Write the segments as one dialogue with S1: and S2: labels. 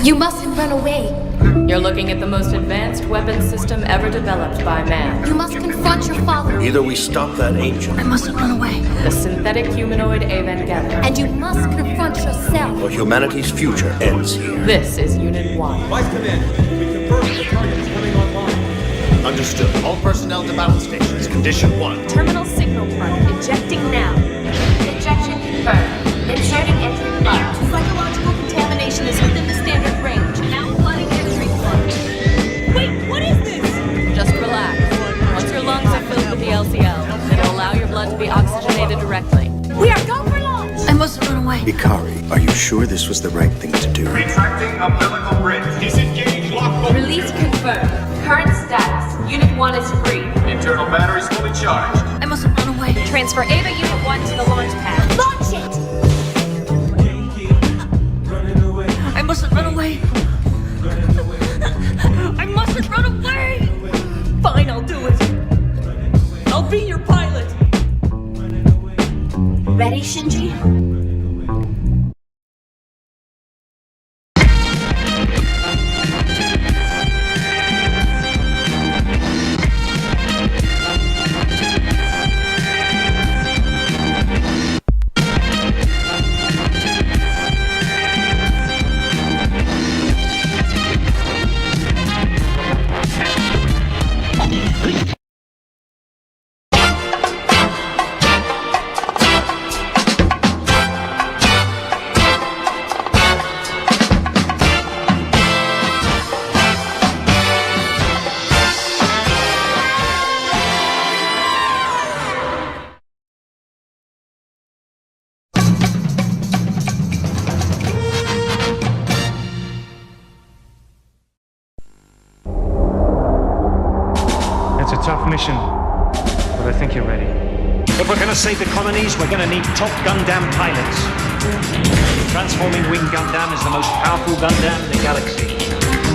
S1: You mustn't run away.
S2: You're looking at the most advanced weapon system ever developed by man.
S1: You must confront your father.
S3: Either we stop that angel,
S1: I mustn't run away.
S2: The synthetic humanoid Evangelion.
S1: And you must confront yourself.
S3: or humanity's future ends here.
S2: This is Unit 1.
S4: Vice Commander, we confirm the target is coming online.
S3: Understood. All personnel to battle stations. Condition 1.
S5: Terminal signal plug. Ejecting now.
S1: Injection confirmed. Inserting entry plug.
S5: Psychological contamination is within the standard range. Now flooding entry plug. Wait, what is this?
S2: Just relax. Once your lungs are filled with the LCL, it'll allow your blood to be oxygenated directly.
S5: We are go for launch!
S1: I mustn't run away.
S3: Ikari, are you sure this was the right thing to do?
S4: Retracting umbilical bridge. Disengage lock.
S5: Release confirmed. Current status. Unit 1 is free.
S4: Internal batteries fully charged.
S1: I mustn't run away.
S5: Transfer Ava Unit 1 to the launch pad.
S1: Launch it! I mustn't run away. I mustn't run away!
S5: Fine, I'll do it. I'll be your pilot.
S1: Ready, Shinji?
S6: It's a tough mission, but I think you're ready.
S7: If we're gonna save the colonies, we're gonna need top Gundam pilots. Transforming Wing Gundam is the most powerful Gundam in the galaxy.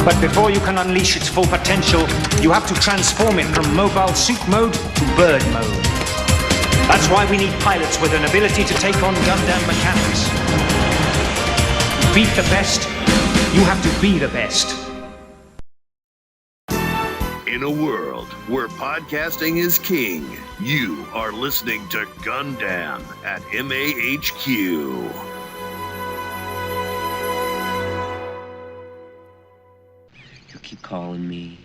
S7: But before you can unleash its full potential, you have to transform it from mobile suit mode to bird mode. That's why we need pilots with an ability to take on Gundam mechanics. To beat the best, you have to be the best.
S8: In a world where podcasting is king, you are listening to Gundam at MAHQ.
S9: He'll keep calling me.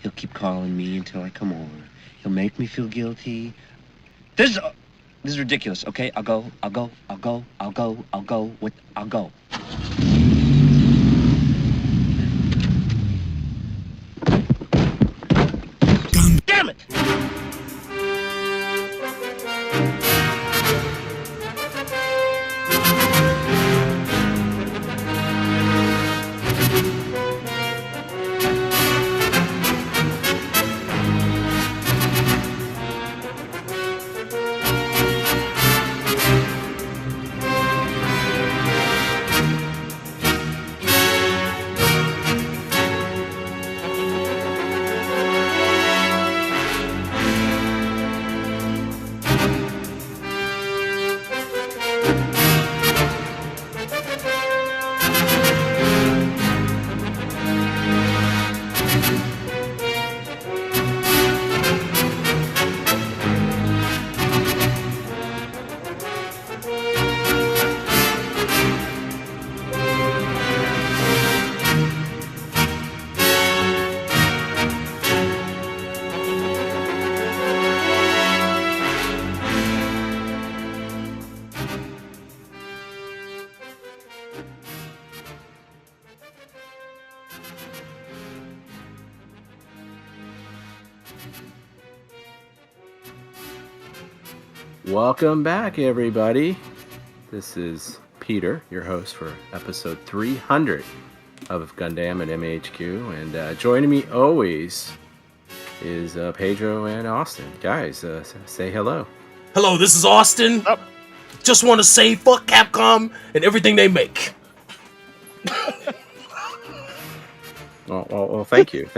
S9: He'll keep calling me until I come over. He'll make me feel guilty. This is ridiculous, okay? I'll go. Damn it!
S10: Welcome back, everybody. This is Peter, your host for episode 300 of Gundam at MAHQ, and joining me always is Pedro and Austin. Guys, say hello.
S11: Hello, this is Austin. Just want to say fuck Capcom and everything they make.
S10: Well, thank you.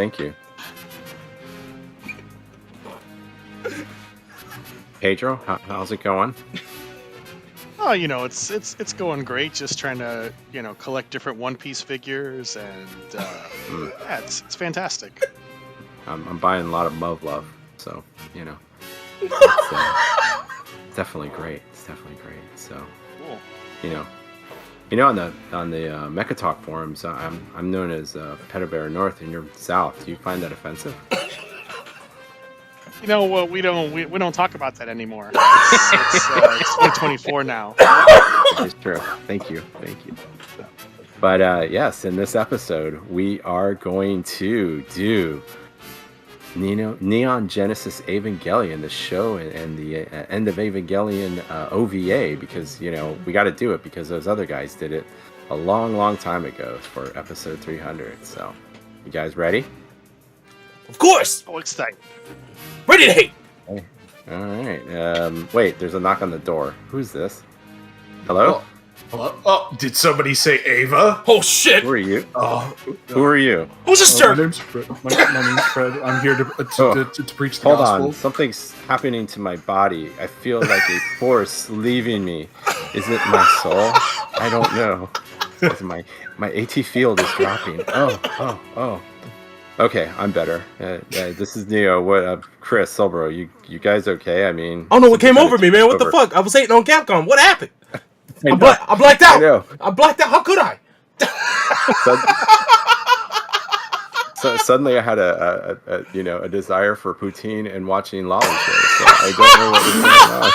S10: Pedro, how's it going?
S12: Oh, it's going great. Just trying to collect different One Piece figures, and yeah, it's fantastic.
S10: I'm buying a lot of Move Love, so it's definitely great. It's definitely great. So
S12: Cool.
S10: on the Mecha Talk forums, I'm known as Pettibera North, and you're South. Do you find that offensive?
S12: Well, we don't talk about that anymore. It's 2024 now.
S10: That is true. Thank you. But yes, in this episode, we are going to do Neon Genesis Evangelion, the show, and the End of Evangelion OVA, because we got to do it because those other guys did it a long time ago for episode 300. So, you guys ready?
S11: Of course.
S12: Oh, excited.
S11: Ready to hate.
S10: Okay. All right. Wait, there's a knock on the door. Who's this? Hello?
S13: Hello? Oh, did somebody say Ava?
S11: Oh shit!
S10: Who are you?
S13: Oh,
S10: Who are you?
S11: Who's this jerk?
S13: My name's Fred. I'm here to preach the
S10: Hold
S13: gospel.
S10: on, something's happening to my body. I feel like a force leaving me. Is it my soul? I don't know. My AT field is dropping. Oh. Okay, I'm better. This is Neo. What? Chris, Silbro, you guys okay? I mean,
S11: I don't know what came over me, man. What the fuck? I was hating on Capcom. What happened? I blacked out.
S10: I know.
S11: I blacked out. How could I?
S10: So suddenly I had a desire for poutine and watching Lolly shows. So I don't know what was going on.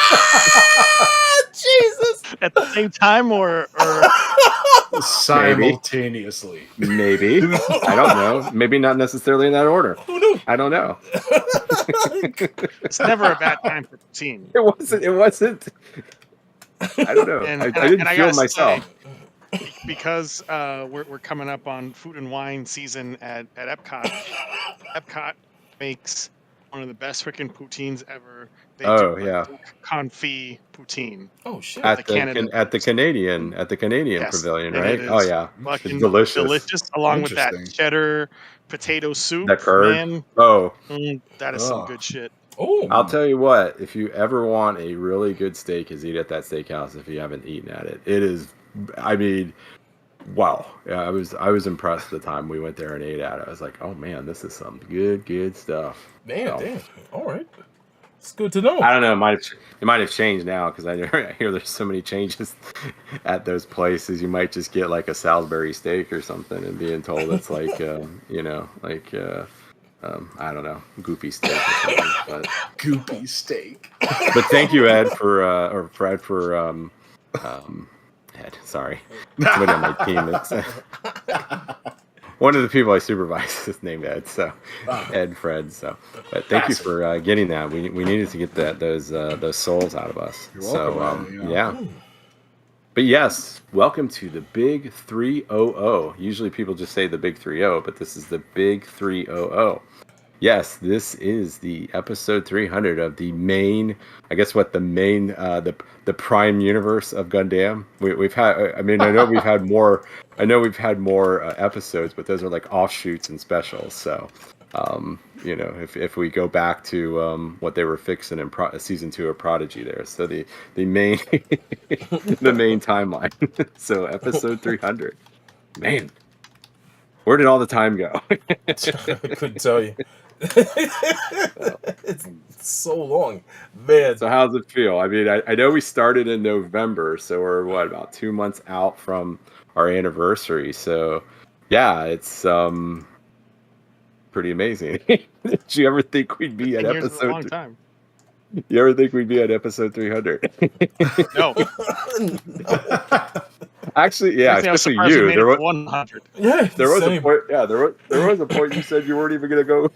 S11: Jesus.
S12: At the same time, or
S13: simultaneously.
S10: Maybe. I don't know. Maybe not necessarily in that order.
S11: Who knew?
S10: I don't know.
S12: it's never a bad time for poutine.
S10: It wasn't. I don't know. I didn't feel myself.
S12: Because we're coming up on Food and Wine season at Epcot. Epcot makes one of the best freaking poutines ever. They do confit poutine.
S11: Oh shit!
S10: At the Canadian Pavilion, right?
S12: It is
S10: It's delicious.
S12: Delicious, along with that cheddar potato soup.
S10: That curd.
S12: Man. That is some good shit.
S11: Oh,
S10: I'll tell you what. If you ever want a really good steak, is eat at that steakhouse. If you haven't eaten at it, it is. I mean, wow. Yeah, I was impressed the time we went there and ate at it. I was like, oh man, this is some good stuff.
S11: Damn. All right. It's good to know.
S10: I don't know. It might have changed now because I hear there's so many changes at those places. You might just get like a Salisbury steak or something, and being told it's like, I don't know, goopy steak or something. But
S13: goopy steak.
S10: But thank you, Ed, or Fred, for Ed. Sorry, somebody on my team. It's, one of the people I supervise is named Ed, so Ed, Fred. So, but thank you for getting that. We needed to get those souls out of us.
S13: You're welcome,
S10: yeah. But yes, welcome to the Big 300. Usually people just say the Big 30, but this is the Big 300. Yes, this is the episode 300 of the main. I guess the main the prime universe of Gundam. We've had. I mean, I know we've had more. I know we've had more episodes, but those are like offshoots and specials. So, if we go back to what they were fixing in season 2 of Prodigy, there. So the main the main timeline. So episode 300. Man, where did all the time go?
S11: I couldn't tell you. It's so long, man.
S10: So how does it feel? I mean, I know we started in November, so we're about 2 months out from our anniversary. So yeah, it's pretty amazing. Did you ever think we'd be at episode?
S12: A long time.
S10: You ever think we'd be at episode 300?
S12: No.
S10: Actually, yeah, especially you.
S12: There was 100.
S11: Yeah,
S10: there was a point. Yeah, there was a point. You said you weren't even gonna go.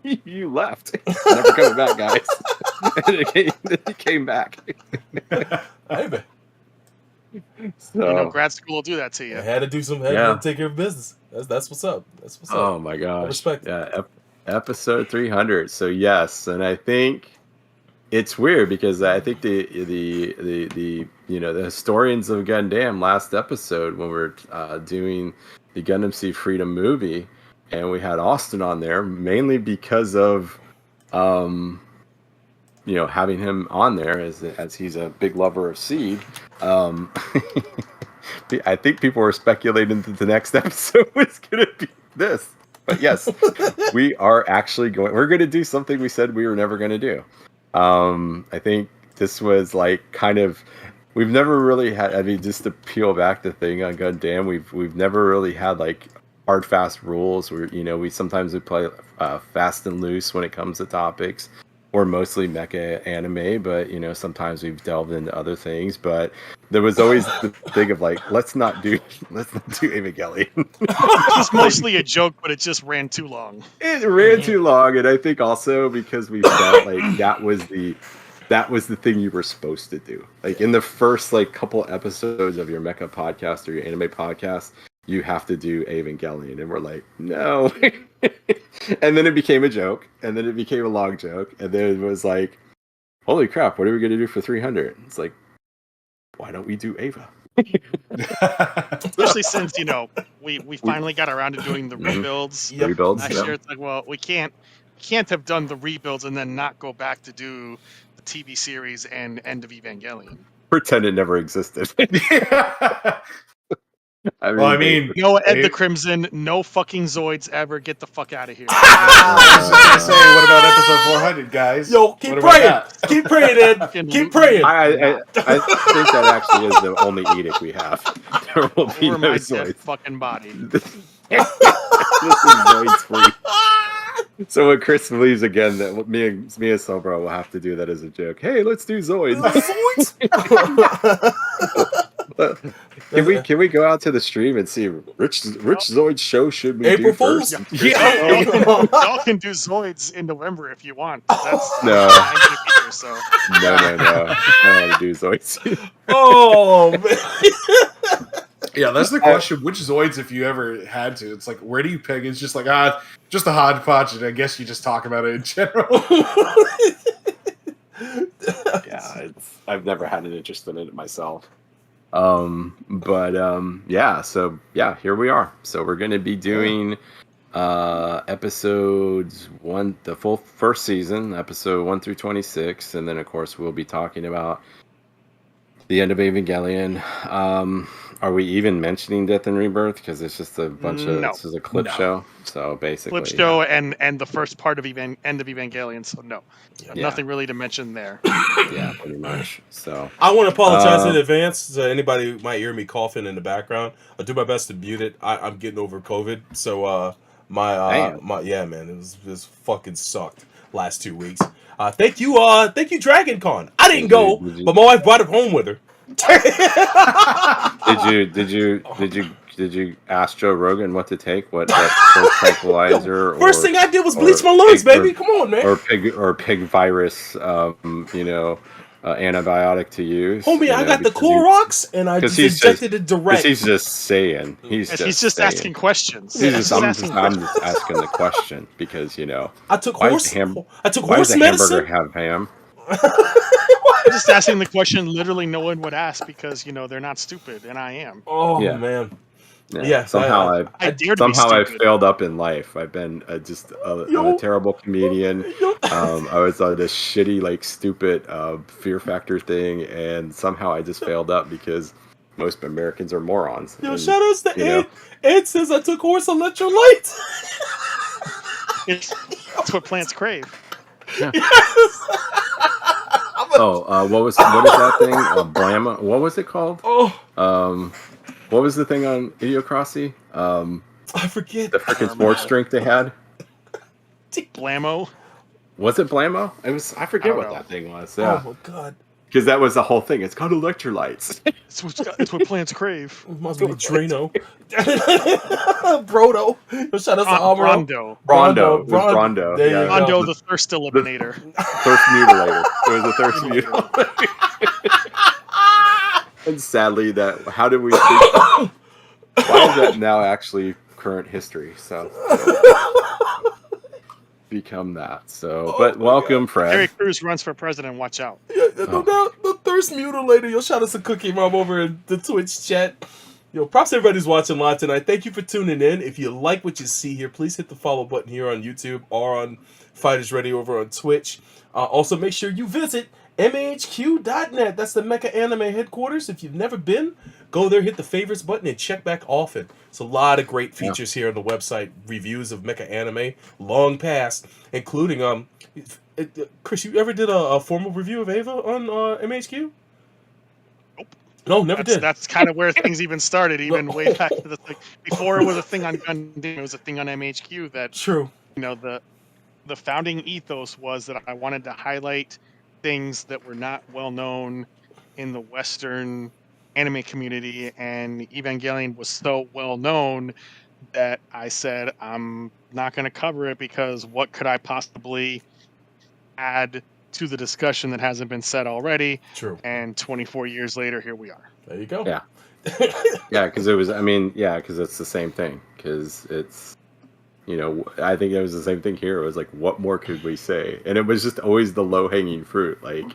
S10: You left. Never coming back, guys. And he came back. So,
S12: grad school will do that to you.
S11: I had to do some. To take care of business. That's what's up. That's what's up.
S10: Oh my gosh.
S11: Respect.
S10: Yeah, episode 300. So yes, and I think it's weird because I think the historians of Gundam last episode when we were doing the Gundam Seed Freedom movie, and we had Austin on there mainly because of having him on there as he's a big lover of Seed. I think people were speculating that the next episode was going to be this. But yes, we are actually we're going to do something we said we were never going to do. I think this was like kind of, we've never really had, just to peel back the thing on Gundam, we've never really had like hard, fast rules where, we sometimes we play fast and loose when it comes to topics. We're mostly mecha anime, but sometimes we've delved into other things. But there was always the thing of like, let's not do Evangelion.
S12: It's mostly a joke, but it just ran too long.
S10: It ran too long, and I think also because we felt like that was the thing you were supposed to do. Like in the first like couple episodes of your mecha podcast or your anime podcast, you have to do Evangelion, and we're like, no. And then it became a joke, and then it became a long joke, and then it was like, holy crap, what are we going to do for 300? It's like, why don't we do Eva?
S12: Especially since, we finally got around to doing the rebuilds.
S10: Rebuilds,
S12: Last year, it's like, well, we can't have done the rebuilds and then not go back to do the TV series and End of Evangelion.
S10: Pretend it never existed.
S13: I mean,
S12: no Ed the Crimson, no fucking Zoids ever. Get the fuck out of here.
S13: I was just gonna say, what about episode 400, guys?
S11: Yo, keep praying. Keep praying, Ed. Keep praying.
S10: I think that actually is the only edict we have. There will be
S12: Over
S10: no
S12: my
S10: Zoids.
S12: dead fucking body.
S10: This is Zoids free. So when Chris believes again that me and Sobro will have to do that as a joke. Hey, let's do Zoids. Can we go out to the stream and see Rich Zoid's show? Should we
S11: April
S10: do
S11: Fools?
S10: first?
S12: Y'all can do Zoids in November if you want. That's
S10: No.
S12: either, so.
S10: No. I don't want to do Zoids.
S11: Oh man.
S13: Yeah, that's the question. Which Zoids, if you ever had to? It's like, where do you peg? It's just like, just a hodgepodge, and I guess you just talk about it in general.
S10: Yeah, I've never had an interest in it myself. Here we are. So we're going to be doing episodes 1, the full first season, episode 1 through 26, and then of course we'll be talking about the end of Evangelion. Are we even mentioning Death and Rebirth? Because it's just a bunch of this is a clip show. So basically,
S12: clip show and the first part of end of Evangelion. So no, nothing really to mention there.
S10: Yeah, pretty much. So
S11: I want to apologize in advance to anybody who might hear me coughing in the background. I'll do my best to mute it. I'm getting over COVID, so it was fucking sucked last 2 weeks. Thank you, Dragon Con. I didn't go, but my wife brought it home with her.
S10: Did you ask Joe Rogan what to take? What tranquilizer?
S11: First thing I did was bleach my lungs, baby. Come on, man.
S10: Or pig virus, antibiotic to use.
S11: Homie, I got the Clorox and I just injected it direct.
S10: He's just saying. He's just
S12: asking questions.
S10: I'm just asking the question because
S11: I took
S10: why
S11: horse. I took
S10: why
S11: horse
S10: does a
S11: medicine.
S10: hamburger have ham?
S12: I'm just asking the question literally no one would ask because they're not stupid and I am.
S11: Oh
S10: Yeah.
S11: man.
S10: Yeah, somehow
S12: I dare to be
S10: I've
S12: stupid.
S10: failed up in life. I've been just a terrible comedian. I was on this shitty, stupid Fear Factor thing, and somehow I just failed up because most Americans are morons.
S11: Yo,
S10: And,
S11: shout outs to Ed. Ed says I took horse electrolytes.
S12: That's what plants crave.
S10: Yeah. What is that thing? Blammo. What was it called? What was the thing on Idiocracy?
S11: I forget.
S10: The freaking sports drink they had.
S12: Blammo.
S10: Was it Blammo? It was. I forget what
S12: know.
S10: that thing was. Yeah.
S11: Oh god.
S10: Because that was the whole thing. It's called electrolytes.
S12: It's what plants crave.
S11: It must be Drano. Brodo. Shout out to Amaro.
S10: Rondo. It was Rondo.
S11: There you
S10: Yeah.
S11: go.
S12: Rondo, the thirst eliminator.
S10: Thirst mutilator. It was a thirst mutilator. And sadly, how did we think why is that now actually current history? So become that. So, but welcome, Fred.
S12: Eric Cruz runs for president. Watch out.
S11: The thirst mutilator. Yo, shout out to Cookie Mom over in the Twitch chat. Yo, props to everybody who's watching live tonight. Thank you for tuning in. If you like what you see here, please hit the follow button here on YouTube or on Fighters Ready over on Twitch. Also, make sure you visit MAHQ.net. That's the Mecha Anime headquarters. If you've never been, go there, hit the favorites button, and check back often. It's a lot of great features here on the website. Reviews of Mecha Anime, long past, including Chris, you ever did a formal review of Ava on MAHQ? No, never did.
S12: That's kind of where things even started, even way back to the thing. Before it was a thing on Gundam, it was a thing on MHQ that,
S11: true.
S12: You know, the founding ethos was that I wanted to highlight things that were not well known in the Western anime community, and Evangelion was so well known that I said, I'm not going to cover it because what could I possibly add to the discussion that hasn't been said already?
S11: True.
S12: And 24 years later, here we are.
S11: There you go.
S10: Yeah. Yeah, because it was, because it's the same thing. Because it's, I think it was the same thing here. It was like, what more could we say? And it was just always the low-hanging fruit. Like,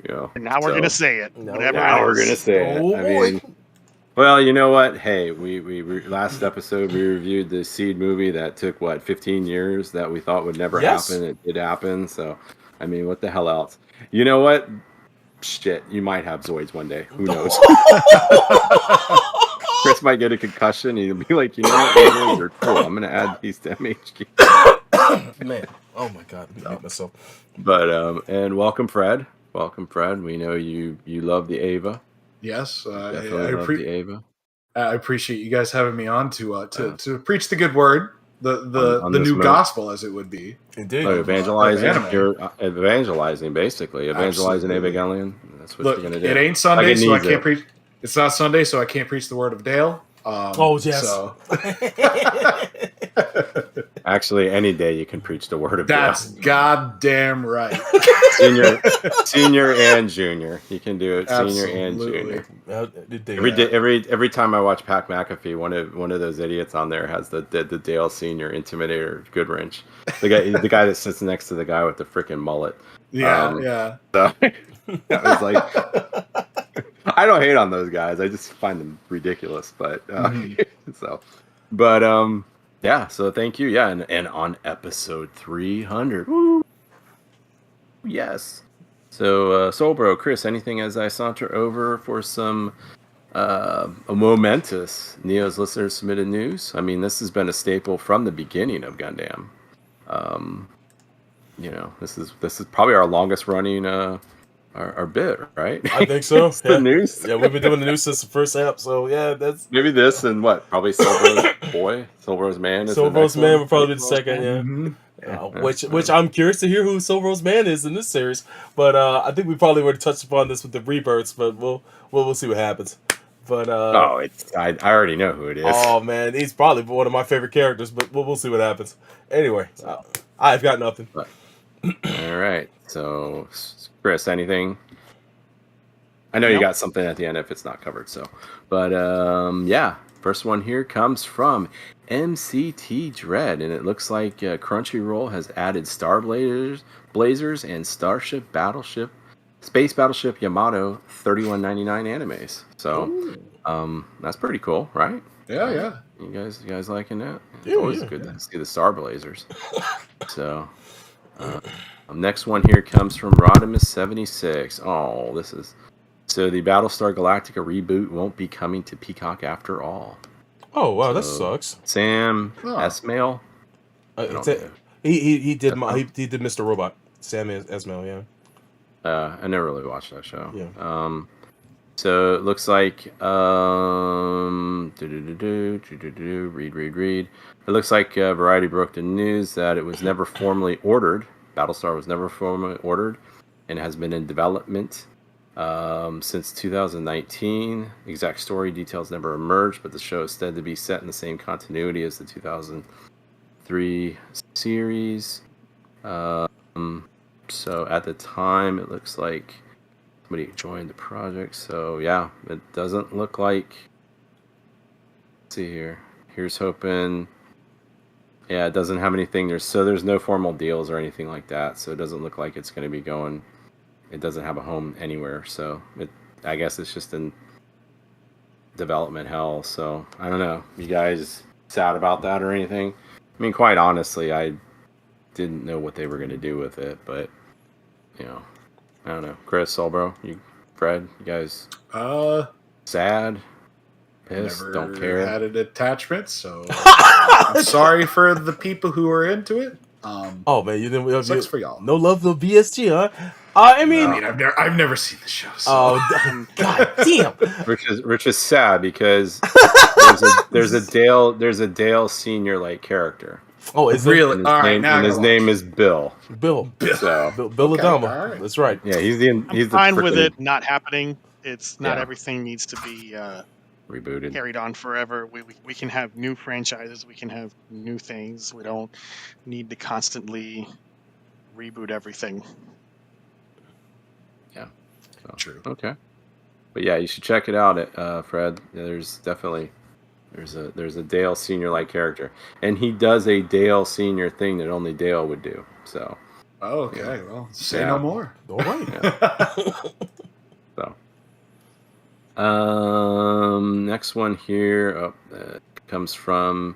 S12: And now we're going to say it.
S10: Now we're going to say it.
S11: Oh, boy.
S10: Well, you know what? Hey, we last episode we reviewed the Seed movie that took 15 years that we thought would never happen. It did happen. So, what the hell else? You know what? Shit, you might have Zoids one day. Who knows? Chris might get a concussion. And he'll be like, you know what? Zoids are cool. I'm gonna add these to MHQ.
S11: Man, oh my god, I hate myself.
S10: But and welcome, Fred. Welcome, Fred. We know you love the Ava.
S13: Yes, I appreciate you guys having me on to preach the good word, the new gospel, as it would be.
S11: Indeed,
S10: evangelizing. You're evangelizing, basically evangelizing Evangelion. That's what you're gonna do.
S13: It ain't Sunday, so I can't preach. It's not Sunday, so I can't preach the word of Dale.
S11: Yes.
S13: So.
S10: Actually, any day you can preach the word of
S13: That's
S10: God.
S13: Goddamn right.
S10: Senior and junior. You can do it.
S13: Absolutely.
S10: Senior and junior. Every time I watch Pac McAfee, one of those idiots on there has the Dale Senior Intimidator Goodwrench. The guy that sits next to the guy with the freaking mullet.
S13: Yeah.
S10: So I was like, I don't hate on those guys. I just find them ridiculous. But yeah, so thank you. Yeah, and on episode 300. Woo, yes. So, Soul Bro, Chris, anything as I saunter over for some momentous Neo's listener submitted news? This has been a staple from the beginning of Gundam. This is probably our longest running our bit, right?
S11: I think so.
S10: The news.
S11: Yeah, we've been doing the news since the first app, so yeah, that's
S10: maybe this and what? Probably Silver's boy, Silver's man.
S11: Silver's man would probably be the second, yeah.
S10: Mm-hmm.
S11: Which I'm curious to hear who Silver's man is in this series, but I think we probably would have touched upon this with the rebirths, but we'll see what happens. But
S10: I already know who it is.
S11: Oh man, he's probably one of my favorite characters, but we'll see what happens. Anyway, I've got nothing.
S10: All right, so Chris, anything? I know you got something at the end if it's not covered. So, but yeah, first one here comes from MCT Dread, and it looks like Crunchyroll has added Star Blazers and Space Battleship Yamato 31.99 animes. So, that's pretty cool, right?
S13: Yeah.
S10: You guys liking that? It's
S11: Yeah,
S10: always good to see the Star Blazers. So, next one here comes from Rodimus76. Oh, this is so the Battlestar Galactica reboot won't be coming to Peacock after all.
S11: Oh wow, that sucks.
S10: Sam Esmail.
S11: He did Mr. Robot. Sam Esmail, yeah.
S10: I never really watched that show.
S11: Yeah.
S10: So it looks like read. It looks like Variety broke the news that it was never formally ordered. Battlestar was never formally ordered and has been in development since 2019. Exact story details never emerged, but the show is said to be set in the same continuity as the 2003 series. So at the time, it looks like somebody joined the project. So yeah, it doesn't look like. Let's see here. Here's hoping. Yeah, it doesn't have anything. There's no formal deals or anything like that. So it doesn't look like it's going to be going. It doesn't have a home anywhere. So I guess it's just in development hell. So I don't know. You guys sad about that or anything? I mean, quite honestly, I didn't know what they were going to do with it, but you know, I don't know. Chris, Solbro, you, Fred, you guys, sad, pissed,
S13: Never
S10: don't care.
S13: had an attachment, so I'm sorry for the people who are into it.
S11: Oh man, you didn't.
S13: Sucks for y'all.
S11: No love for BSG, huh? I mean,
S13: I've never seen the show. So.
S11: Oh god damn!
S10: Rich is sad because there's a Dale Senior like character.
S11: Oh, is
S13: really?
S11: It?
S13: All right,
S10: and his name is Bill.
S11: Bill.
S10: So
S11: Bill Adama. Right. That's right.
S10: Yeah, he's
S12: I'm fine with it not happening. It's not everything needs to be
S10: rebooted,
S12: carried on forever. We can have new franchises. We can have new things. We don't need to constantly reboot everything.
S10: Yeah, so,
S13: true.
S10: Okay, but yeah, you should check it out, Fred. There's definitely there's a Dale Senior like character, and he does a Dale Senior thing that only Dale would do. So.
S13: Oh, okay. Well, say no more.
S11: All right.
S10: So, next one here comes from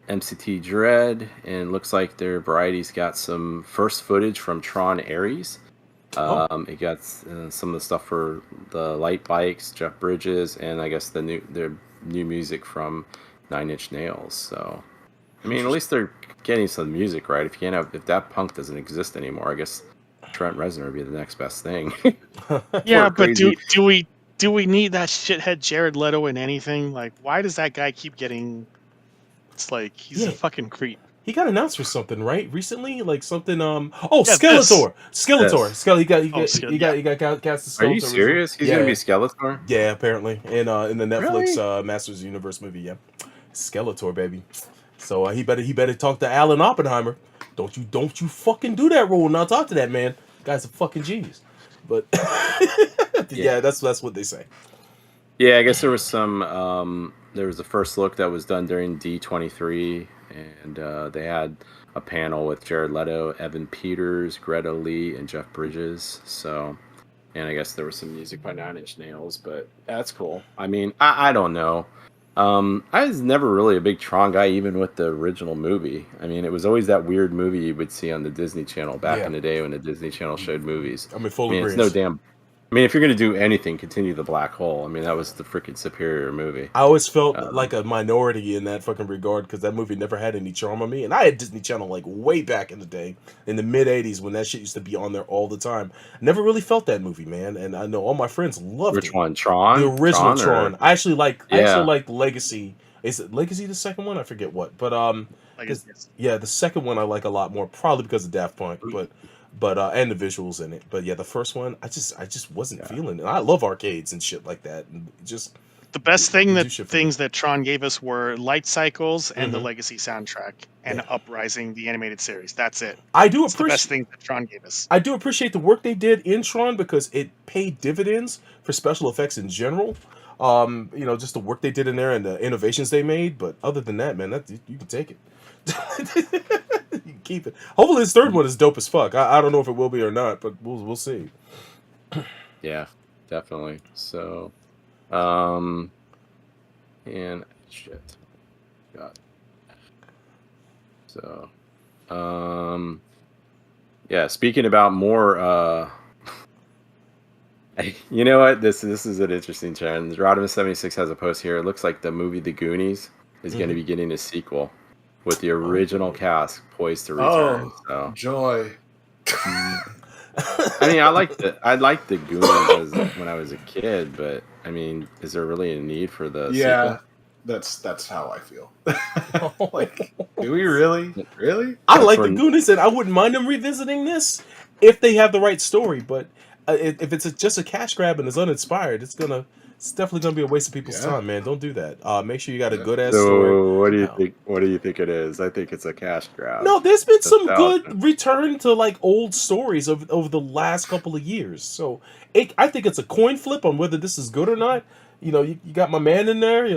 S10: MCT Dread, and looks like their variety's got some first footage from Tron Ares. It got some of the stuff for the light bikes, Jeff Bridges, and I guess their new music from Nine Inch Nails. So, I mean, at least they're getting some music right. If that punk doesn't exist anymore, I guess Trent Reznor would be the next best thing.
S12: Yeah, but do we need that shithead Jared Leto in anything? Like, why does that guy keep getting? It's like he's a fucking creep.
S11: He got announced for something, right? Recently, like something. Skeletor. Skeletor. He got cast as Skeletor.
S10: Are you serious? He's gonna be Skeletor?
S11: Yeah, apparently in the Netflix Masters of the Universe movie. Yeah, Skeletor, baby. So he better talk to Alan Oppenheimer. Don't you fucking do that role. Now talk to that man. Guy's a fucking genius. But yeah, that's what they say.
S10: Yeah, I guess there was some. There was a first look that was done during D23, and they had a panel with Jared Leto, Evan Peters, Greta Lee, and Jeff Bridges. So, and I guess there was some music by Nine Inch Nails, but that's cool. I mean, I don't know. I was never really a big Tron guy, even with the original movie. I mean, it was always that weird movie you would see on the Disney Channel back in the day when the Disney Channel showed movies.
S11: I mean,
S10: it's no damn. I mean, if you're going to do anything, continue the Black Hole. I mean, that was the freaking superior movie.
S11: I always felt like a minority in that fucking regard because that movie never had any charm on me. And I had Disney Channel like way back in the day, in the mid-'80s when that shit used to be on there all the time. Never really felt that movie, man. And I know all my friends loved it.
S10: Which one? Tron?
S11: The original Tron. I actually like
S10: Legacy.
S11: Is it Legacy the second one? I forget what. But the second one I like a lot more, probably because of Daft Punk, but and the visuals in it. But yeah, the first one I just wasn't feeling it. I love arcades and shit like that, and just
S12: the best things that Tron gave us were Light Cycles and the Legacy soundtrack and Uprising, the animated series. That's it.
S11: It's
S12: the best thing that Tron gave us.
S11: I do appreciate the work they did in Tron because it paid dividends for special effects in general. Just the work they did in there and the innovations they made. But other than that, man, you can take it. You can keep it. Hopefully, this third one is dope as fuck. I don't know if it will be or not, but we'll see.
S10: Yeah, definitely. So, and shit, God. So, yeah. Speaking about more, you know what? This is an interesting trend. Rodimus76 has a post here. It looks like the movie The Goonies is going to be getting a sequel with the original cast poised to return. So
S13: joy.
S10: I mean, I liked the Goonies when I was a kid, but I mean, is there really a need for the sequel?
S13: That's how I feel. Like, do we really?
S11: I like the Goonies, and I wouldn't mind them revisiting this if they have the right story. But if it's just a cash grab and it's uninspired, it's definitely gonna be a waste of people's time, man. Don't do that. Make sure you got a good ass story.
S10: What do you think? What do you think it is? I think it's a cash grab.
S11: No, there's been some good return to like old stories over the last couple of years. So I think it's a coin flip on whether this is good or not. You know, you got my man in there.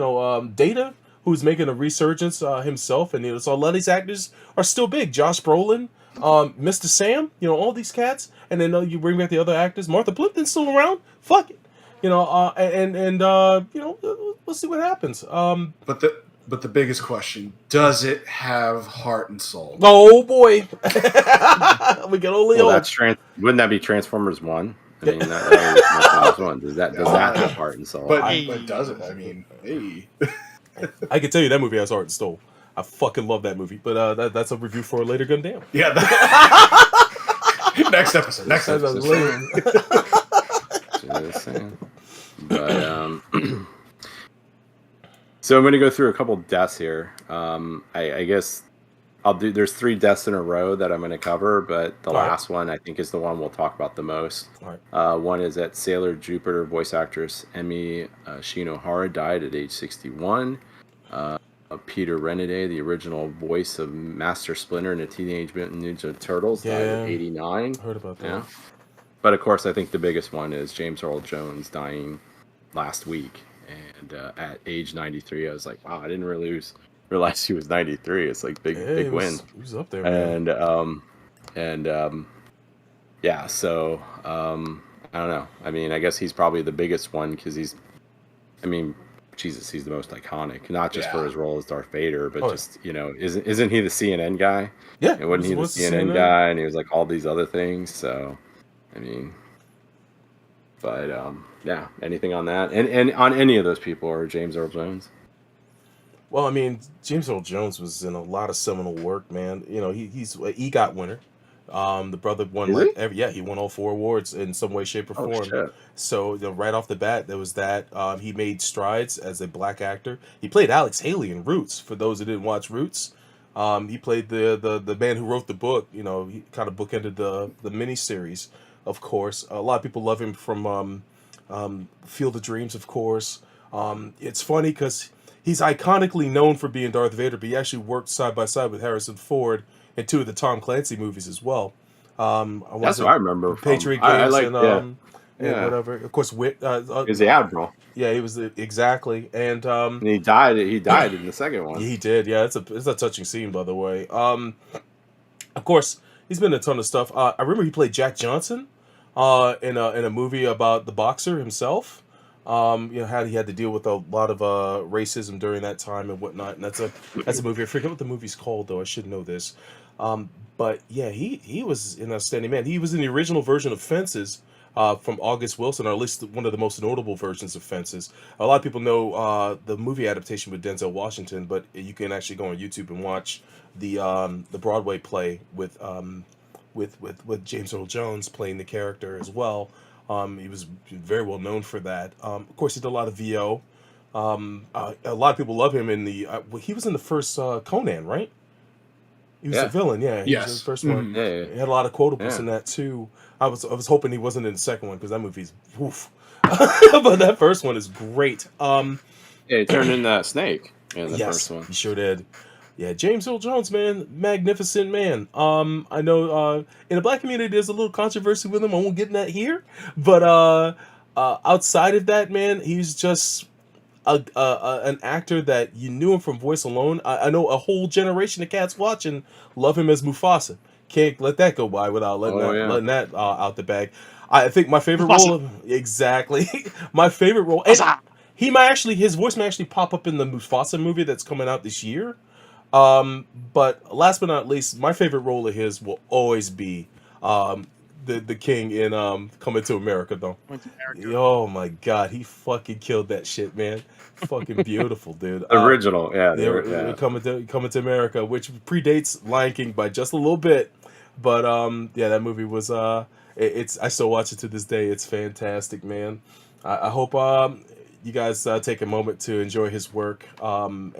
S11: Data, who's making a resurgence himself, and so a lot of these actors are still big. Josh Brolin, Mr. Sam, all these cats, and then you bring back the other actors. Martha Plimpton's still around. Fuck it. You know, we'll see what happens.
S13: But the biggest question: does it have heart and soul?
S11: Oh boy, we can only
S10: Well,
S11: hope.
S10: that's wouldn't that be Transformers 1? I mean, that was Transformers 1. Does that have heart and soul?
S13: But does it? I mean, hey.
S11: I can tell you that movie has heart and soul. I fucking love that movie. But that's a review for a later Gundam.
S13: Yeah. Next episode.
S10: But so I'm going to go through a couple deaths here. I guess there's 3 deaths in a row that I'm going to cover, but the last one I think is the one we'll talk about the most. One is that Sailor Jupiter voice actress Emi Shinohara died at age 61. Peter Renade, the original voice of Master Splinter in the Teenage Mutant Ninja Turtles, died at 89.
S11: Heard about that.
S10: Yeah. But of course, I think the biggest one is James Earl Jones dying last week. And at age 93, I was like, wow, I didn't realize he was 93. It's like big win.
S11: He was up there, man.
S10: Yeah, so I don't know. I mean, I guess he's probably the biggest one because he's the most iconic, not just for his role as Darth Vader, but just, isn't he the CNN guy?
S11: Yeah.
S10: And wasn't he the CNN guy? And he was like all these other things. So, I mean, but yeah, anything on that? And on any of those people, or James Earl Jones?
S11: Well, I mean, James Earl Jones was in a lot of seminal work, man. You know, he's an EGOT winner. The brother won he won all 4 awards in some way, shape, or form.
S10: Shit.
S11: So right off the bat, there was that. He made strides as a black actor. He played Alex Haley in Roots. For those who didn't watch Roots, he played the man who wrote the book. You know, he kind of bookended the miniseries. Of course, a lot of people love him from Field of Dreams. Of course, it's funny because he's iconically known for being Darth Vader, but he actually worked side by side with Harrison Ford in 2 of the Tom Clancy movies as well.
S10: That's what I remember.
S11: Patriot Games and whatever. Of course, Wit.
S10: He was the Admiral.
S11: Yeah, he was exactly, and
S10: he died. He died in the second one.
S11: He did. Yeah, it's a touching scene, by the way. Of course, he's been in a ton of stuff. I remember he played Jack Johnson in a movie about the boxer himself. How he had to deal with a lot of racism during that time and whatnot. And that's a movie. I forget what the movie's called, though. I should know this. But yeah, he was an outstanding man. He was in the original version of Fences from August Wilson, or at least one of the most notable versions of Fences. A lot of people know the movie adaptation with Denzel Washington, but you can actually go on YouTube and watch the Broadway play with James Earl Jones playing the character as well. He was very well known for that. Of course, he did a lot of VO. A lot of people love him in the. He was in the first Conan, right? He was the villain. Yeah, he was in the first one.
S10: Yeah.
S11: He had a lot of quotables in that too. I was hoping he wasn't in the second one because that movie's woof. But that first one is great.
S10: He turned into that snake in the first one.
S11: He sure did. Yeah, James Earl Jones, man, magnificent man. I know in the black community there's a little controversy with him. I won't get in that here, but outside of that, man, he's just an actor that you knew him from voice alone. I know a whole generation of cats watching love him as Mufasa. Can't let that go by without letting that out the bag. I think my favorite role, exactly, my favorite role, and his voice may actually pop up in the Mufasa movie that's coming out this year. But last but not least, my favorite role of his will always be the king in Coming to America, though. Oh my god, he fucking killed that shit, man. Fucking beautiful, dude.
S10: Original,
S11: Coming to America, which predates Lion King by just a little bit, but that movie was it's I still watch it to this day. It's fantastic, man. I hope you guys take a moment to enjoy his work and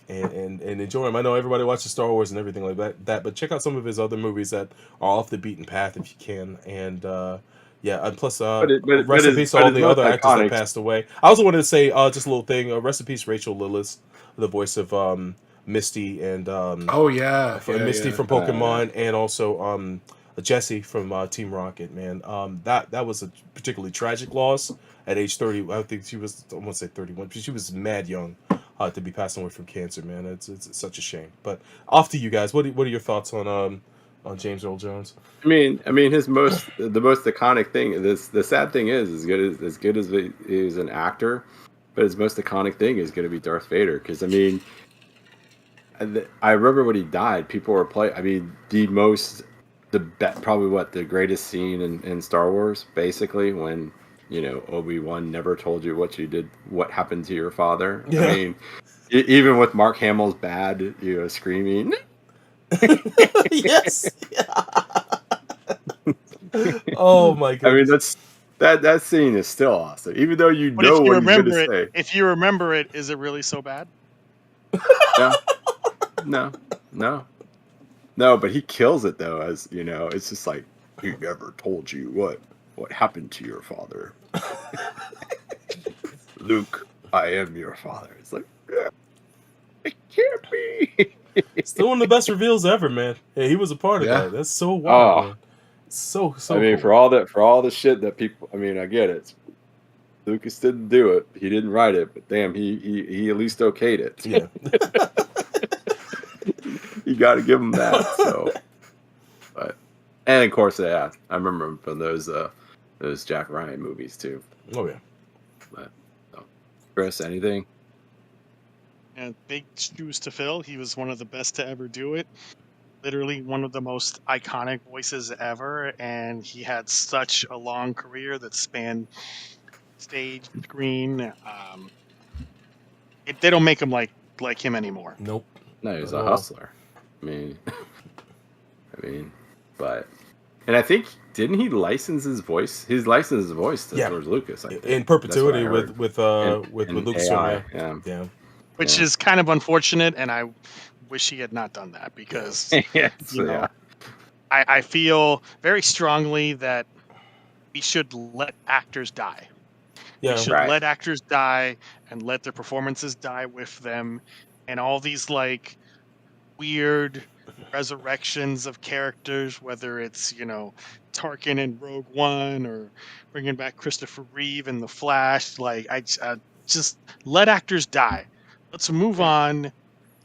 S11: enjoy him. I know everybody watches Star Wars and everything like that, but check out some of his other movies that are off the beaten path if you can. And and plus, rest in peace to all the other actors that passed away. I also wanted to say just a little thing. Rest in peace, Rachel Lillis, the voice of Misty and Misty from Pokemon, and also Jessie from Team Rocket. Man, that was a particularly tragic loss at age 30. I think she was, I want to say 31, but she was mad young. To be passing away from cancer, man, it's such a shame. But off to you guys. What are your thoughts on on James Earl Jones.
S10: I mean, the most iconic thing. The sad thing is, as good as he is an actor, but his most iconic thing is going to be Darth Vader. Because I mean, I remember when he died, people were playing. I mean, probably the greatest scene in Star Wars, basically, when Obi-Wan never told you what happened to your father. Yeah. I mean, even with Mark Hamill's bad, screaming.
S11: Yes. Oh my god!
S10: I mean, that scene is still awesome, even though what he's going to say.
S12: If you remember it, is it really so bad?
S10: No. But he kills it though, as it's just like, he never told you what happened to your father. Luke, I am your father. It's like, it can't be.
S11: Still one of the best reveals ever, man. Yeah, he was a part of that. That's so wild, man. So I
S10: mean,
S11: cool.
S10: for all the shit that people, I mean, I get it. Lucas didn't do it. He didn't write it, but damn, he at least okayed it.
S11: Yeah.
S10: You got to give him that. So, and of course, I remember him from those Jack Ryan movies too.
S11: Oh yeah.
S10: But Chris, anything?
S12: And big shoes to fill. He was one of the best to ever do it. Literally one of the most iconic voices ever, and he had such a long career that spanned stage, screen. They don't make him like him anymore.
S11: Nope.
S10: No, he's a hustler. I mean, but, and I think, didn't he license his voice? He's licensed his voice to George Lucas, I think.
S11: In perpetuity with Lucasfilm. Yeah.
S12: Which is kind of unfortunate, and I wish he had not done that, because I feel very strongly that we should let actors die.
S11: Yeah,
S12: we should let actors die and let their performances die with them, and all these like weird resurrections of characters, whether it's Tarkin in Rogue One or bringing back Christopher Reeve in The Flash. Like I just let actors die. Let's move on.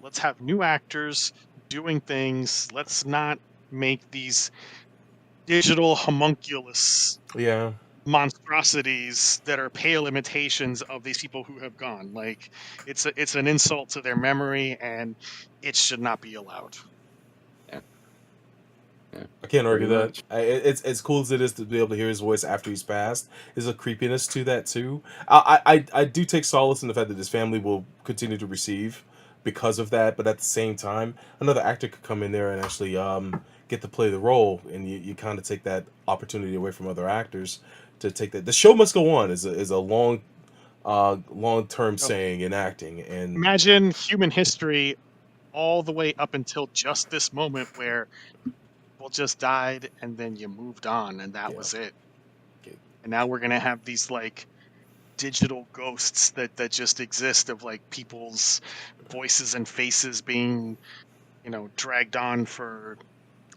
S12: Let's have new actors doing things. Let's not make these digital homunculus monstrosities that are pale imitations of these people who have gone. Like it's an insult to their memory, and it should not be allowed.
S11: Yeah. I can't argue that. It's as cool as it is to be able to hear his voice after he's passed. There's a creepiness to that too. I do take solace in the fact that his family will continue to receive because of that, but at the same time, another actor could come in there and actually get to play the role, and you kind of take that opportunity away from other actors to take that. The show must go on is a long-term saying in acting. And
S12: imagine human history all the way up until just this moment where people just died and then you moved on and that was it. And now we're gonna have these like digital ghosts that just exist of like people's voices and faces being dragged on for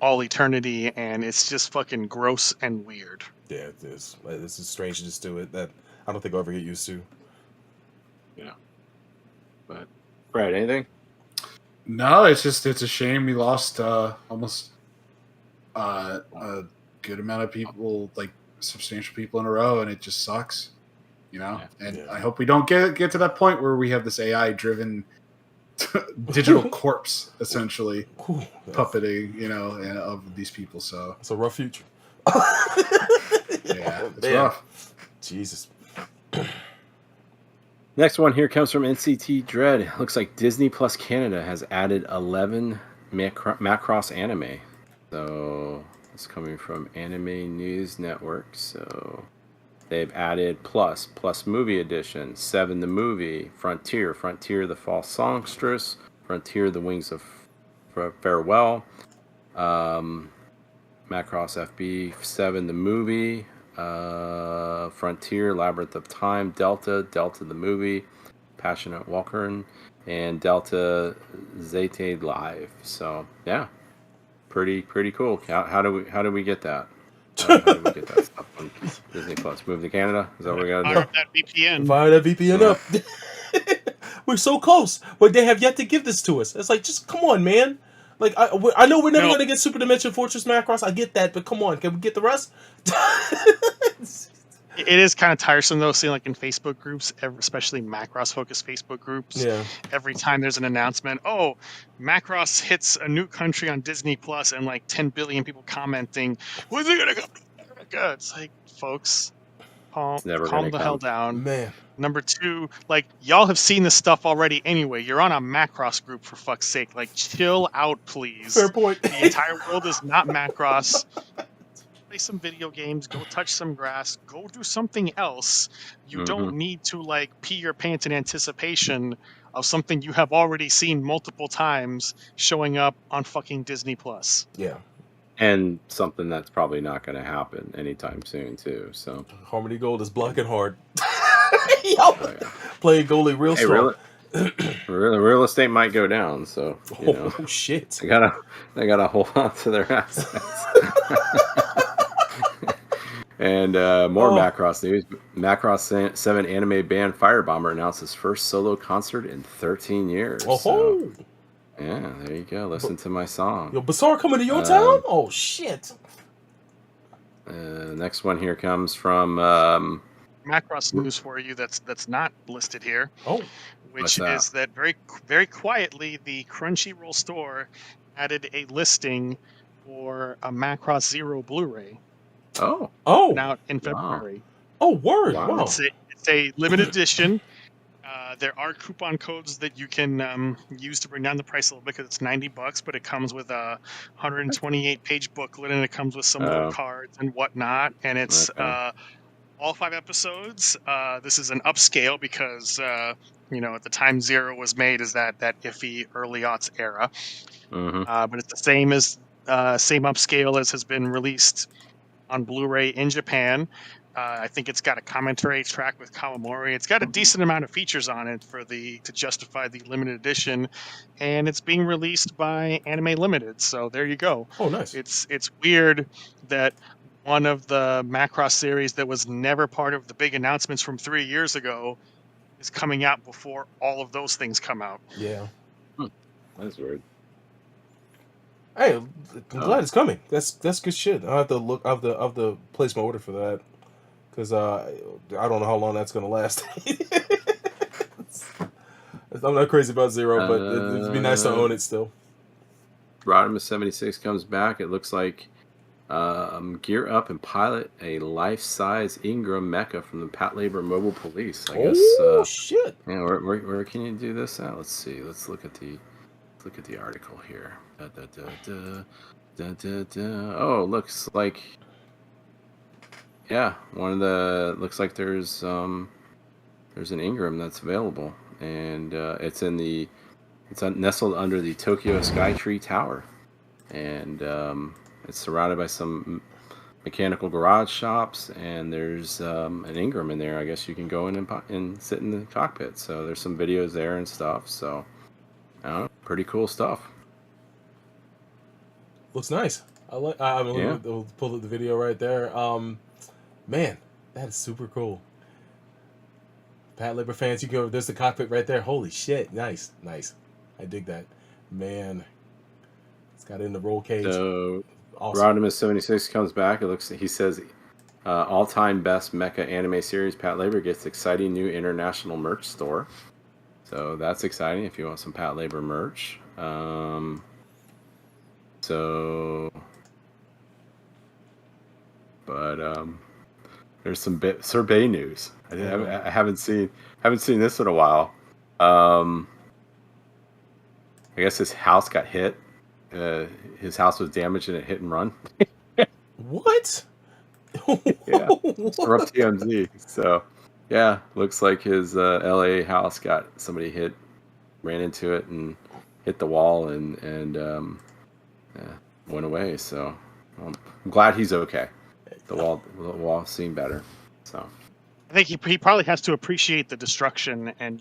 S12: all eternity, and it's just fucking gross and weird.
S11: Yeah, it is. This is strangeness to it that I don't think I'll ever get used to.
S10: But Brad, anything?
S13: No, it's a shame we lost almost a good amount of people, like substantial people in a row, and it just sucks, And I hope we don't get to that point where we have this AI-driven digital corpse, essentially, puppeting, of these people. So
S11: it's a rough future.
S13: It's rough.
S11: Jesus.
S10: Next one here comes from NCT Dread. Looks like Disney Plus Canada has added 11 Macross anime. So it's coming from Anime News Network. So they've added Plus Movie Edition, 7 the Movie, Frontier the False Songstress, Frontier the Wings of Farewell, Macross FB, 7 the Movie, Frontier Labyrinth of Time, Delta the Movie, Passionate Walker, and Delta Zeta Live. So yeah, pretty cool. How do we get that? How do we get that stuff on Disney Plus? Move to Canada? Is that what we gotta do?
S12: Fire that VPN.
S11: Fire that VPN up. We're so close, but they have yet to give this to us. It's like, just come on, man. Like, I know we're never
S12: No.
S11: going to get Super Dimension Fortress Macross. I get that, but come on, can we get the rest?
S12: It is kind of tiresome though, seeing like in Facebook groups, especially Macross-focused Facebook groups.
S11: Yeah.
S12: Every time there's an announcement, oh, Macross hits a new country on Disney Plus, and like 10 billion people commenting, "When's it gonna go to America?" It's like, folks, calm the hell down.
S11: Man.
S12: Number two, like, y'all have seen this stuff already anyway. You're on a Macross group, for fuck's sake. Like, chill out, please.
S11: Fair point.
S12: The entire world is not Macross. Play some video games, go touch some grass, go do something else. You don't need to like pee your pants in anticipation of something you have already seen multiple times showing up on fucking Disney Plus.
S11: Yeah.
S10: And something that's probably not going to happen anytime soon too. So
S11: Harmony Gold is blocking hard. Playing goalie real strong.
S10: Real estate might go down, so you know.
S11: Oh shit!
S10: They gotta hold on to their assets. And more Macross news. Macross 7 anime band Firebomber announced his first solo concert in 13 years.
S11: Oh,
S10: so, yeah, there you go. Listen to my song.
S11: Yo, Bazaar coming to your town? Oh shit!
S10: Next one here comes from
S12: Macross news for you that's not listed here.
S11: Oh,
S12: which is that very quietly the Crunchyroll store added a listing for a Macross Zero Blu-ray.
S10: Oh,
S12: out in February.
S11: Oh, word!
S10: Wow.
S11: Wow.
S12: It's a limited edition. There are coupon codes that you can use to bring down the price a little bit because it's $90, but it comes with a 128-page booklet and it comes with some little cards and whatnot. And it's all 5 episodes. This is an upscale because at the time Zero was made is that iffy early aughts era. But it's the same upscale as has been released on Blu-ray in Japan. I think it's got a commentary track with Kawamori. It's got a decent amount of features on it to justify the limited edition, and it's being released by Anime Limited. So there you go.
S11: Oh, nice.
S12: It's weird that one of the Macross series that was never part of the big announcements from 3 years ago is coming out before all of those things come out.
S11: Yeah.
S10: That's weird.
S11: Hey, I'm glad it's coming. That's good shit. I have to look. I have to place my order for that because I don't know how long that's gonna last. I'm not crazy about Zero, but it'd be nice to own it still.
S10: Rodimus 76 comes back. It looks like gear up and pilot a life-size Ingram Mecha from the Patlabor Mobile Police. I guess.
S11: Oh shit!
S10: Yeah, where can you do this at? Let's see. Let's look at the article here. Oh, looks like looks like there's an Ingram that's available, and it's nestled under the Tokyo Skytree Tower, and it's surrounded by some mechanical garage shops, and there's an Ingram in there. I guess you can go in and sit in the cockpit. So there's some videos there and stuff. So I don't know, pretty cool stuff.
S11: Looks nice. We'll pull up the video right there. Man, that is super cool. Patlabor fans, you go. There's the cockpit right there. Holy shit! Nice. I dig that. Man, it's got it in the roll cage.
S10: So,
S11: awesome.
S10: Rodimus 76 comes back. He says, all-time best mecha anime series. Patlabor gets exciting new international merch store. So that's exciting if you want some Patlabor merch. There's some Sorbet news. I haven't seen this in a while. I guess his house got hit. His house was damaged in a hit and run.
S11: What?
S10: Yeah, from TMZ. So, yeah, looks like his LA house got somebody ran into it and hit the wall and went away. So I'm glad he's okay. The wall seemed better. So
S12: I think he probably has to appreciate the destruction and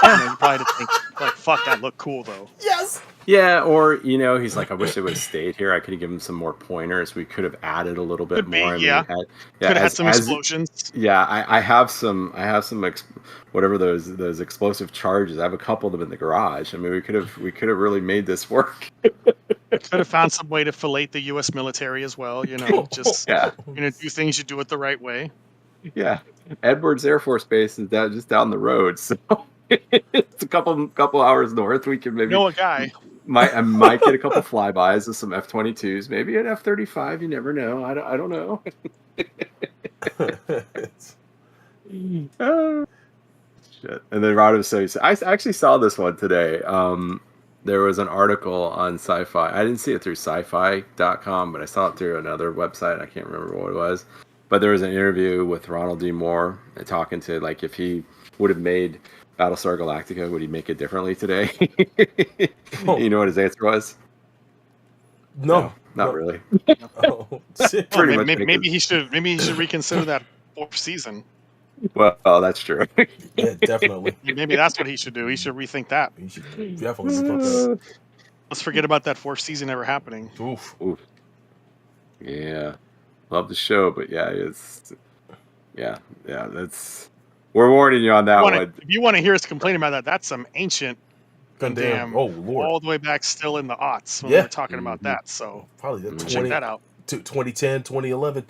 S12: you probably just think, like, fuck, that looked cool though.
S11: Yes.
S10: Yeah, or he's like, I wish they would have stayed here. I could have given some more pointers. We could have added a little bit
S12: Could be,
S10: more.
S12: yeah. Could have had some explosions.
S10: Yeah, I have some. Whatever those explosive charges. I have a couple of them in the garage. I mean, we could have really made this work.
S12: Could have found some way to fillet the U.S. military as well. Just do things, you do it the right way.
S10: Yeah, Edwards Air Force Base is just down the road, so it's a couple hours north. We can maybe
S12: know a guy.
S10: I might get a couple flybys of some F-22s, maybe an F-35. You never know. I don't know. Oh, shit. And then Rod was so I actually saw this one today. There was an article on Sci-Fi. I didn't see it through sci-fi.com, but I saw it through another website. I can't remember what it was. But there was an interview with Ronald D. Moore talking to, like, if he would have made Battlestar Galactica, would he make it differently today? You know what his answer was?
S11: No,
S10: not really.
S11: Oh,
S12: maybe he should reconsider that 4th season.
S10: Well, that's true.
S11: Yeah, definitely.
S12: Maybe that's what he should do. He should rethink that.
S11: He should definitely.
S12: Let's forget about that 4th season ever happening.
S11: Oof.
S10: Yeah, love the show, but that's. We're warning you on that one.
S12: If you want to hear us complain about that, that's some ancient
S11: Gundam. Oh, Lord.
S12: All the way back still in the aughts when we were talking about that. So
S11: probably
S12: check that out.
S11: 2010, 2011.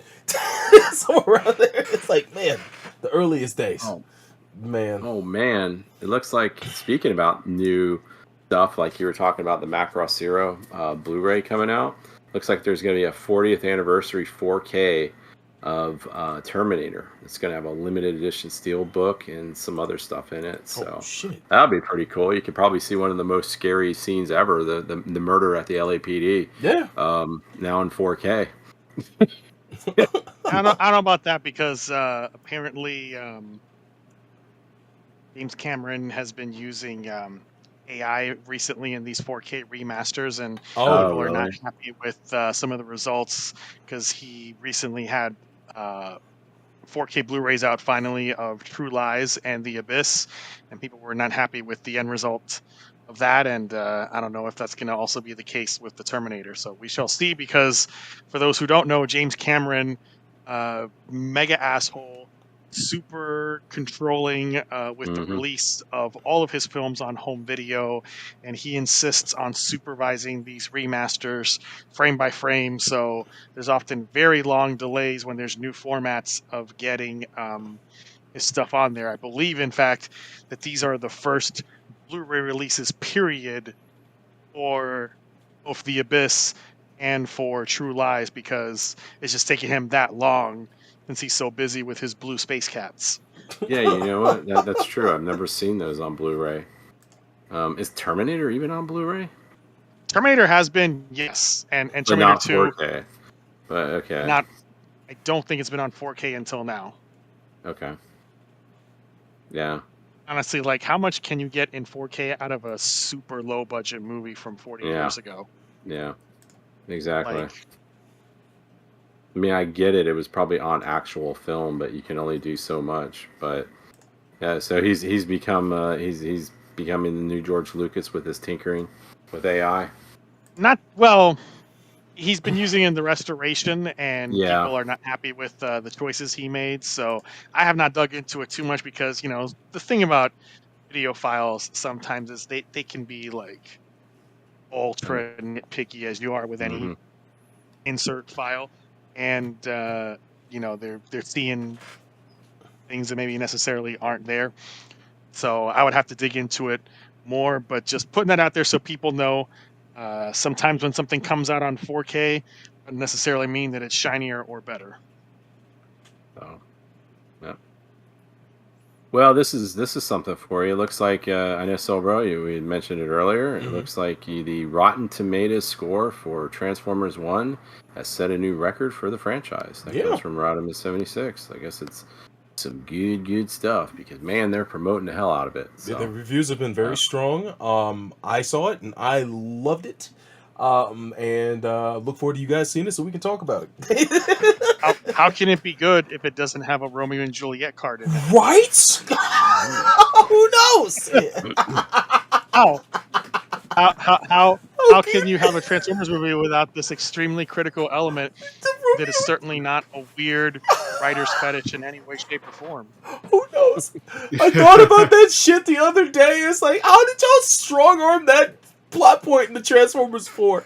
S11: Somewhere around there. It's like, man, the earliest days.
S10: Oh, man. It looks like, speaking about new stuff, like you were talking about the Macross Zero Blu-ray coming out, looks like there's going to be a 40th anniversary 4K of Terminator. It's going to have a limited edition steel book and some other stuff in it. So that'll be pretty cool. You could probably see one of the most scary scenes ever, the murder at the LAPD.
S11: Yeah.
S10: Now in 4K.
S12: I don't know about that because apparently James Cameron has been using AI recently in these 4K remasters, and people are not happy with some of the results because he recently had 4K Blu-rays out finally of True Lies and The Abyss, and people were not happy with the end result of that, and I don't know if that's going to also be the case with the Terminator, so we shall see, because for those who don't know, James Cameron, mega asshole, super controlling with the release of all of his films on home video, and he insists on supervising these remasters frame by frame, so there's often very long delays when there's new formats of getting his stuff on there. I believe, in fact, that these are the first Blu-ray releases, period, for both The Abyss and for True Lies, because it's just taking him that long since he's so busy with his blue space cats.
S10: Yeah, you know what? That's true. I've never seen those on Blu-ray. Is Terminator even on Blu-ray?
S12: Terminator has been, yes, and Terminator
S10: not
S12: 2.
S10: 4K. But okay.
S12: I don't think it's been on 4K until now.
S10: Okay. Yeah.
S12: Honestly, like, how much can you get in 4K out of a super low budget movie from 40 years ago?
S10: Yeah. Exactly.
S12: Like,
S10: I mean, I get it. It was probably on actual film, but you can only do so much. But yeah, so he's become he's becoming the new George Lucas with his tinkering with AI.
S12: He's been using it in the restoration, and people are not happy with the choices he made. So I have not dug into it too much because, you know, the thing about video files sometimes is they can be like ultra nitpicky, as you are with any insert file. And you know, they're seeing things that maybe necessarily aren't there. So I would have to dig into it more, but just putting that out there so people know. Sometimes when something comes out on 4K, doesn't necessarily mean that it's shinier or better.
S10: Oh, yeah. Well, this is something for you. It looks like I know Silbro, we mentioned it earlier. It looks like the Rotten Tomatoes score for Transformers 1 has set a new record for the franchise. That comes from Rotten 76. I guess it's some good stuff because, man, they're promoting the hell out of it. So.
S11: Yeah, the reviews have been very strong. I saw it and I loved it. And look forward to you guys seeing it so we can talk about it.
S12: How can it be good if it doesn't have a Romeo and Juliet card in it?
S11: Right? Who knows?
S12: How can you have a Transformers movie without this extremely critical element that is certainly not a weird writer's fetish in any way, shape, or form?
S11: Who knows? I thought about that shit the other day. It's like, how did y'all strong arm that plot point in the Transformers 4?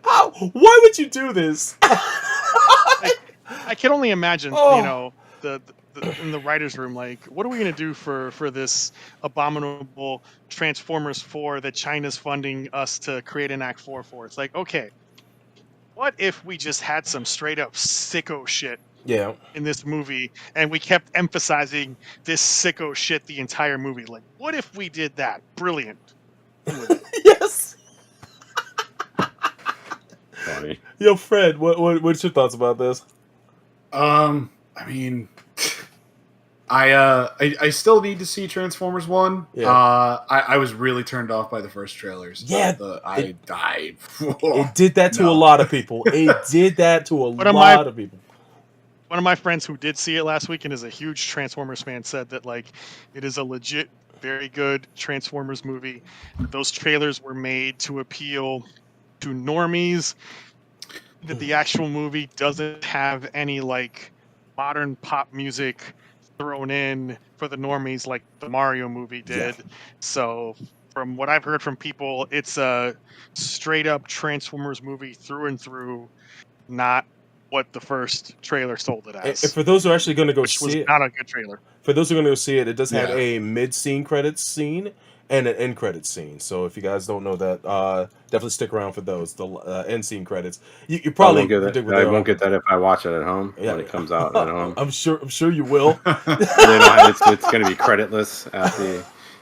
S11: How? Why would you do this?
S12: I can only imagine,
S11: Oh.
S12: you know, the in the writer's room, like, what are we going to do for this abominable Transformers 4 that China's funding us to create an Act 4 for? It's like, okay, what if we just had some straight up sicko shit in this movie, and we kept emphasizing this sicko shit the entire movie? Like, what if we did that? Brilliant.
S11: Yes.
S10: Funny.
S11: Yo, Fred, what's your thoughts about this?
S13: I mean, I still need to see Transformers 1.
S11: Yeah.
S13: I was really turned off by the first trailers.
S11: Yeah,
S13: I died.
S11: It did that to a lot of people. It did that to a lot of people.
S12: One of my friends who did see it last week and is a huge Transformers fan said that, like, it is a legit, very good Transformers movie. Those trailers were made to appeal to normies. That the actual movie doesn't have any, like, modern pop music thrown in for the normies like the Mario movie did.
S11: Yeah.
S12: So from what I've heard from people, it's a straight up Transformers movie through and through, not what the first trailer sold it as.
S11: And for those who are actually going to go
S12: which was
S11: see it,
S12: not a good trailer.
S11: For those who are going to go see it, it does have
S13: Yeah.
S11: a mid-scene credits scene and an end credits scene. So if you guys don't know that, definitely stick around for those. The end scene credits. You probably
S10: I won't get that if I watch it at home when it comes out at home.
S11: I'm sure you will.
S10: It's going to be creditless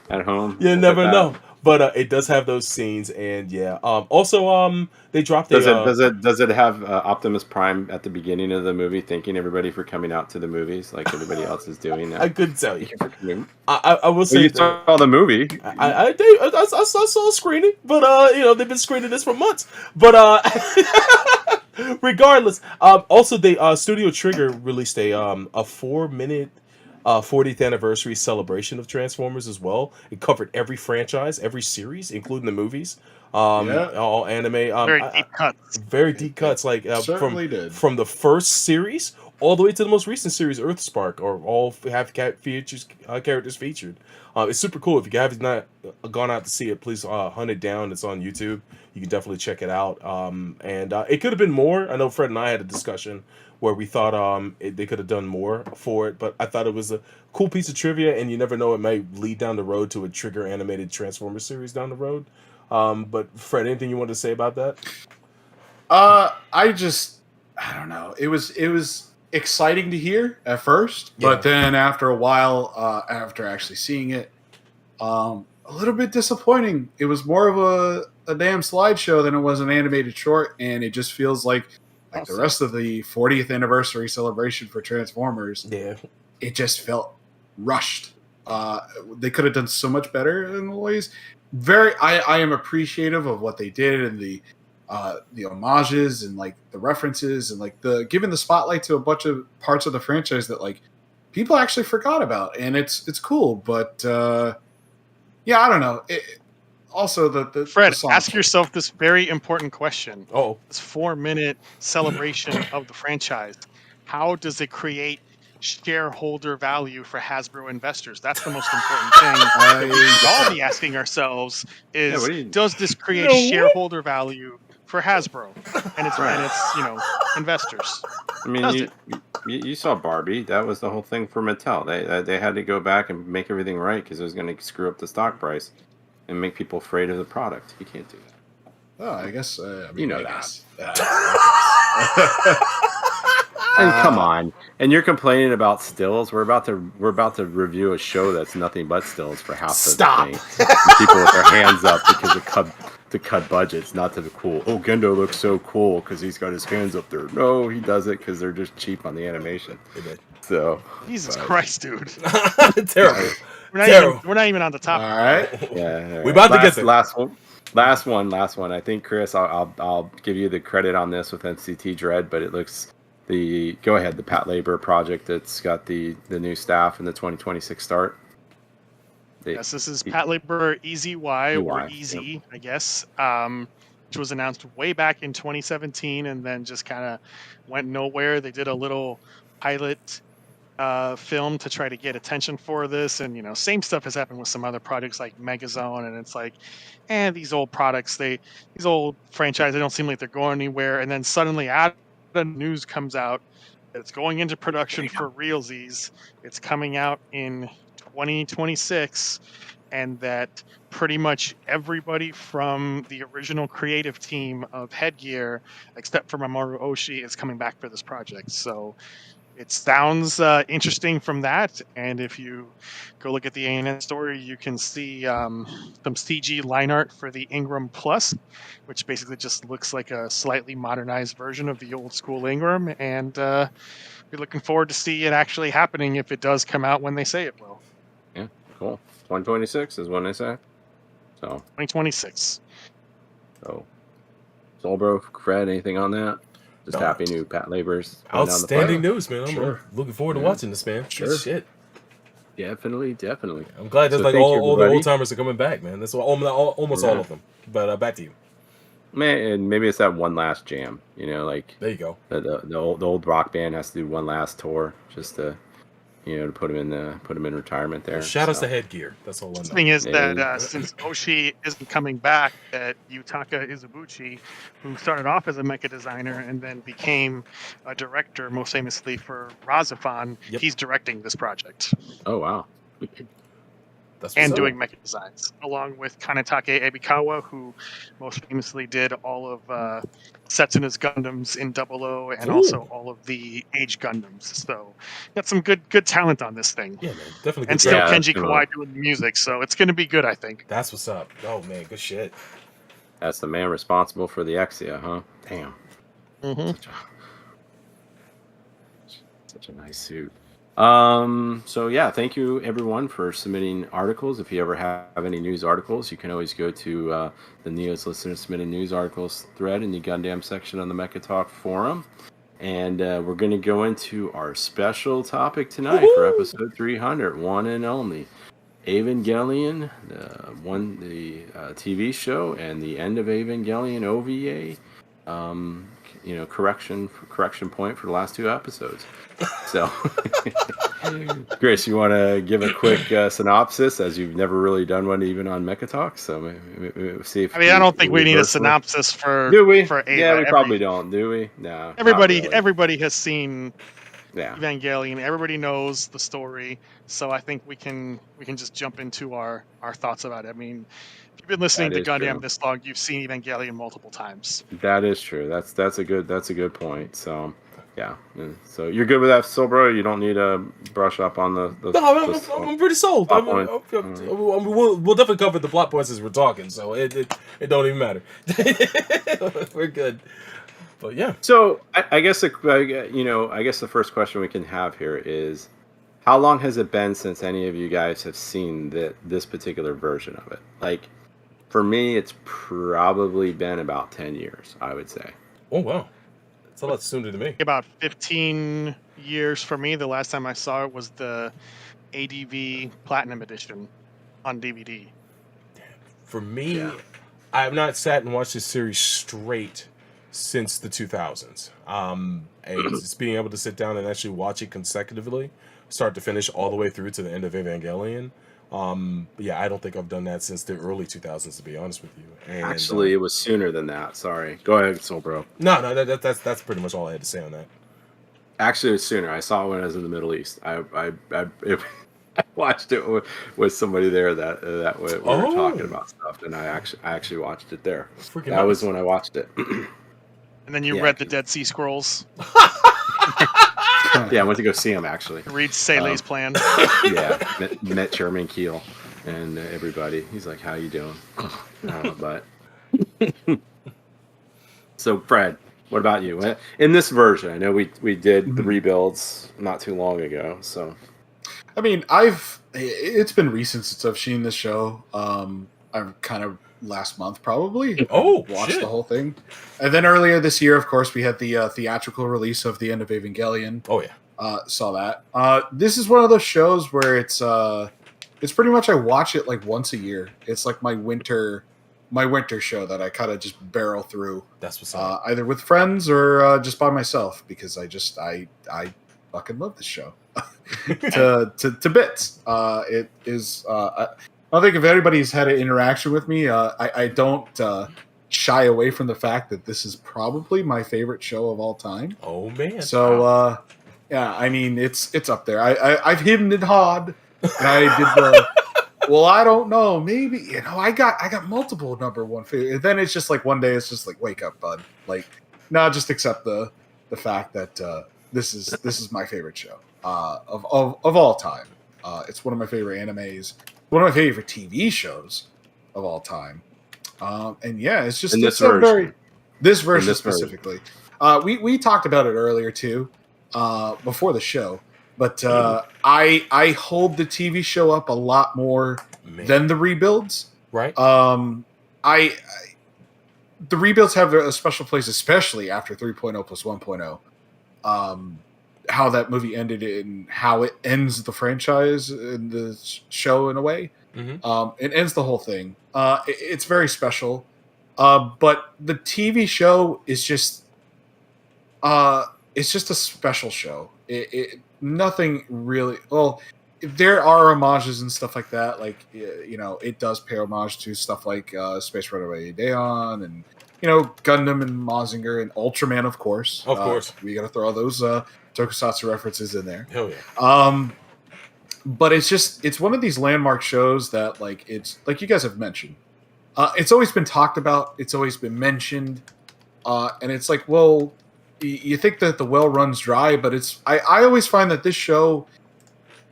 S10: at home.
S11: You never know. But it does have those scenes, and yeah. Also, they dropped
S10: Does it have Optimus Prime at the beginning of the movie, thanking everybody for coming out to the movies like everybody else is doing now?
S11: I couldn't tell you.
S10: I
S11: will say
S10: you saw the movie.
S11: I saw a screening, but they've been screening this for months. But regardless, also they Studio Trigger released a 4-minute 40th anniversary celebration of Transformers as well. It covered every franchise, every series, including the movies. All anime.
S12: Very deep cuts.
S11: Very deep cuts, like from the first series all the way to the most recent series, Earthspark, or all have characters featured. It's super cool. If you have not gone out to see it, please hunt it down. It's on YouTube. You can definitely check it out. And it could have been more. I know Fred and I had a discussion where we thought they could have done more for it, but I thought it was a cool piece of trivia, and you never know, it might lead down the road to a Trigger animated Transformers series down the road. But Fred, anything you wanted to say about that?
S13: I don't know. It was exciting to hear at first, but then after a while, after actually seeing it, a little bit disappointing. It was more of a damn slideshow than it was an animated short, and it just feels like the rest of the 40th anniversary celebration for Transformers.
S11: Yeah, it
S13: just felt rushed. They could have done so much better in ways. I am appreciative of what they did and the homages and like the references and like the giving the spotlight to a bunch of parts of the franchise that like people actually forgot about, and it's cool. But I don't know. Also, the
S12: Fred,
S13: the
S12: ask yourself this very important question.
S11: Oh,
S12: this 4-minute celebration of the franchise. How does it create shareholder value for Hasbro investors? That's the most important thing we should all be asking ourselves: does this create shareholder value for Hasbro and its investors?
S10: I mean, you saw Barbie. That was the whole thing for Mattel. They had to go back and make everything right because it was going to screw up the stock price and make people afraid of the product. You can't do that.
S13: Oh, I guess
S10: that. And come on. And you're complaining about stills. We're about to review a show that's nothing but stills for half the thing. People with their hands up because the cut budgets, not to the cool. Oh, Gendo looks so cool because he's got his hands up there. No, he does it because they're just cheap on the animation. So
S12: Jesus Christ, dude.
S11: Terrible.
S12: We're not even on the topic.
S13: All right.
S10: Yeah.
S11: We're about to get there.
S10: Last one. Last one. I think, Chris, I'll give you the credit on this with NCT Dread, but it looks the Patlabor project that's got the new staff and the 2026 start.
S12: Yes, this is Patlabor EZY or EZ,
S10: yep.
S12: I guess, which was announced way back in 2017 and then just kind of went nowhere. They did a little pilot film to try to get attention for this, and same stuff has happened with some other projects like Megazone, and it's like, these old products, these old franchises, they don't seem like they're going anywhere, and then suddenly out of the news comes out that it's going into production for realsies. It's coming out in 2026, and that pretty much everybody from the original creative team of Headgear, except for Mamoru Oshii, is coming back for this project. So it sounds interesting from that, and if you go look at the ANN story, you can see some CG line art for the Ingram Plus, which basically just looks like a slightly modernized version of the old school Ingram, and we're looking forward to see it actually happening if it does come out when they say it will.
S10: Yeah, cool. 2026 is when they say. So
S12: 2026.
S10: So, Soulbro, Fred, anything on that? Just happy new Patlabors.
S11: Outstanding news, man. I'm looking forward to watching this, man.
S10: Sure.
S11: Good shit.
S10: Definitely.
S11: I'm glad there's all the old timers are coming back, man. That's almost all of them. But back to you.
S10: Man, and maybe it's that one last jam. Like
S11: there you go.
S10: The old rock band has to do one last tour just to to put him in retirement there.
S11: Shout out to Headgear. That's all I know.
S12: The thing is that since Oshii isn't coming back, that Yutaka Izubuchi, who started off as a mecha designer and then became a director, most famously for Razafon, he's directing this project.
S10: Oh wow!
S12: And doing mecha designs, along with Kanetake Ebikawa, who most famously did all of Setsuna's Gundams in 00 and also all of the Age Gundams. So got some good talent on this thing.
S11: Yeah, man, definitely.
S12: And still Kenji Kawai doing the music, so it's going to be good, I think.
S11: That's what's up. Oh man, good shit.
S10: That's the man responsible for the Exia, huh? Damn.
S12: Mm-hmm.
S10: Such a nice suit. So yeah, thank you everyone for submitting articles. If you ever have any news articles, you can always go to the Neo's listener submitted news articles thread in the Gundam section on the Mecha Talk forum. And we're going to go into our special topic tonight for episode 300, one and only Evangelion, the TV show, and the end of Evangelion OVA. Correction point for the last two episodes. So, Chris, you want to give a quick synopsis, as you've never really done one even on Mecha Talk. So maybe see if.
S12: I don't think we need a synopsis for.
S10: Do we?
S12: For Ava.
S10: Yeah, we probably don't. Do we? No.
S12: Everybody has seen.
S10: Yeah.
S12: Evangelion. Everybody knows the story, so I think we can just jump into our thoughts about it. I mean, if you've been listening to Gundam this long, you've seen Evangelion multiple times.
S10: That is true. That's a good point. So, yeah. So you're good with that, Soulbro? You don't need to brush up on the
S11: No, I'm pretty sold. We'll definitely cover the plot points as we're talking, so it don't even matter. We're good. But yeah.
S10: So I guess the first question we can have here is, how long has it been since any of you guys have seen this particular version of it? Like, for me, it's probably been about 10 years, I would say.
S11: Oh wow, that's a lot sooner than me.
S12: About 15 years for me. The last time I saw it was the ADV Platinum Edition on DVD.
S11: For me, I have not sat and watched this series straight since the 2000s. And it's being able to sit down and actually watch it consecutively, start to finish, all the way through to the end of Evangelion. But yeah, I don't think I've done that since the early 2000s, to be honest with you. And,
S10: actually, it was sooner than that. Sorry. Go ahead, Soulbro.
S11: No, that's pretty much all I had to say on that.
S10: Actually, it was sooner. I saw it when I was in the Middle East. I watched it with somebody there that we were talking about stuff, and I actually watched it there. That was when I watched it.
S12: And then you read the Dead Sea Scrolls.
S10: Yeah, I went to go see him actually.
S12: Read Sele's plan.
S10: Yeah, met Chairman Keel and everybody. He's like, "How you doing?" But so, Fred, what about you? In this version, I know we did the rebuilds not too long ago. So,
S13: I mean, it's been recent since I've seen this show. kind of last month probably.
S11: Oh,
S13: watched
S11: shit.
S13: the whole thing, and then earlier this year, of course, we had the theatrical release of the end of Evangelion.
S11: Oh yeah,
S13: saw that. This is one of those shows where it's pretty much I watch it like once a year. It's like my winter show that I kind of just barrel through.
S11: That's what's up.
S13: Either with friends or just by myself because I fucking love this show to bits. It is. I don't think if anybody's had an interaction with me, I don't shy away from the fact that this is probably my favorite show of all time.
S11: Oh man!
S13: So yeah, I mean it's up there. I've hidden it hard, and I did the. Well, I don't know. Maybe I got multiple number one favorite. And then it's just like one day it's just like wake up, bud. Like no, just accept the fact that this is my favorite show of all time. It's one of my favorite animes. One of my favorite TV shows of all time. And yeah, it's just this version specifically. We talked about it earlier too, before the show. But I hold the TV show up a lot more than the rebuilds.
S11: Right.
S13: The rebuilds have a special place, especially after 3.0 plus 1.0. How that movie ended and how it ends the franchise and the show in a way.
S11: Mm-hmm.
S13: It ends the whole thing. It's very special. But the TV show is just it's just a special show. Nothing really. Well, there are homages and stuff like that. Like it does pay homage to stuff like Space Runaway Daeon and Gundam and Mazinger and Ultraman, of course.
S11: Of course,
S13: we got to throw all those Tokusatsu references in there.
S11: Hell yeah.
S13: But it's one of these landmark shows that it's like you guys have mentioned. It's always been talked about. It's always been mentioned, and it's like, well, you think that the well runs dry, but I always find that this show,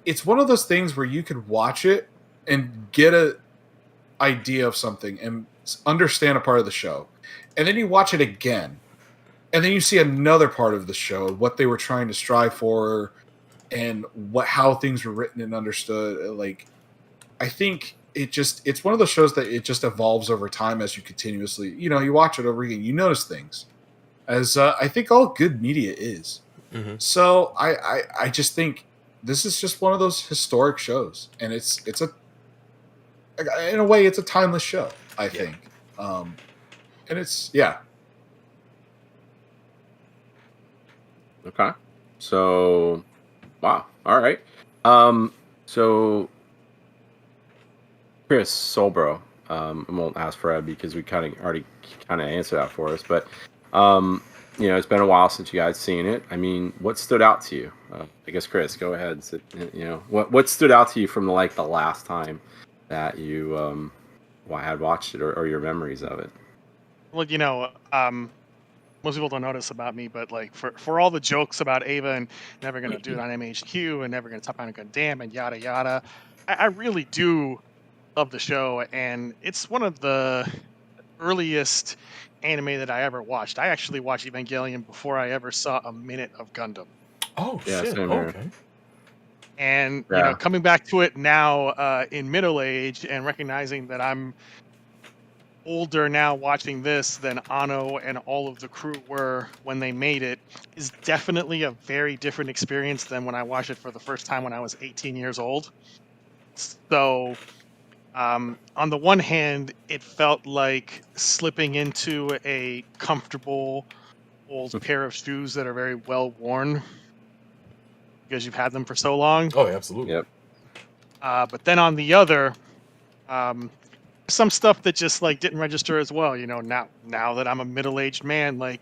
S13: it's one of those things where you could watch it and get a idea of something and understand a part of the show, and then you watch it again, and then you see another part of the show, what they were trying to strive for, and how things were written and understood. Like, I think it's one of those shows that it just evolves over time as you continuously, you watch it over again, you notice things, as I think all good media is.
S11: Mm-hmm.
S13: So I just think this is just one of those historic shows, and it's in a way it's a timeless show, I think. And it's
S10: Okay. So wow. All right. So Chris Solbro, I won't ask Fred because we already answered that for us, but it's been a while since you guys seen it. I mean, what stood out to you? I guess Chris, go ahead. What stood out to you from the last time that you had watched it, or your memories of it?
S12: Well, most people don't notice about me, but for all the jokes about Ava and never gonna do it on MAHQ and never gonna top on Gundam and yada yada, I really do love the show, and it's one of the earliest anime that I ever watched. I actually watched Evangelion before I ever saw a minute of Gundam.
S11: Oh
S10: yeah,
S11: shit! Okay.
S12: And coming back to it now in middle age and recognizing that I'm older now watching this than Anno and all of the crew were when they made it is definitely a very different experience than when I watched it for the first time when I was 18 years old. So on the one hand, it felt like slipping into a comfortable old pair of shoes that are very well worn because you've had them for so long.
S11: Oh, yeah, absolutely.
S10: Yep.
S12: But then on the other, some stuff that just didn't register as well. Now that I'm a middle-aged man,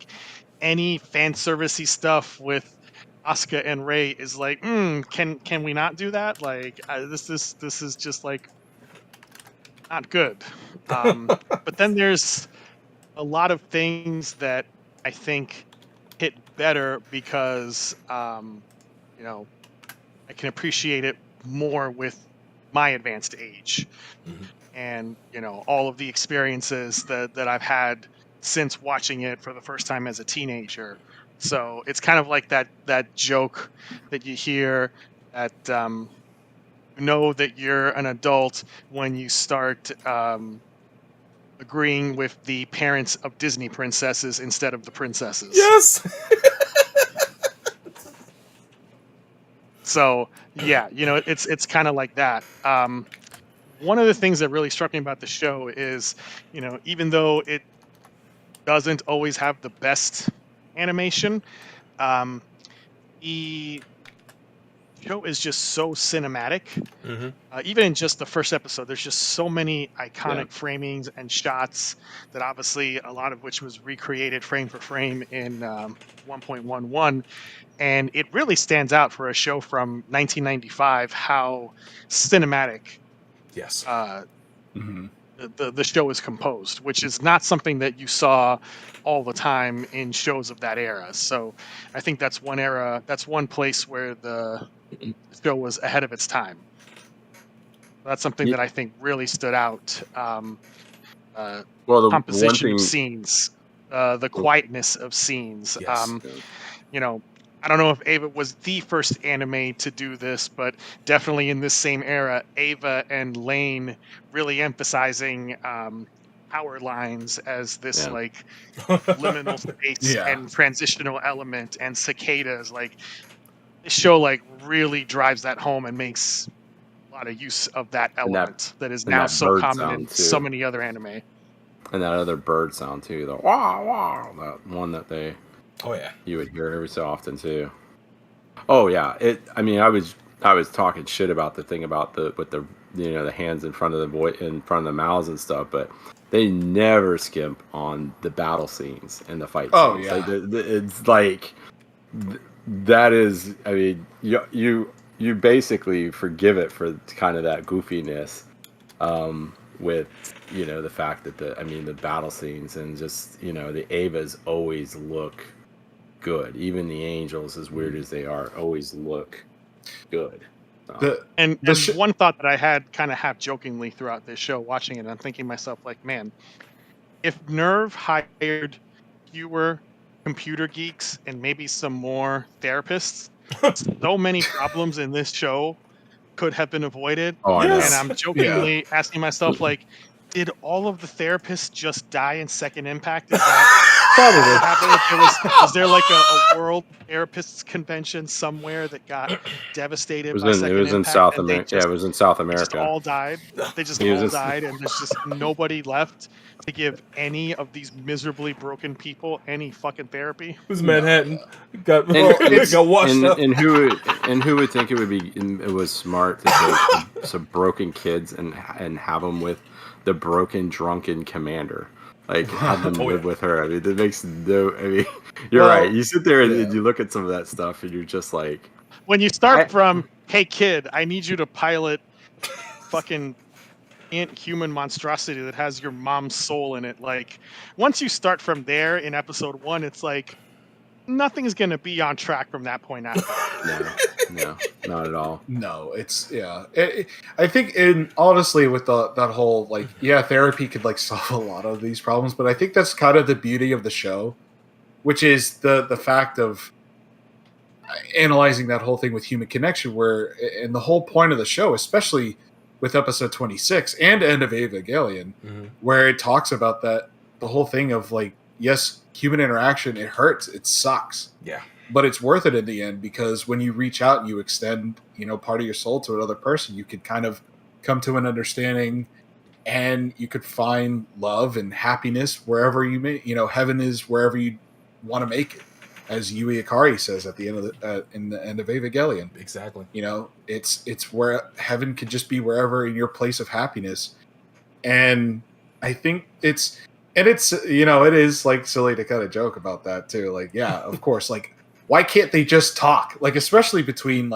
S12: any fan servicey stuff with Asuka and Rei is can we not do that? This is just not good. But then there's a lot of things that I think hit better because I can appreciate it more with my advanced age.
S11: Mm-hmm.
S12: And all of the experiences that I've had since watching it for the first time as a teenager. So it's kind of like that joke that you hear that know that you're an adult when you start agreeing with the parents of Disney princesses instead of the princesses.
S11: Yes.
S12: So yeah, it's kind of like that. One of the things that really struck me about the show is, even though it doesn't always have the best animation, the show is just so cinematic. Even in just the first episode, there's just so many iconic framings and shots that obviously a lot of which was recreated frame for frame in 1.11. And it really stands out for a show from 1995 how cinematic the show is composed, which is not something that you saw all the time in shows of that era. So I think that's one place where the show was ahead of its time. That's something that I think really stood out. The composition of scenes, the quietness of scenes. I don't know if Ava was the first anime to do this, but definitely in this same era, Ava and Lane really emphasizing power lines as this liminal space and transitional element, and cicadas. Like, this show really drives that home and makes a lot of use of that element that is now so common in so many other anime.
S10: And that other bird sound too, the wah wah, that one that they you would hear every so often too. Oh yeah, I was talking shit about the thing about the hands in front of the mouths and stuff, but they never skimp on the battle scenes and the fight scenes. It's like that is, you basically forgive it for kind of that goofiness, with the fact that the battle scenes and just the Avas always look good. Even the angels, as weird as they are, always look good.
S12: And one thought that I had kind of half jokingly throughout this show watching it, I'm thinking to myself, like, man, if Nerve hired fewer computer geeks and maybe some more therapists, so many problems in this show could have been avoided. And I'm jokingly asking myself, like, did all of the therapists just die in Second Impact? Is there like a world therapists convention somewhere that got devastated by Second Impact?
S10: It was in South America. Yeah, it was in South America.
S12: They just all died. They just all died, and there's just nobody left to give any of these miserably broken people any fucking therapy.
S11: It was Manhattan. Got washed up.
S10: And who would think it was smart to take some broken kids and have them with the broken drunken commander, have them live with her. That makes you're right. You sit there and you look at some of that stuff and you're just like,
S12: when you start from, hey kid, I need you to pilot fucking human monstrosity that has your mom's soul in it. Like, once you start from there in episode 1, it's like nothing's gonna be on track from that point out.
S10: No, not at all.
S13: No, it's I think honestly with that whole therapy could solve a lot of these problems, but I think that's kind of the beauty of the show, which is the fact of analyzing that whole thing with human connection, and the whole point of the show, especially with episode 26 and End of Evangelion, where it talks about that the whole thing of yes, human interaction, it hurts, it sucks.
S11: Yeah.
S13: But it's worth it in the end, because when you reach out and you extend, part of your soul to another person, you could kind of come to an understanding, and you could find love and happiness wherever you may. Heaven is wherever you want to make it, as Yui Ikari says at the end of in the End of Evangelion.
S11: Exactly.
S13: It's where heaven could just be wherever in your place of happiness, and I think it's it is silly to kind of joke about that too. Of course, why can't they just talk? Especially between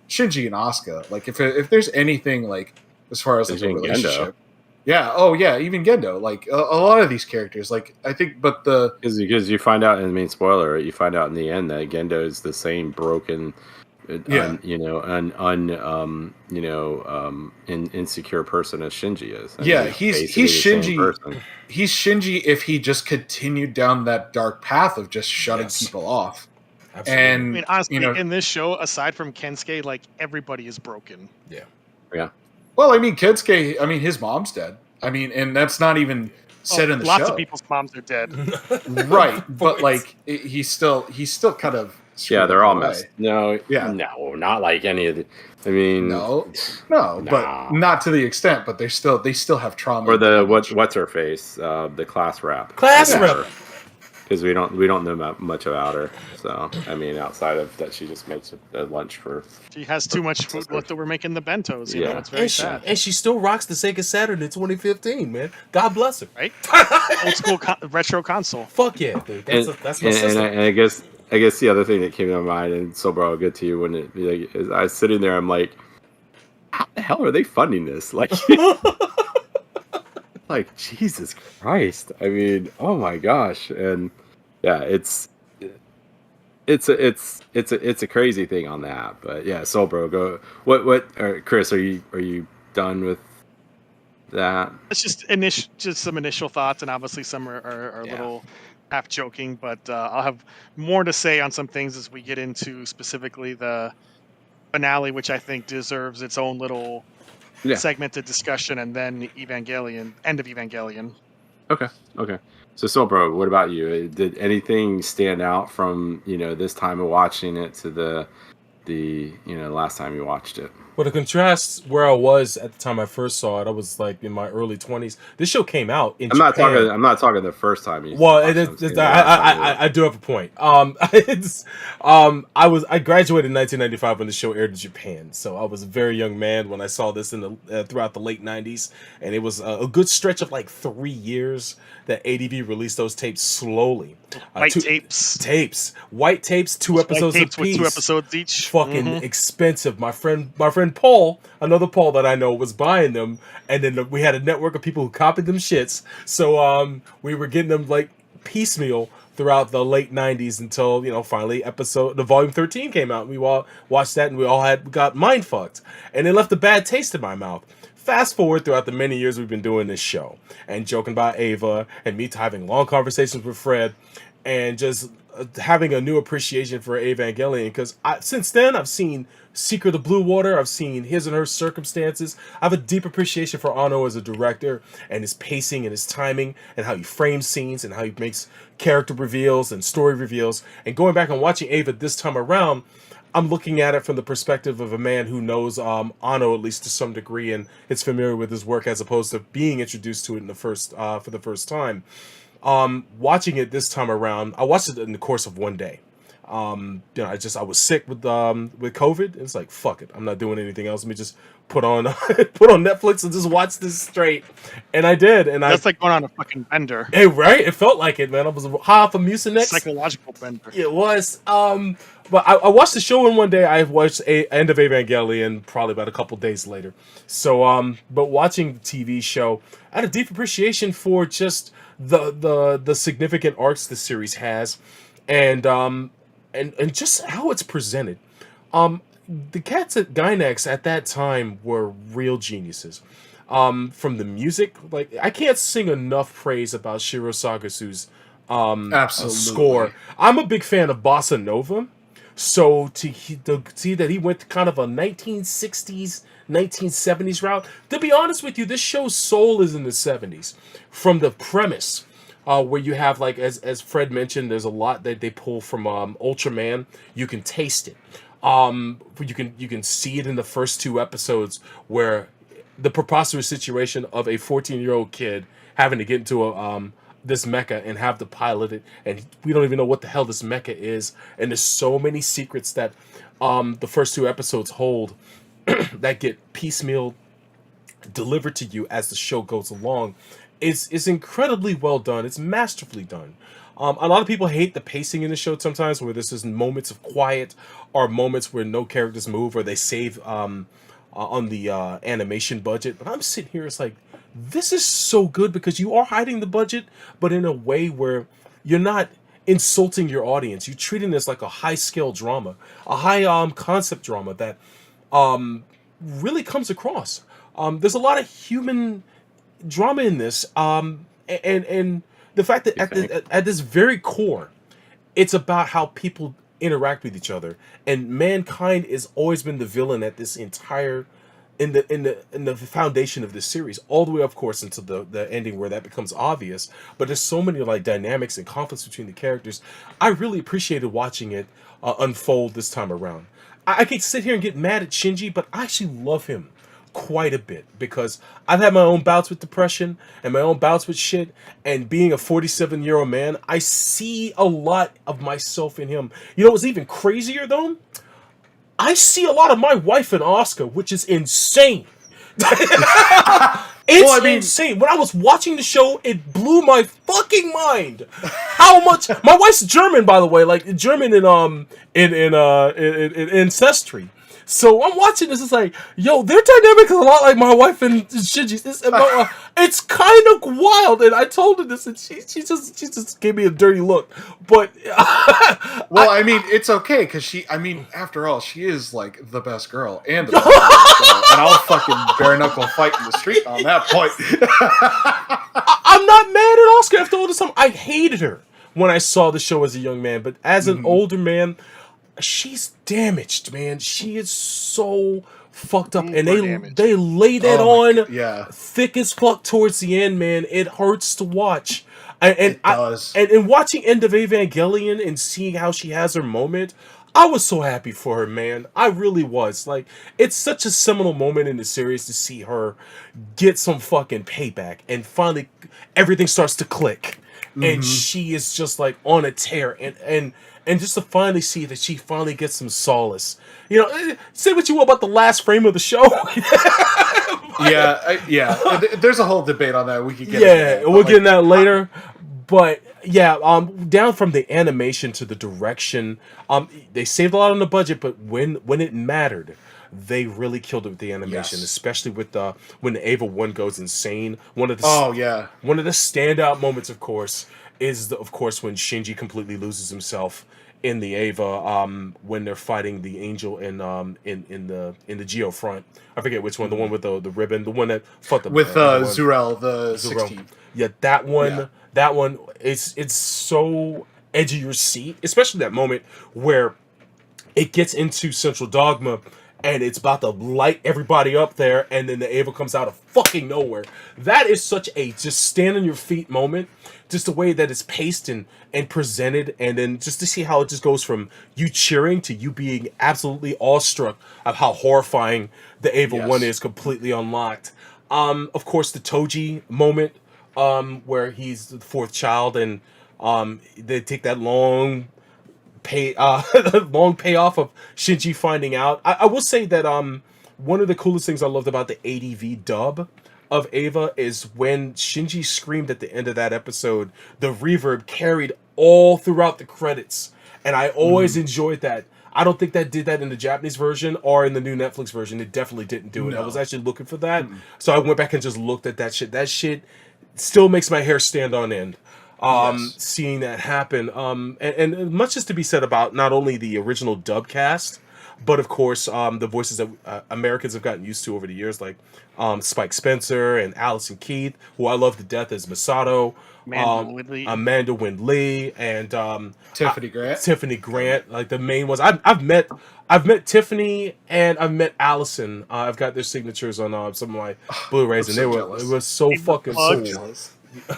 S13: Shinji and Asuka. If there's anything as far as a relationship.
S10: Gendo.
S13: Even Gendo. A lot of these characters. I think, but
S10: because you find out, spoiler, you find out in the end that Gendo is the same broken, insecure person as Shinji is.
S13: He's Shinji. He's Shinji if he just continued down that dark path of just shutting people off.
S11: Absolutely.
S13: And
S12: honestly, in this show, aside from Kensuke, everybody is broken.
S10: Yeah.
S13: Well, Kensuke, his mom's dead. And that's not even said in the
S12: lots
S13: show.
S12: of people's moms are dead.
S13: Right, but like he's still kind of
S10: they're all
S13: away.
S10: messed. No, not like any of the. I mean,
S13: no, but not to the extent. But they still have trauma.
S10: Or the what's her face, the class rep. Because we don't know much about her. So I mean, outside of that, she just makes a lunch for.
S12: She has too much food left that we're making the bentos. You know, it's very sad.
S11: And she still rocks the Sega Saturn in 2015, man. God bless her.
S12: Right? Old school retro console.
S11: Fuck yeah, dude. That's my sister.
S10: And I guess the other thing that came to my mind, and so bro, I'll get to you when is I was sitting there, I'm like, how the hell are they funding this? Like, like Jesus Christ. I mean, oh my gosh. And yeah, it's a crazy thing on that. But yeah, so bro, go. What? Chris, are you done with that?
S12: It's just some initial thoughts, and obviously some are a little half joking, but I'll have more to say on some things as we get into specifically the finale, which I think deserves its own little segmented discussion, and then end of Evangelion.
S10: Okay. So bro, what about you? Did anything stand out from this time of watching it to the last time you watched it?
S11: Well, to contrast where I was at the time I first saw it, I was like in my early 20s. This show came out in Japan.
S10: I'm not talking the first time you.
S11: Well, I do have a point. I graduated in 1995 when the show aired in Japan, so I was a very young man when I saw this throughout the late 90s, and it was a good stretch of like 3 years that ADV released those tapes slowly.
S12: White tapes, 2 episodes
S11: apiece.
S12: With 2 episodes each.
S11: Fucking expensive. My friend Paul, another Paul that I know, was buying them, and then we had a network of people who copied them shits. So we were getting them like piecemeal throughout the late 90s until finally the volume 13 came out. We all watched that, and we got mind fucked, and it left a bad taste in my mouth. Fast forward throughout the many years we've been doing this show and joking about Ava and me having long conversations with Fred and just having a new appreciation for Evangelion, because since then I've seen Secret of Blue Water, I've seen His and Her Circumstances. I have a deep appreciation for Anno as a director and his pacing and his timing and how he frames scenes and how he makes character reveals and story reveals. And going back and watching Ava this time around, I'm looking at it from the perspective of a man who knows Anno at least to some degree and is familiar with his work, as opposed to being introduced to it for the first time. Watching it this time around, I watched it in the course of one day. I was sick with COVID. It's like, fuck it, I'm not doing anything else. Let me just put on Netflix and just watch this straight. And I did. And
S12: that's like going on a fucking bender.
S11: Hey, right? It felt like it, man. I was high off of Mucinex.
S12: Psychological bender.
S11: It was. But I watched the show in one day. I watched End of Evangelion probably about a couple days later. So, but watching the TV show, I had a deep appreciation for just the significant arcs the series has, and just how it's presented. The cats at Gainax at that time were real geniuses. From the music, like I can't sing enough praise about Shiro Sagasu's score. I'm a big fan of bossa nova. So to see that he went kind of a 1960s, 1970s route. To be honest with you, this show's soul is in the 70s. From the premise, where you have, like, as Fred mentioned, there's a lot that they pull from Ultraman. You can taste it. You can see it in the first 2 episodes, where the preposterous situation of a 14-year-old kid having to get into this mecha and have to pilot it, and we don't even know what the hell this mecha is, and there's so many secrets that the first 2 episodes hold that get piecemeal delivered to you as the show goes along. It's incredibly well done. It's masterfully done. A lot of people hate the pacing in the show sometimes, where there's just moments of quiet or moments where no characters move, or they save on the animation budget. But I'm sitting here, it's like, this is so good because you are hiding the budget, but in a way where you're not insulting your audience. You're treating this like a high-scale drama, a high-concept drama that really comes across. There's a lot of human drama in this, and the fact that at this very core, it's about how people interact with each other, and mankind has always been the villain at this entire in the foundation of this series, all the way, of course, into the ending where that becomes obvious. But there's so many like dynamics and conflicts between the characters. I really appreciated watching it unfold this time around. I could sit here and get mad at Shinji, but I actually love him quite a bit because I've had my own bouts with depression and my own bouts with shit, and being a 47-year-old man, I see a lot of myself in him. You know what's even crazier though? I see a lot of my wife in Oscar, which is insane. It's insane. When I was watching the show, it blew my fucking mind how much. My wife's German, by the way, like German in ancestry. So I'm watching this. It's like, yo, their dynamic is a lot like my wife and Shinji's. It's kind of wild. And I told her this, and she just gave me a dirty look. But
S13: well, I mean, it's okay because after all, she is like the best girl and the best girl, and I'll fucking bare knuckle fight in the street on that point.
S11: I'm not mad at Oscar after all this time. I hated her when I saw the show as a young man, but as an older man, she's damaged, man. She is so fucked up, and they lay that on thick as fuck towards the end, man. It hurts to watch. And watching End of Evangelion and seeing how she has her moment, I was so happy for her, man. I really was. Like, it's such a seminal moment in the series to see her get some fucking payback, and finally everything starts to click, and she is just like on a tear, and just to finally see that she finally gets some solace. You know, say what you will about the last frame of the show.
S13: There's a whole debate on that. We could get.
S11: Yeah, we'll get in that later. But yeah, down from the animation to the direction, they saved a lot on the budget, but when it mattered, they really killed it with the animation, especially with when the Ava 1 goes insane. One of the standout moments, of course, is when Shinji completely loses himself in the Ava, when they're fighting the Angel in the Geo front. I forget which one, the one with the ribbon, the one that fought the
S13: with Zurel, the 16.
S11: Yeah, that one. Yeah. That one, it's so edge of your seat, especially that moment where it gets into Central Dogma and it's about to light everybody up there, and then the Ava comes out of fucking nowhere. That is such a just stand on your feet moment, just the way that it's paced and presented, and then just to see how it just goes from you cheering to you being absolutely awestruck of how horrifying the Ava 1 is completely unlocked. Of course, the Toji moment, where he's the fourth child, and they take that long payoff of Shinji finding out. I will say that one of the coolest things I loved about the ADV dub of Ava is when Shinji screamed at the end of that episode, the reverb carried all throughout the credits, and I always enjoyed that. I don't think that did that in the Japanese version or in the new Netflix version. It definitely didn't do it. I was actually looking for that, so I went back and just looked at that shit. That shit still makes my hair stand on end. Seeing that happen, and much is to be said about not only the original dub cast, but of course the voices that Americans have gotten used to over the years, like Spike Spencer and Allison Keith, who I love to death as Masato, Amanda Wynn Lee, and
S13: Tiffany Grant.
S11: Tiffany Grant, like the main ones. I've met Tiffany and I've met Allison. I've got their signatures on some of my Blu-rays, and it was so fucking cool.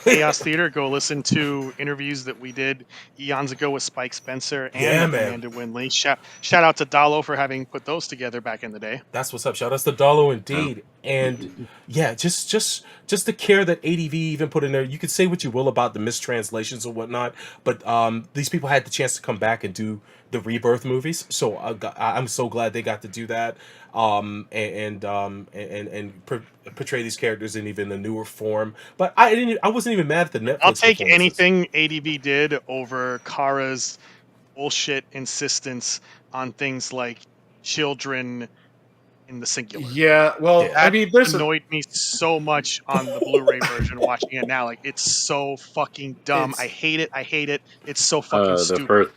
S12: Chaos Theater, go listen to interviews that we did eons ago with Spike Spencer and Amanda Winley. Shout out to Dalo for having put those together back in the day.
S11: That's what's up. Shout out to Dalo indeed. And yeah, just the care that ADV even put in there. You could say what you will about the mistranslations or whatnot, but these people had the chance to come back and do the Rebirth movies, so I'm so glad they got to do that, and portray these characters in even a newer form. But I wasn't even mad at the Netflix.
S12: I'll take anything ADV did over Kara's bullshit insistence on things like children in the singular.
S13: Yeah, well,
S12: that
S13: I mean, there's
S12: annoyed me so much on the Blu-ray version. Watching it now, like, it's so fucking dumb. I hate it. It's so fucking stupid.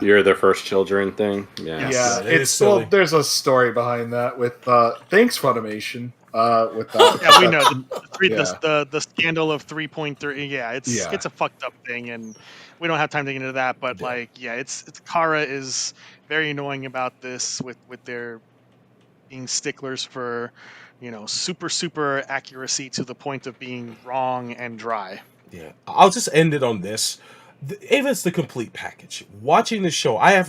S10: You're the first children thing.
S13: Yeah, it's well, there's a story behind that with thanks Funimation. With
S12: yeah, we know the scandal of 3.3. Yeah, it's a fucked up thing, and we don't have time to get into that. But like, it's Kara is very annoying about this with their being sticklers for, super accuracy to the point of being wrong and dry.
S11: Yeah, I'll just end it on this. Ava's the complete package. Watching the show, I have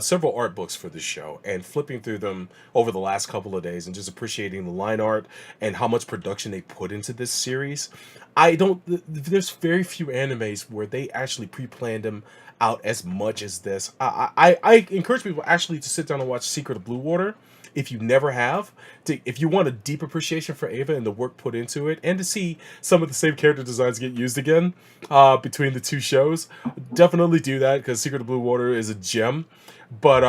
S11: several art books for this show, and flipping through them over the last couple of days and just appreciating the line art and how much production they put into this series. There's very few animes where they actually pre-planned them out as much as this. I encourage people actually to sit down and watch Secret of Blue Water if you never have, if you want a deep appreciation for Ava and the work put into it, and to see some of the same character designs get used again between the two shows, definitely do that, because Secret of Blue Water is a gem. But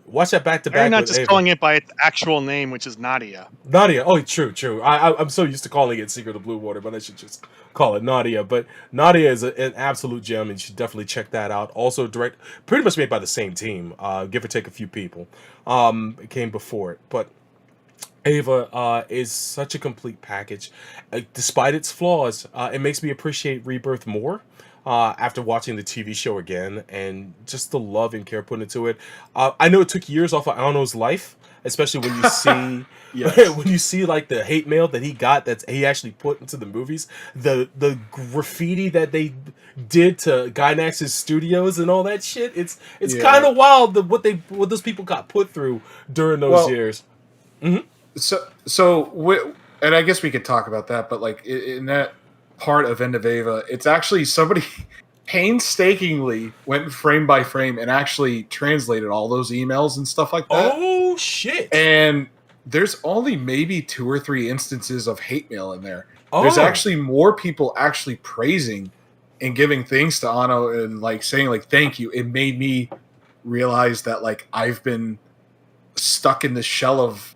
S11: watch that back to back.
S12: They're not just calling it by its actual name, which is Nadia.
S11: Nadia. Oh, true. I'm so used to calling it Secret of Blue Water, but I should just call it Nadia. But Nadia is an absolute gem, and you should definitely check that out. Also, pretty much made by the same team, give or take a few people. It came before it, but Ava is such a complete package. Despite its flaws, it makes me appreciate Rebirth more. After watching the TV show again, and just the love and care put into it. I know it took years off of Ano's life, especially when you see when you see like the hate mail that he got that he actually put into the movies, the graffiti that they did to Gainax's studios and all that shit. It's kind of wild what those people got put through during those years. Mm-hmm.
S13: And I guess we could talk about that, but like in that part of End of Ava, it's actually somebody painstakingly went frame by frame and actually translated all those emails and stuff like that.
S11: Oh shit.
S13: And there's only maybe 2 or 3 instances of hate mail in there. There's actually more people actually praising and giving thanks to Ano and like saying like thank you. It made me realize that like I've been stuck in the shell of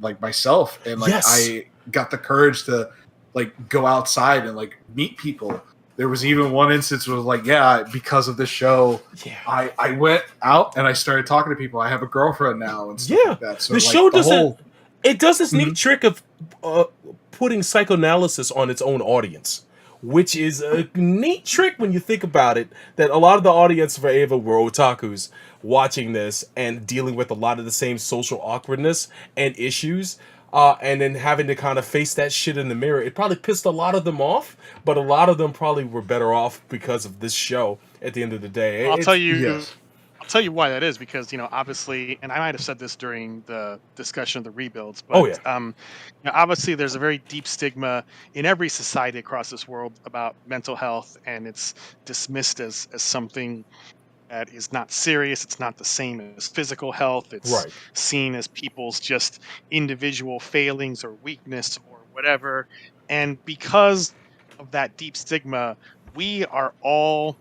S13: like myself, and like I got the courage to like go outside and like meet people. There was even one instance where like, because of this show, I went out and I started talking to people. I have a girlfriend now and stuff like that. So
S11: the show does this neat trick of putting psychoanalysis on its own audience, which is a neat trick when you think about it, that a lot of the audience for Ava were otakus watching this and dealing with a lot of the same social awkwardness and issues. And then having to kind of face that shit in the mirror. It probably pissed a lot of them off, but a lot of them probably were better off because of this show at the end of the day.
S12: I'll tell you why that is, because, obviously, and I might have said this during the discussion of the rebuilds, but obviously there's a very deep stigma in every society across this world about mental health, and it's dismissed as something that is not serious. It's not the same as physical health. It's seen as people's just individual failings or weakness or whatever. And because of that deep stigma, we are all,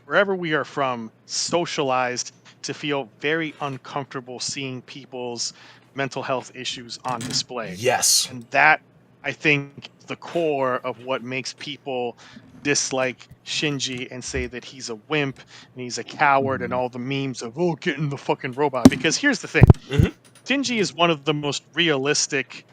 S12: wherever we are from, socialized to feel very uncomfortable seeing people's mental health issues on display.
S11: Yes.
S12: And that, I think, the core of what makes people dislike Shinji and say that he's a wimp and he's a coward and all the memes of get in the fucking robot. Because here's the thing, Shinji is one of the most realistic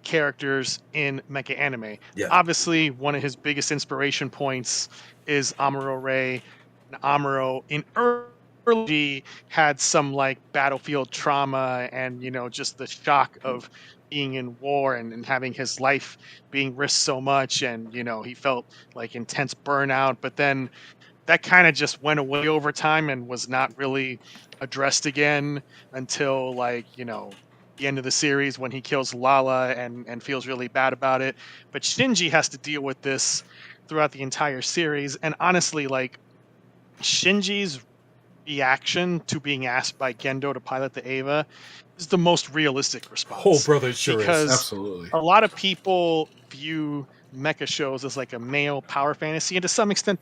S12: characters in mecha anime. Obviously, one of his biggest inspiration points is Amuro Ray. And Amuro in early had some like battlefield trauma and just the shock of being in war and having his life being risked so much, and he felt like intense burnout, but then that kind of just went away over time and was not really addressed again until like the end of the series when he kills Lala and feels really bad about it. But Shinji has to deal with this throughout the entire series, and honestly, like Shinji's reaction to being asked by Gendo to pilot the Ava is the most realistic response.
S11: Oh, brother, it sure
S12: because
S11: is.
S13: Absolutely.
S12: A lot of people view mecha shows as like a male power fantasy, and to some extent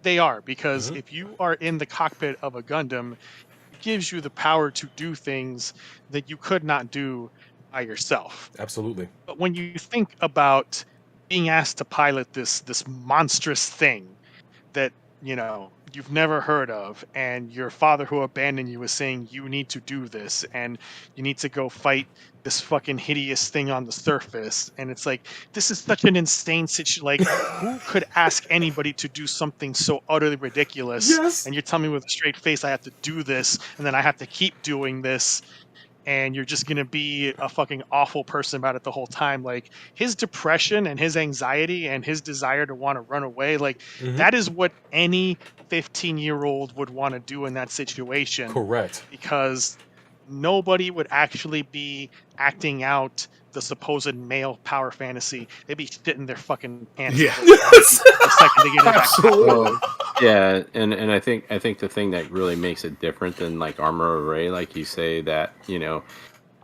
S12: they are, because if you are in the cockpit of a Gundam, it gives you the power to do things that you could not do by yourself.
S11: Absolutely.
S12: But when you think about being asked to pilot this monstrous thing that you've never heard of, and your father who abandoned you is saying you need to do this and you need to go fight this fucking hideous thing on the surface, and it's like, this is such an insane situation. Like, who could ask anybody to do something so utterly ridiculous? And you're telling me with a straight face I have to do this, and then I have to keep doing this, and you're just gonna be a fucking awful person about it the whole time. Like his depression and his anxiety and his desire to want to run away, like that is what any 15-year-old would want to do in that situation.
S11: Correct.
S12: Because nobody would actually be acting out the supposed male power fantasy. They'd be shitting their fucking pants.
S13: Yeah.
S12: The second they get into
S13: Absolutely.
S10: Yeah, and I think the thing that really makes it different than like Armor Ray, like you say that, you know,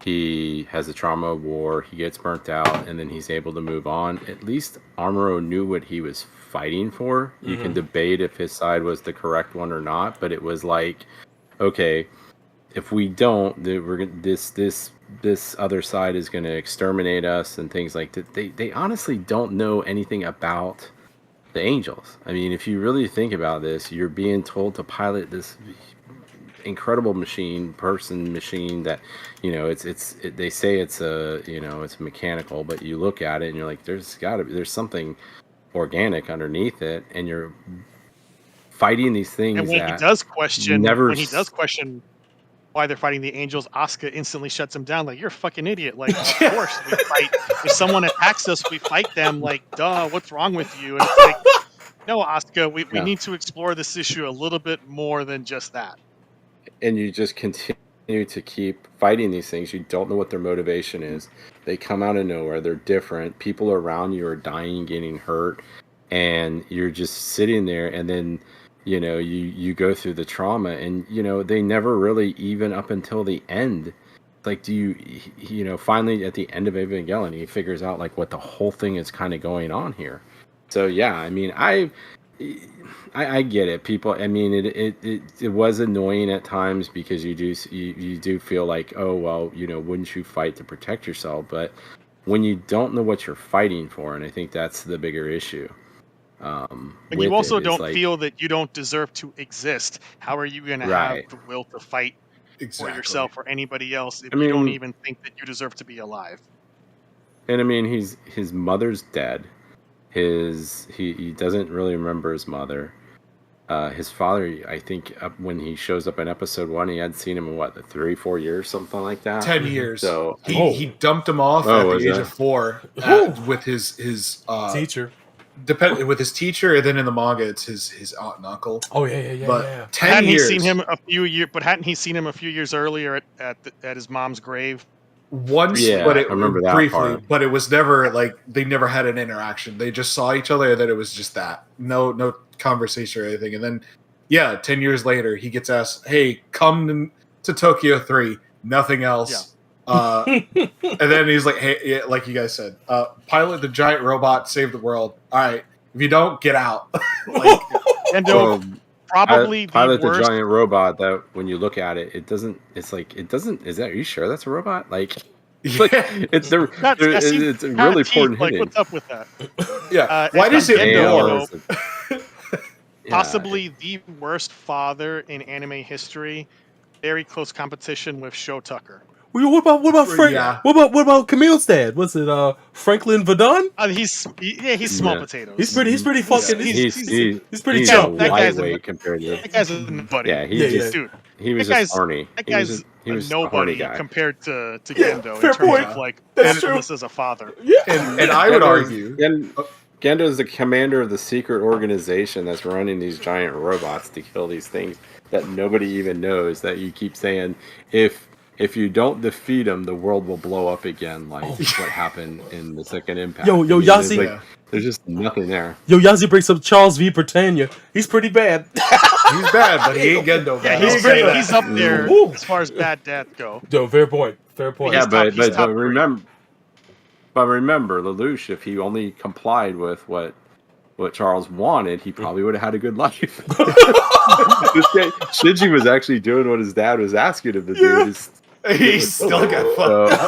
S10: he has a trauma of war, he gets burnt out, and then he's able to move on. At least Armoro knew what he was fighting for. You can debate if his side was the correct one or not, but it was like, okay, if we don't, this other side is going to exterminate us and things like that. They honestly don't know anything about the Angels. I mean, if you really think about this, you're being told to pilot this incredible machine that, you know, they say it's a, you know, it's mechanical, but you look at it and you're like, there's something organic underneath it, and you're fighting these things.
S12: And when he does question why they're fighting the Angels, Asuka instantly shuts him down. Like, you're a fucking idiot. Like, of course we fight. If someone attacks us, we fight them. Like, duh, what's wrong with you? And it's like, no, Asuka, we need to explore this issue a little bit more than just that.
S10: And you just continue to keep fighting these things. You don't know what their motivation is. They come out of nowhere. They're different. People around you are dying, getting hurt, and you're just sitting there, and then, you know, you go through the trauma, and, you know, they never really, even up until the end, like, you know, finally at the end of Evangelion, he figures out like what the whole thing is kind of going on here. So yeah, I mean, I get it. People, I mean, it was annoying at times because you do feel like, oh well, you know, wouldn't you fight to protect yourself? But when you don't know what you're fighting for, and I think that's the bigger issue.
S12: But you also don't feel that you don't deserve to exist. How are you going to have the will to fight for yourself or anybody else if you don't even think that you deserve to be alive?
S10: And I mean, his mother's dead. He doesn't really remember his mother. His father, I think, when he shows up in episode 1, he hadn't seen him in 3-4 years, something like that.
S13: 10 years.
S10: So
S13: he dumped him off at the age of 4 with his
S11: teacher.
S13: With his teacher, and then in the manga, it's his aunt and uncle.
S11: Oh yeah.
S13: But 10
S12: hadn't
S13: years.
S12: He seen him a few years? But hadn't he seen him a few years earlier at his mom's grave?
S13: Once, but I remember that briefly. Part. But it was never like they never had an interaction. They just saw each other, and then it was just that no conversation or anything. And then 10 years later, he gets asked, "Hey, come to Tokyo 3." Nothing else. Yeah. And then he's like, hey, like you guys said, pilot the giant robot, save the world. All right, if you don't, get out. Like,
S12: and probably
S10: pilot
S12: the
S10: giant robot that when you look at it, it doesn't. Is that? Are you sure that's a robot? Like, it's a really important.
S12: Like, what's up with that?
S13: Yeah. Why does it know?
S12: Possibly the worst father in anime history. Very close competition with Sho Tucker.
S11: What about Frank? Yeah. What about Camille's dad? Was it Franklin Vadon?
S12: He's small potatoes.
S11: He's pretty fucking. He's pretty
S10: chill. Lightweight compared to
S12: that guy's a nobody.
S10: Yeah, he was just horny.
S12: That guy's
S10: he was
S12: a nobody compared to Gendo
S11: in
S12: terms of like this as a father.
S11: Yeah,
S13: and I would argue.
S10: Gendo is the commander of the secret organization that's running these giant robots to kill these things that nobody even knows. That you keep saying if you don't defeat them, the world will blow up again, like what happened in the second Impact.
S11: Yo, Yazi.
S10: There's just nothing there.
S11: Yo, Yazi brings up Charles V. Britannia. He's pretty bad.
S13: He's bad, but he ain't Gendo bad.
S12: Yeah, he's up there as far as bad dads go.
S11: Yo, fair point.
S10: Yeah, but remember, Lelouch, if he only complied with what Charles wanted, he probably would have had a good life. Shinji was actually doing what his dad was asking him to do.
S13: He still got fucked up.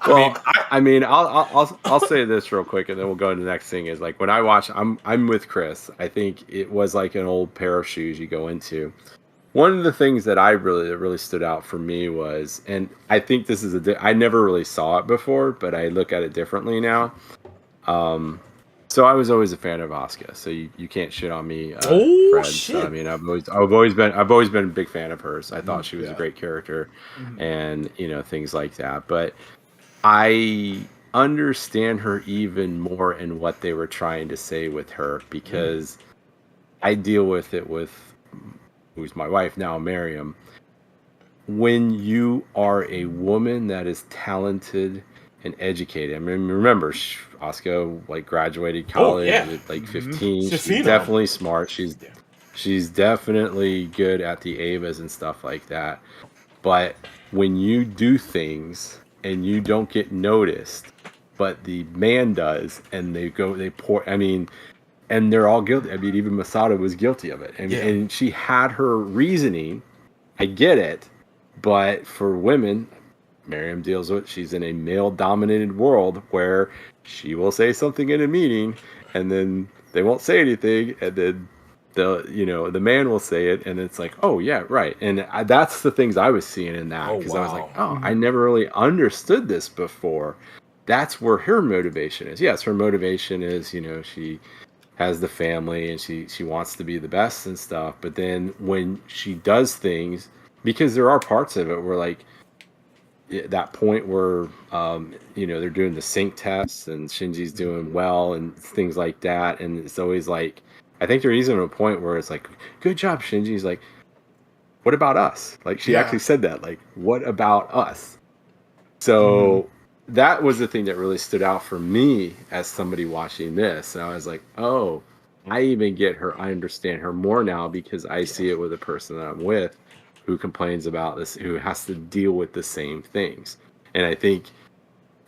S10: Well, I mean, I'll say this real quick, and then we'll go into the next thing. Is like when I watch, I'm with Chris. I think it was like an old pair of shoes you go into. One of the things that really stood out for me was, and I think this is I never really saw it before, but I look at it differently now. So I was always a fan of Asuka. So you can't shit on me, Fred.
S11: Shit!
S10: So, I mean, I've always been a big fan of hers. I thought she was a great character, and things like that. But I understand her even more in what they were trying to say with her, because I deal with it with who's my wife now, Miriam. When you are a woman that is talented and educated, I mean, remember, Asuka graduated college at 15. She's definitely smart. She's definitely good at the AVAs and stuff like that. But when you do things and you don't get noticed, but the man does, and they pour. I mean, and they're all guilty. I mean, even Masato was guilty of it, and she had her reasoning. I get it, but for women, Miriam deals with. She's in a male-dominated world where she will say something in a meeting, and then they won't say anything, and then the man will say it, and it's like, oh yeah, right. And that's the things I was seeing in that, because I was like, I never really understood this before. That's where her motivation is. Yes, her motivation is, she has the family and she wants to be the best and stuff. But then when she does things, because there are parts of it where that point where they're doing the sync tests and Shinji's doing well and things like that, and it's always like, I think there's even a point where it's like, good job, Shinji. He's like, what about us? She actually said that, what about us? So that was the thing that really stood out for me as somebody watching this. And I was like, oh, I even get her. I understand her more now, because I see it with a person that I'm with who complains about this, who has to deal with the same things. And I think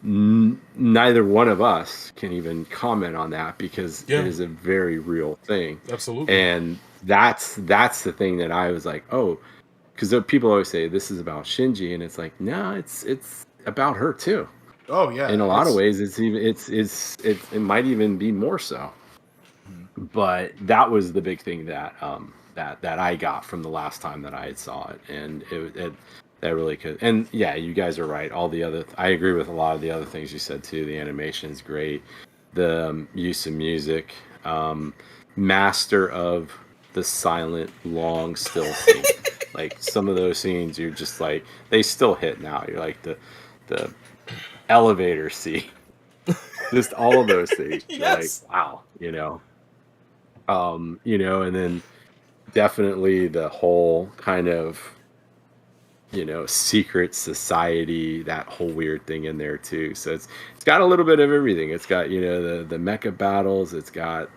S10: neither one of us can even comment on that, because it is a very real thing.
S11: Absolutely.
S10: And that's the thing that I was like, oh, because people always say this is about Shinji, and it's like, no, it's about her too.
S13: Oh yeah.
S10: In a lot of ways, it might even be more so. But that was the big thing that I got from the last time that I saw it, and that really could. And yeah, you guys are right. I agree with a lot of the other things you said too. The animation is great. The use of music, master of the silent, long, still scene. Some of those scenes, you're just like, they still hit now. You're like the elevator scene, just all of those things.
S11: Yes.
S10: Wow, and then definitely the whole kind of secret society, that whole weird thing in there too. So it's got a little bit of everything. It's got the mecha battles. It's got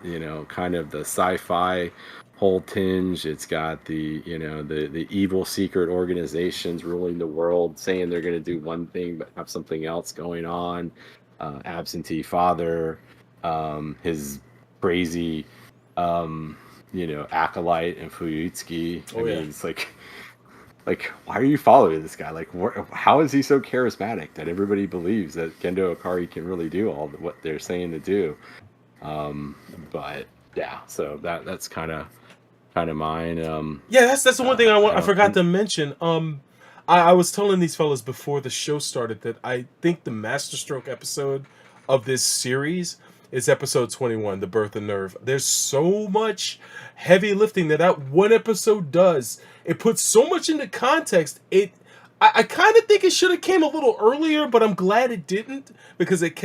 S10: kind of the sci-fi whole tinge. It's got the the evil secret organizations ruling the world, saying they're going to do one thing but have something else going on. Absentee father, his crazy acolyte and Fuyutsuki. I mean, it's like why are you following this guy? How is he so charismatic that everybody believes that Gendo Ikari can really do all what they're saying to do? But yeah, so that's kind of mine.
S11: That's the one thing I forgot to mention. I was telling these fellas before the show started that I think the masterstroke episode of this series is episode 21, The Birth of Nerve. There's so much heavy lifting that one episode does. It puts so much into context. I kind of think it should have came a little earlier, but I'm glad it didn't, because it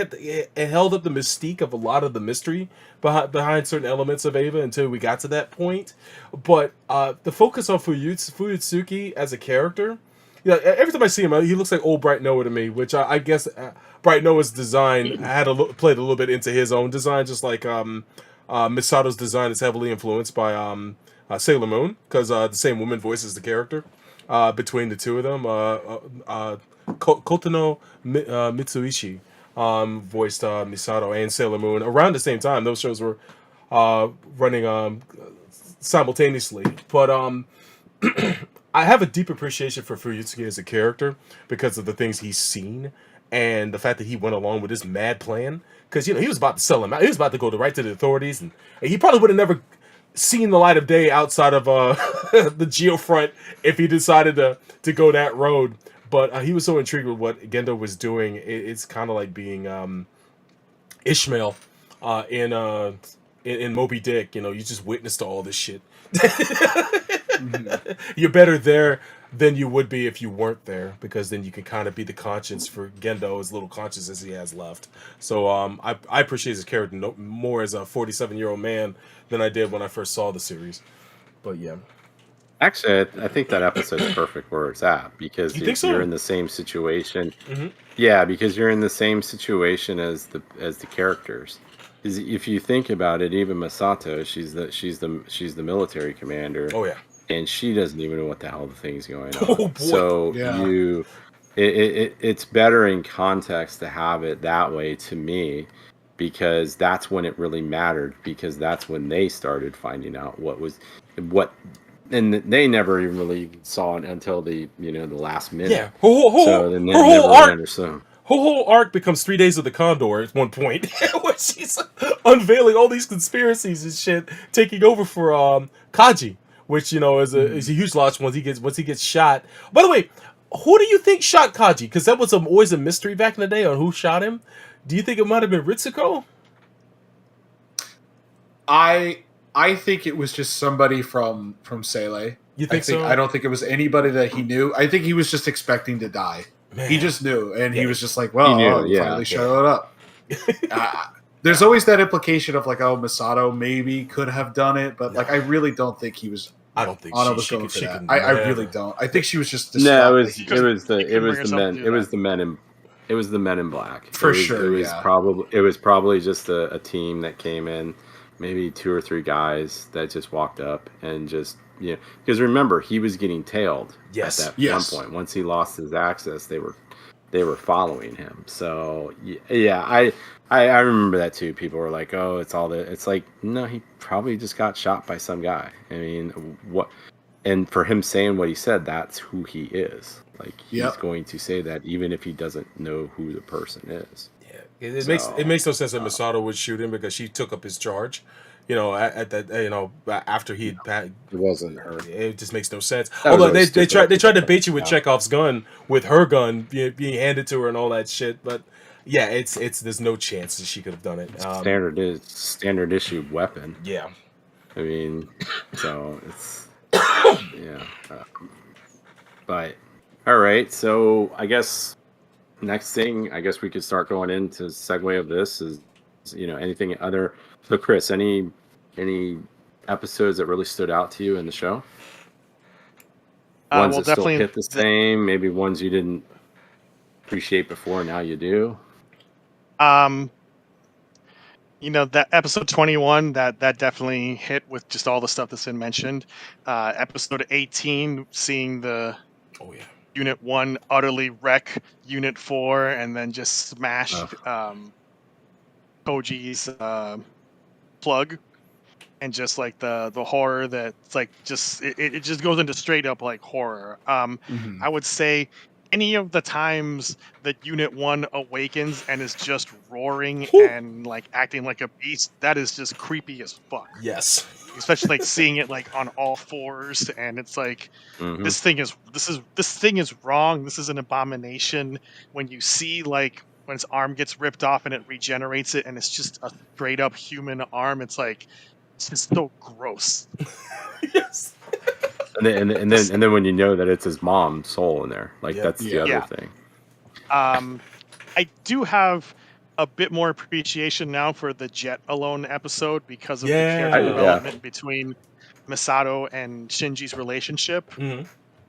S11: held up the mystique of a lot of the mystery behind certain elements of Eva until we got to that point. But the focus on Fuyutsuki as a character, every time I see him, he looks like old Bright Noah to me, which I guess Bright Noah's design played a little bit into his own design, just like Misato's design is heavily influenced by Sailor Moon, because the same woman voices the character. Between the two of them, Kotono Mitsuishi voiced Misato and Sailor Moon around the same time. Those shows were running simultaneously. But I have a deep appreciation for Fuyutsuki as a character because of the things he's seen and the fact that he went along with his mad plan. Because he was about to sell him out. He was about to go right to the authorities, and he probably would have never seen the light of day outside of the Geofront if he decided to go that road. But he was so intrigued with what Gendo was doing. It's kind of like being Ishmael in Moby Dick. You know, you just witnessed all this shit. You're better there than you would be if you weren't there, because then you can kind of be the conscience for Gendo, as little conscience as he has left. So I appreciate his character more as a 47-year-old man than I did when I first saw the series. But yeah.
S10: Actually, I think that episode's perfect where it's at, because you're in the same situation.
S11: Mm-hmm.
S10: Yeah, because you're in the same situation as the characters. If you think about it, even Masato, she's the military commander.
S11: Oh yeah.
S10: And she doesn't even know what the hell the thing's going on.
S11: Oh, boy.
S10: So
S13: Yeah.
S10: it's better in context to have it that way, to me, because that's when it really mattered, because that's when they started finding out and they never even really saw it until the last minute.
S11: Yeah, her whole arc becomes 3 Days of the Condor at one point, where she's unveiling all these conspiracies and shit, taking over for Kaji, which is a huge loss once he gets shot. By the way, who do you think shot Kaji? Because that was always a mystery back in the day on who shot him. Do you think it might have been Ritsuko?
S13: I think it was just somebody from Sele.
S11: You think so?
S13: I don't think it was anybody that he knew. I think he was just expecting to die.
S11: Man.
S13: He just knew, and he was just like, "Well,
S10: he
S13: finally showed up." There's always that implication of like, "Oh, Masato maybe could have done it," but like, I really don't think he was.
S11: I don't think
S13: Anna was going for that. I really don't. I think she was just.
S10: No, it was the men in black.
S13: For sure,
S10: it was probably just a team that came in. Maybe 2 or 3 guys that just walked up and just, because remember, he was getting tailed at that one point. Once he lost his access, they were following him. So I remember that too. People were like, "Oh, it's like, no, he probably just got shot by some guy." I mean, what? And for him saying what he said, that's who he is. Like, he's going to say that even if he doesn't know who the person is.
S11: It makes no sense that Masato would shoot him, because she took up his charge. At that, after he had,
S10: it wasn't her.
S11: It just makes no sense. Although they tried to bait you with Chekhov's gun, with her gun being handed to her and all that shit. But yeah, it's there's no chance that she could have done it.
S10: Standard issue weapon.
S11: Yeah,
S10: I mean, so it's but all right. So I guess. Next thing, I guess we could start going into segue of this is, anything other. So, Chris, any episodes that really stood out to you in the show? Ones that still hit the same, maybe ones you didn't appreciate before, now you do.
S12: That episode 21, that definitely hit with just all the stuff that's been mentioned. Episode 18, seeing the Unit 1 utterly wreck Unit 4 and then just smash Koji's plug, and just like the horror that's like it just goes into straight up like horror. I would say any of the times that Unit 1 awakens and is just roaring and like acting like a beast, that is just creepy as fuck.
S11: Yes.
S12: Especially like seeing it like on all fours, and it's like this thing is wrong. This is an abomination. When you see like when its arm gets ripped off and it regenerates it, and it's just a straight up human arm, it's like it's just so gross.
S11: Yes.
S10: And then when you know that it's his mom's soul in there, like that's the other thing.
S12: I do have a bit more appreciation now for the Jet Alone episode because of the character development between Masato and Shinji's relationship.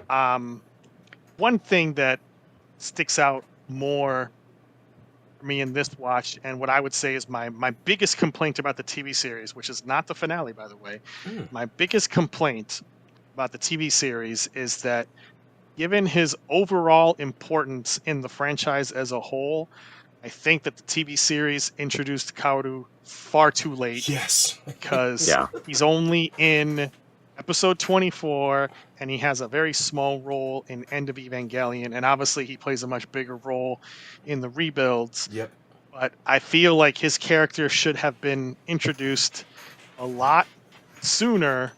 S12: One thing that sticks out more for me in this watch, and what I would say is my biggest complaint about the TV series, which is not the finale, by the way. My biggest complaint about the TV series is that, given his overall importance in the franchise as a whole, I think that the TV series introduced Kaoru far too late.
S11: Yes.
S12: Because he's only in episode 24, and he has a very small role in End of Evangelion, and obviously he plays a much bigger role in the rebuilds.
S11: Yep.
S12: But I feel like his character should have been introduced a lot sooner,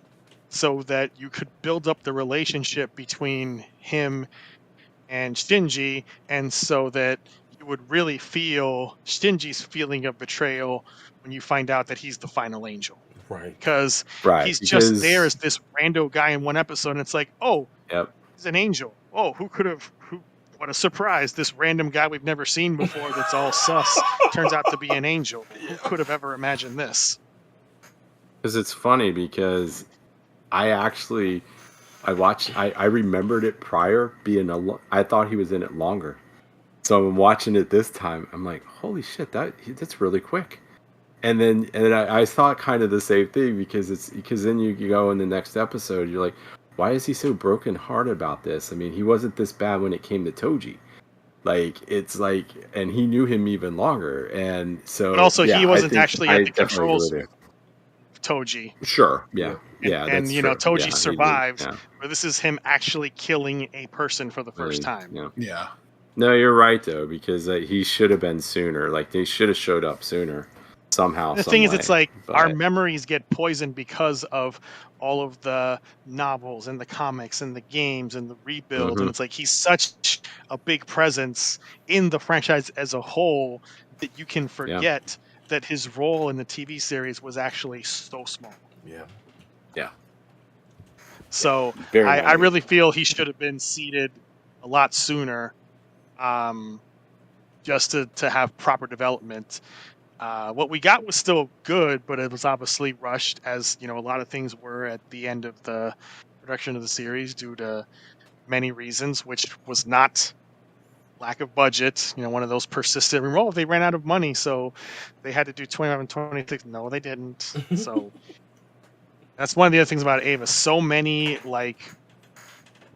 S12: so that you could build up the relationship between him and Shinji, and so that you would really feel Shinji's feeling of betrayal when you find out that he's the final angel.
S11: Right.
S12: Because
S10: Right,
S12: he's just
S10: because-
S12: there as this rando guy in one episode, and it's like, oh,
S10: Yep.
S12: he's an angel. Oh, what a surprise. This random guy we've never seen before that's all sus turns out to be an angel. Who could have ever imagined this?
S10: Because it's funny because I remembered it prior being I thought he was in it longer. So I'm watching it this time. I'm like, holy shit, that's really quick. And then I thought kind of the same thing because then you go in the next episode, you're like, why is he so brokenhearted about this? I mean, he wasn't this bad when it came to Toji. Like, it's like, and he knew him even longer. And so,
S12: But also,
S10: yeah,
S12: he wasn't
S10: I
S12: actually
S10: think
S12: at the controls of Toji.
S10: Sure, yeah. Yeah,
S12: And
S10: that's
S12: you know,
S10: true.
S12: Toji
S10: Yeah, he did,
S12: survives,
S10: yeah.
S12: but this is him actually killing a person for the first time.
S10: Yeah.
S13: Yeah.
S10: No, you're right though, because he should have been sooner. Like, they should have showed up sooner, somehow.
S12: The thing is, it's like our
S10: but-
S12: memories get poisoned because of all of the novels and the comics and the games and the rebuilds,
S10: Mhm.
S12: and it's like he's such a big presence in the franchise as a whole that you can forget that his role in the TV series was actually so small.
S11: Yeah.
S10: Yeah.
S12: So
S10: Very
S12: I
S10: minute.
S12: really feel he should have been seated a lot sooner, just to have proper development. What we got was still good, but it was obviously rushed, as you know, a lot of things were at the end of the production of the series due to many reasons, which was not lack of budget. You know, one of those persistent. Well, they ran out of money, so they had to do 25 and 26. No, they didn't. So that's one of the other things about Ava. So many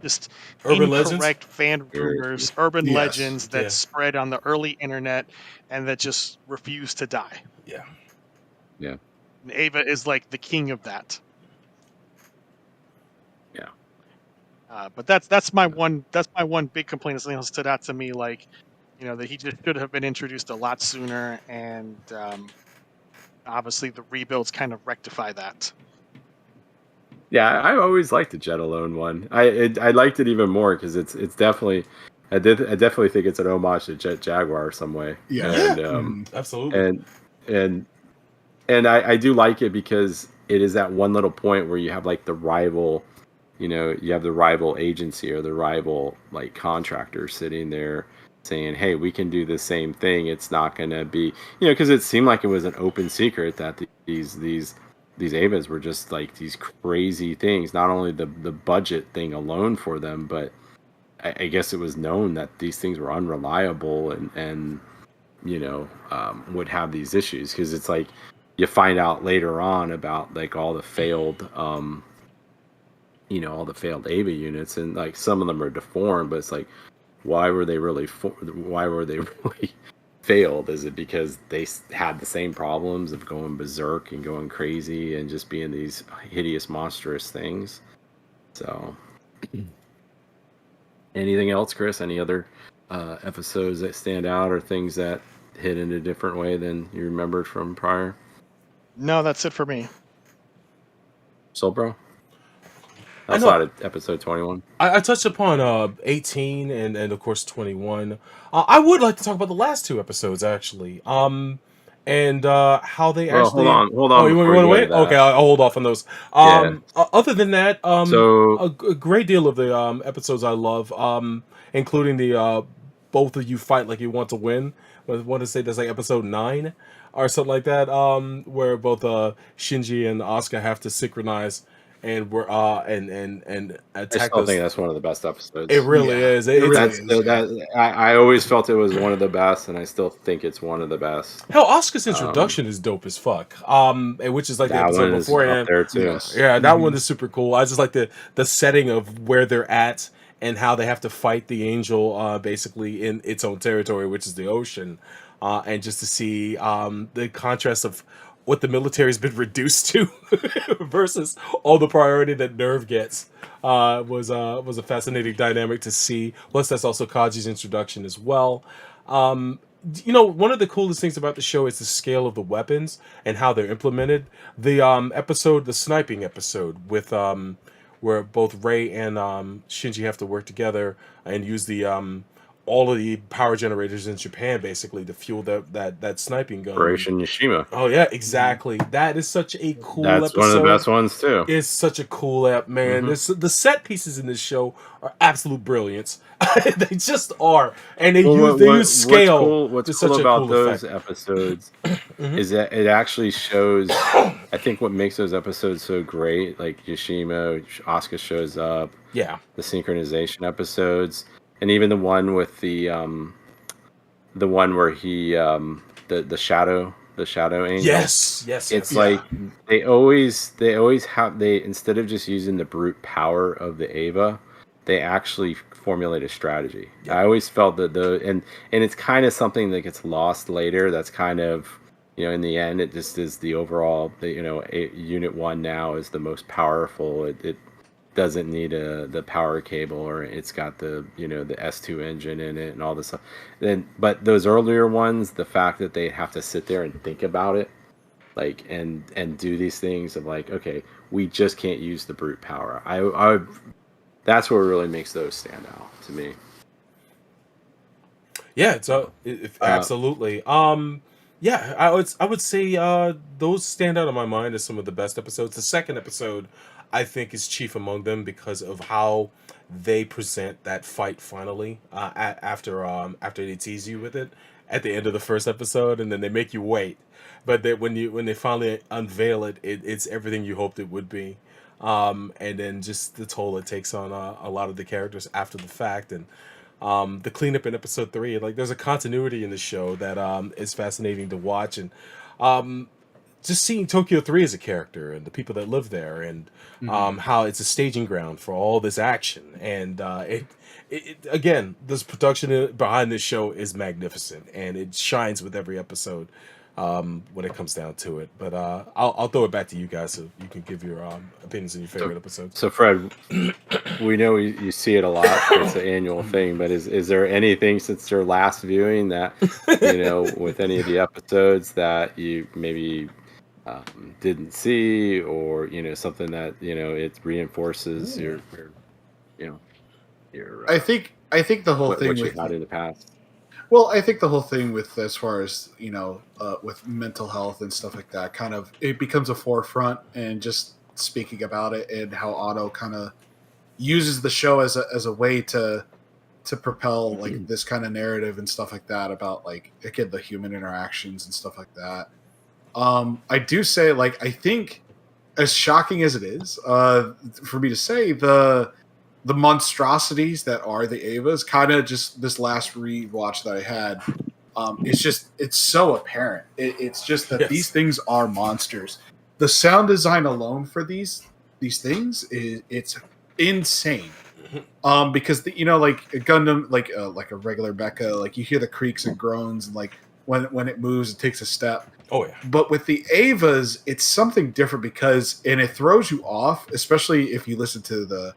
S12: just
S11: Urban
S12: incorrect
S11: legends?
S12: fan rumors, urban
S13: Yes.
S12: legends that
S11: Yeah.
S12: spread on the early internet and that just refuse to die.
S11: Yeah.
S10: Yeah.
S12: And Ava is like the king of that.
S10: Yeah.
S12: But that's my one big complaint. Something that stood out to me, like, you know, that he just should have been introduced a lot sooner, and obviously the rebuilds kind of rectify that.
S10: Yeah, I always liked the Jet Alone one. I liked it even more because it's definitely I definitely think it's an homage to Jet Jaguar some way.
S13: Yeah.
S10: And,
S11: Absolutely.
S10: And I do like it because it is that one little point where you have like the rival, you know, you have the rival agency or the rival like contractor sitting there saying, hey, we can do the same thing. It's not going to be, you know, because it seemed like it was an open secret that these Avas were just like these crazy things. Not only the budget thing alone for them, but I guess it was known that these things were unreliable and you know, would have these issues, because it's like you find out later on about like all the failed you know, all the failed Ava units, and like some of them are deformed, but it's like, why were they really failed? Is it because they had the same problems of going berserk and going crazy and just being these hideous, monstrous things? So, anything else, Chris? Any other episodes that stand out or things that hit in a different way than you remembered from prior?
S12: No, that's it for me.
S10: Soul Bro?
S11: I know-
S10: Outside of episode 21.
S11: I touched upon 18 and of course 21. I would like to talk about the last two episodes actually. And how they
S10: Well,
S11: actually.
S10: hold on
S11: Oh, you
S10: before
S11: want to
S10: you go
S11: wait?
S10: to that.
S11: Okay, I'll hold off on those. Other than that,
S10: So-
S11: a great deal of the episodes I love, including the both of you fight like you want to win. I want to say that's like episode 9 or something like that, where both Shinji and Asuka have to synchronize and we're and
S10: I
S11: attack
S10: still
S11: those.
S10: think that's one of the best episodes.
S11: It really is.
S10: I always felt it was one of the best, and I still think it's one of the best.
S11: Hell, Asuka's introduction is dope as fuck. And which is like the
S10: That
S11: episode
S10: one is
S11: beforehand.
S10: up there too.
S11: Yeah, that one is super cool. I just like the setting of where they're at and how they have to fight the angel basically in its own territory, which is the ocean. And just to see the contrast of what the military's been reduced to versus all the priority that Nerve gets was a fascinating dynamic to see. Plus, that's also Kaji's introduction as well. You know, one of the coolest things about the show is the scale of the weapons and how they're implemented. The the sniping episode with where both Rei and Shinji have to work together and use the all of the power generators in Japan basically to fuel that sniping gun.
S10: Operation Yashima.
S11: Oh yeah, exactly. That is such a cool
S10: That's
S11: episode.
S10: one of the best ones too.
S11: It's such a cool app, man. The set pieces in this show are absolute brilliance. They just are, and they use scale.
S10: What's cool about those episodes is that it actually shows. I think what makes those episodes so great, like Yashima, Asuka shows up.
S11: Yeah.
S10: The synchronization episodes, and even the one with the one where he the shadow angel.
S11: Yes.
S10: It's like they always have instead of just using the brute power of the Eva, they actually formulate a strategy. Yeah. I always felt that and it's kind of something that gets lost later. That's kind of, in the end, it just is the overall. Unit 1 now is the most powerful. It doesn't need the power cable, or it's got the the S2 engine in it and all this stuff. But those earlier ones, the fact that they have to sit there and think about it, like and do these things of like, okay, we just can't use the brute power. I that's what really makes those stand out to me.
S11: Yeah, absolutely. Yeah, I would say those stand out in my mind as some of the best episodes. The second episode, I think, is chief among them because of how they present that fight finally. After they tease you with it at the end of the first episode, and then they make you wait. But when they finally unveil it, it's everything you hoped it would be. And then just the toll it takes on a lot of the characters after the fact, and the cleanup in episode 3. Like, there's a continuity in the show that is fascinating to watch, and just seeing Tokyo 3 as a character and the people that live there, and how it's a staging ground for all this action. And it again, this production behind this show is magnificent, and it shines with every episode when it comes down to it. But I'll throw it back to you guys so you can give your opinions on your favorite episodes.
S10: So Fred, we know you see it a lot. It's an annual thing, but is there anything since your last viewing that with any of the episodes that you maybe didn't see, or something that it reinforces your
S13: I think the whole thing
S10: what
S13: with
S10: you've had in the past.
S13: Well, I think the whole thing with, as far as with mental health and stuff like that, kind of it becomes a forefront, and just speaking about it, and how Otto kind of uses the show as a way to propel like this kind of narrative and stuff like that about, like, again, the human interactions and stuff like that. I do say, like, I think, as shocking as it is for me to say, the monstrosities that are the Evas, kind of just this last rewatch that I had, it's so apparent. It's just that these things are monsters. The sound design alone for these things it's insane. Because like a Gundam, like a regular Mecha, like you hear the creaks and groans, and like when it moves, it takes a step.
S11: Oh yeah.
S13: But with the Evas, it's something different and it throws you off, especially if you listen to the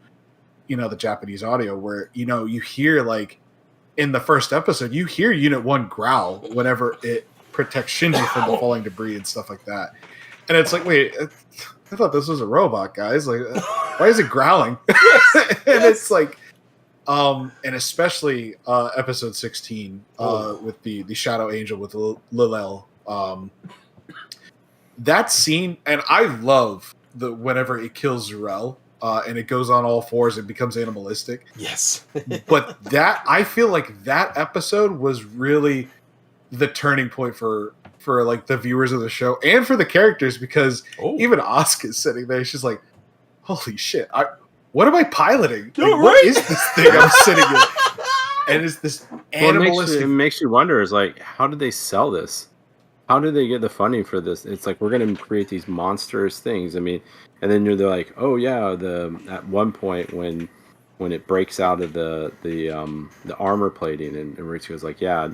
S13: Japanese audio, where you hear, like, in the first episode, you hear Unit 1 growl whenever it protects Shinji from the falling debris and stuff like that. And it's like, wait, I thought this was a robot, guys. Like, why is it growling? And it's like, and especially episode 16 with the Shadow Angel with Lilel. That scene, and I love whenever it kills Zurel. And it goes on all fours and becomes animalistic.
S11: Yes.
S13: But I feel like that episode was really the turning point for like the viewers of the show and for the characters, because even Asuka's sitting there, she's like, holy shit, what am I piloting? Like, what is this thing I'm sitting in? And it's this animalistic...
S10: It makes you wonder, is like, how did they sell this? How did they get the funding for this? It's like, we're going to create these monstrous things. I mean, and then they're like, oh yeah, at one point when it breaks out of the armor plating, and Ritsuko's like, yeah,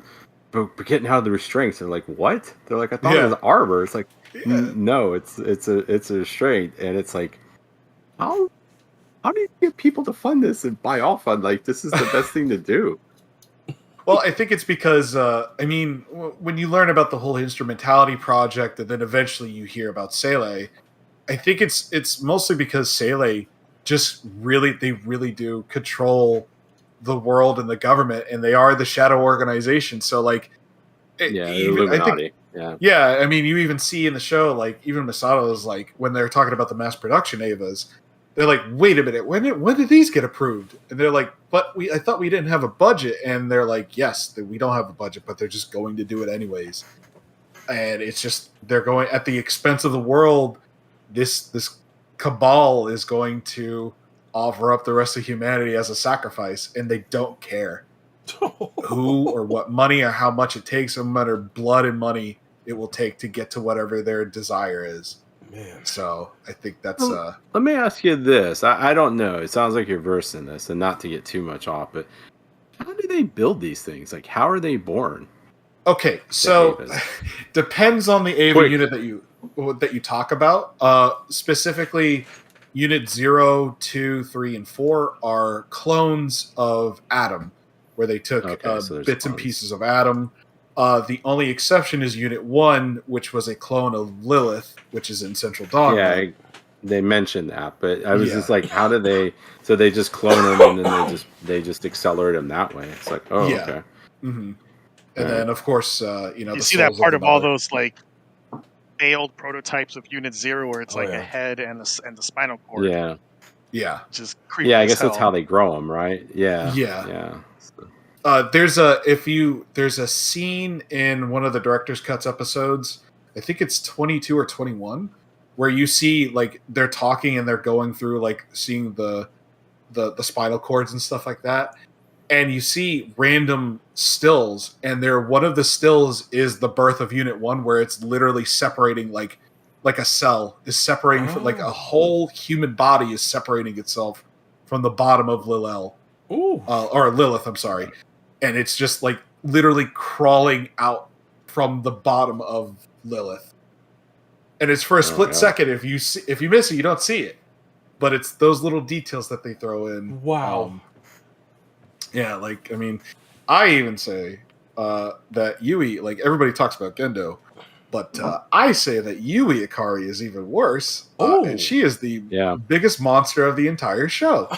S10: but we're getting out of the restraints. And they're like, what? They're like, I thought it was armor. It's like, no, it's a restraint. And it's like, how do you get people to fund this and buy off on, like, this is the best thing to do?
S13: Well, I think it's because, when you learn about the whole instrumentality project, and then eventually you hear about Sele, I think it's mostly because Sele just really do control the world and the government, and they are the shadow organization. So like,
S10: Illuminati.
S13: I mean, you even see in the show, like even Masato is like, when they're talking about the mass production Evas, they're like, wait a minute, when did these get approved? And they're like, but I thought we didn't have a budget. And they're like, yes, we don't have a budget, but they're just going to do it anyways. And it's just, they're going at the expense of the world. This cabal is going to offer up the rest of humanity as a sacrifice, and they don't care who or what money or how much it takes, no matter blood and money it will take to get to whatever their desire is.
S11: Man.
S13: So I think that's
S10: let me ask you this. I don't know, it sounds like you're versed in this, and not to get too much off, but how do they build these things? Like, how are they born?
S13: Okay, so depends on the Eva unit that you talk about. Specifically, Unit 0, 2, 3, and 4 are clones of Adam, where they took bits and pieces of Adam. The only exception is Unit 1, which was a clone of Lilith, which is in Central Dawn.
S10: Yeah, they mentioned that, but I was just like, how do they? So they just clone them, and then they just accelerate them that way. It's like, oh, okay.
S13: Mm-hmm. And then, of course,
S12: you see that part of all those like failed prototypes of Unit 0, where it's a head and the spinal cord.
S13: Yeah.
S12: Just creepy.
S10: Yeah, I guess that's how they grow them, right? Yeah. So.
S13: There's a scene in one of the director's cuts episodes. I think it's 22 or 21, where you see like they're talking and they're going through like seeing the spinal cords and stuff like that. And you see random stills, and one of the stills is the birth of Unit 1, where it's literally separating like a cell is separating from like a whole human body is separating itself from the bottom of Lilith. Or Lilith, I'm sorry. And it's just like literally crawling out from the bottom of Lilith. And it's for a split second. If you miss it, you don't see it. But it's those little details that they throw in.
S11: Wow.
S13: Yeah, like, I mean, I even say that Yui, like, everybody talks about Gendo, but I say that Yui Ikari is even worse, and she is the biggest monster of the entire show.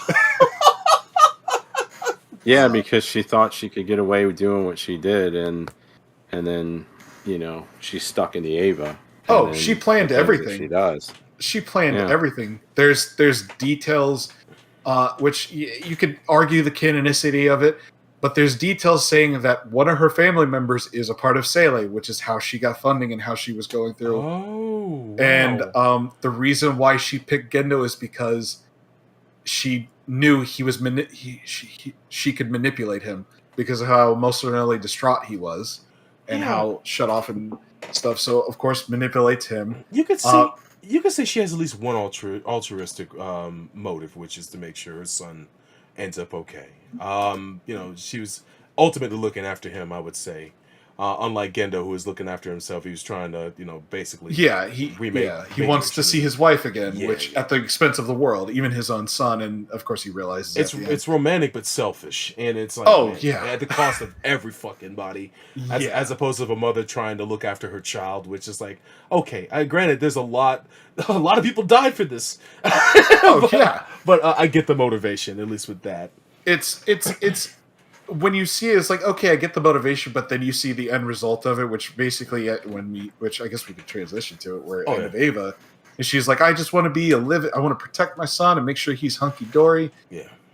S10: Yeah, because she thought she could get away with doing what she did, and then, she's stuck in the Eva.
S13: Oh, she planned everything.
S10: She does.
S13: She planned everything. There's details... which you could argue the canonicity of it, but there's details saying that one of her family members is a part of Sele, which is how she got funding and how she was going through.
S11: Oh, wow.
S13: And the reason why she picked Gendo is because she knew he was she could manipulate him because of how emotionally distraught he was and how shut off and stuff. So of course manipulates him.
S11: You could see. You could say she has at least one altruistic motive, which is to make sure her son ends up okay. She was ultimately looking after him, I would say. Unlike Gendo, who was looking after himself, he was trying to, basically
S13: he wants to see his wife again, which at the expense of the world, even his own son, and of course he realizes
S11: it's romantic but selfish, and it's like at the cost of every fucking body, as opposed to a mother trying to look after her child, which is like, okay, granted, there's a lot of people died for this, but I get the motivation, at least with that.
S13: It's when you see it, it's like, okay, I get the motivation, but then you see the end result of it, which basically, which I guess we could transition to it, where end of Eva, and she's like, I just want to be I want to protect my son and make sure he's hunky dory,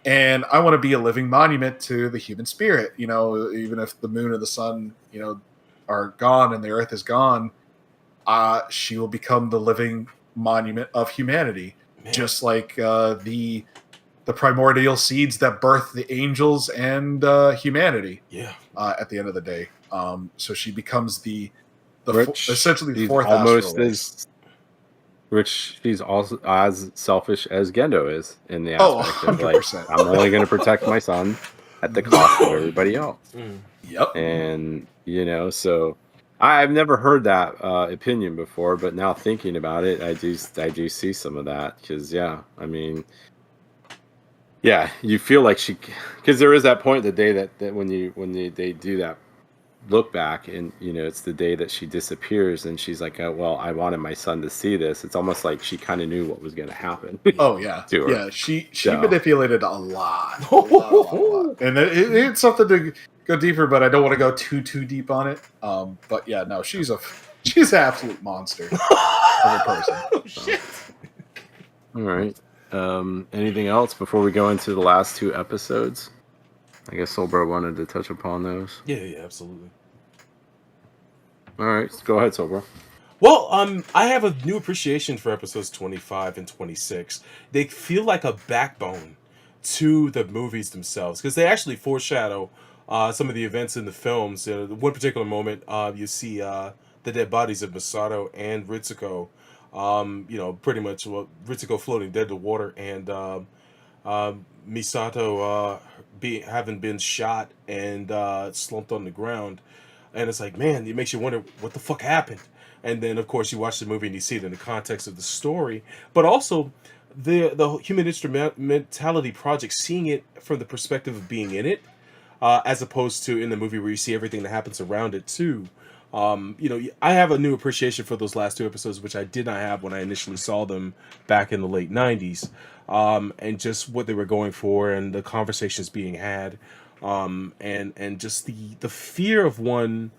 S13: and I want to be a living monument to the human spirit. Even if the moon and the sun, are gone and the earth is gone, she will become the living monument of humanity, just like the primordial seeds that birth the angels and humanity. At the end of the day, so she becomes essentially the fourth astral race.
S10: Which she's also as selfish as Gendo is in the aspect of like, I'm only going to protect my son at the cost of everybody else.
S13: Yep.
S10: And so I've never heard that opinion before, but now thinking about it, I do see some of that because you feel like because there is that point in the day that when they do that look back, and it's the day that she disappears, and she's like, oh, well, I wanted my son to see this. It's almost like she kind of knew what was going to happen.
S13: Oh yeah,
S10: to her.
S13: yeah. She
S10: So.
S13: manipulated a lot, and it's something to go deeper, but I don't want to go too deep on it. But yeah, no, she's an absolute monster of a person.
S11: Oh, shit.
S10: All right. Anything else before we go into the last two episodes? I guess Solbro wanted to touch upon those.
S11: Yeah, absolutely.
S10: All right, go ahead, Solbro.
S11: Well, I have a new appreciation for episodes 25 and 26. They feel like a backbone to the movies themselves, because they actually foreshadow some of the events in the films. One particular moment, you see the dead bodies of Masato and Ritsuko. Pretty much Ritsuko floating dead to water, and Misato having been shot and slumped on the ground. And it's like, man, it makes you wonder what the fuck happened. And then, of course, you watch the movie and you see it in the context of the story, but also the Human Instrumentality Project, seeing it from the perspective of being in it, as opposed to in the movie where you see everything that happens around it too. I have a new appreciation for those last two episodes, which I did not have when I initially saw them back in the late 90s, and just what they were going for and the conversations being had, and just the fear of one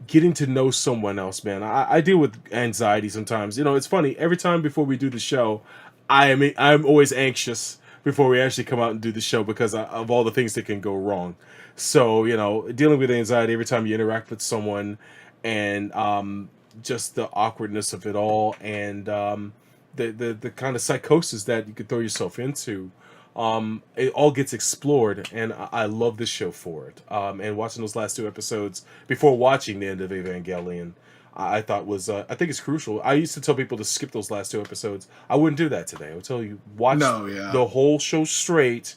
S11: getting to know someone else, man. I deal with anxiety sometimes. It's funny. Every time before we do the show, I'm always anxious before we actually come out and do the show because of all the things that can go wrong. So, dealing with anxiety every time you interact with someone, and just the awkwardness of it all, and the kind of psychosis that you could throw yourself into. It all gets explored, and I love this show for it. And watching those last two episodes before watching the end of Evangelion, I thought was I think it's crucial. I used to tell people to skip those last two episodes. I wouldn't do that today. I would tell you watch the whole show straight,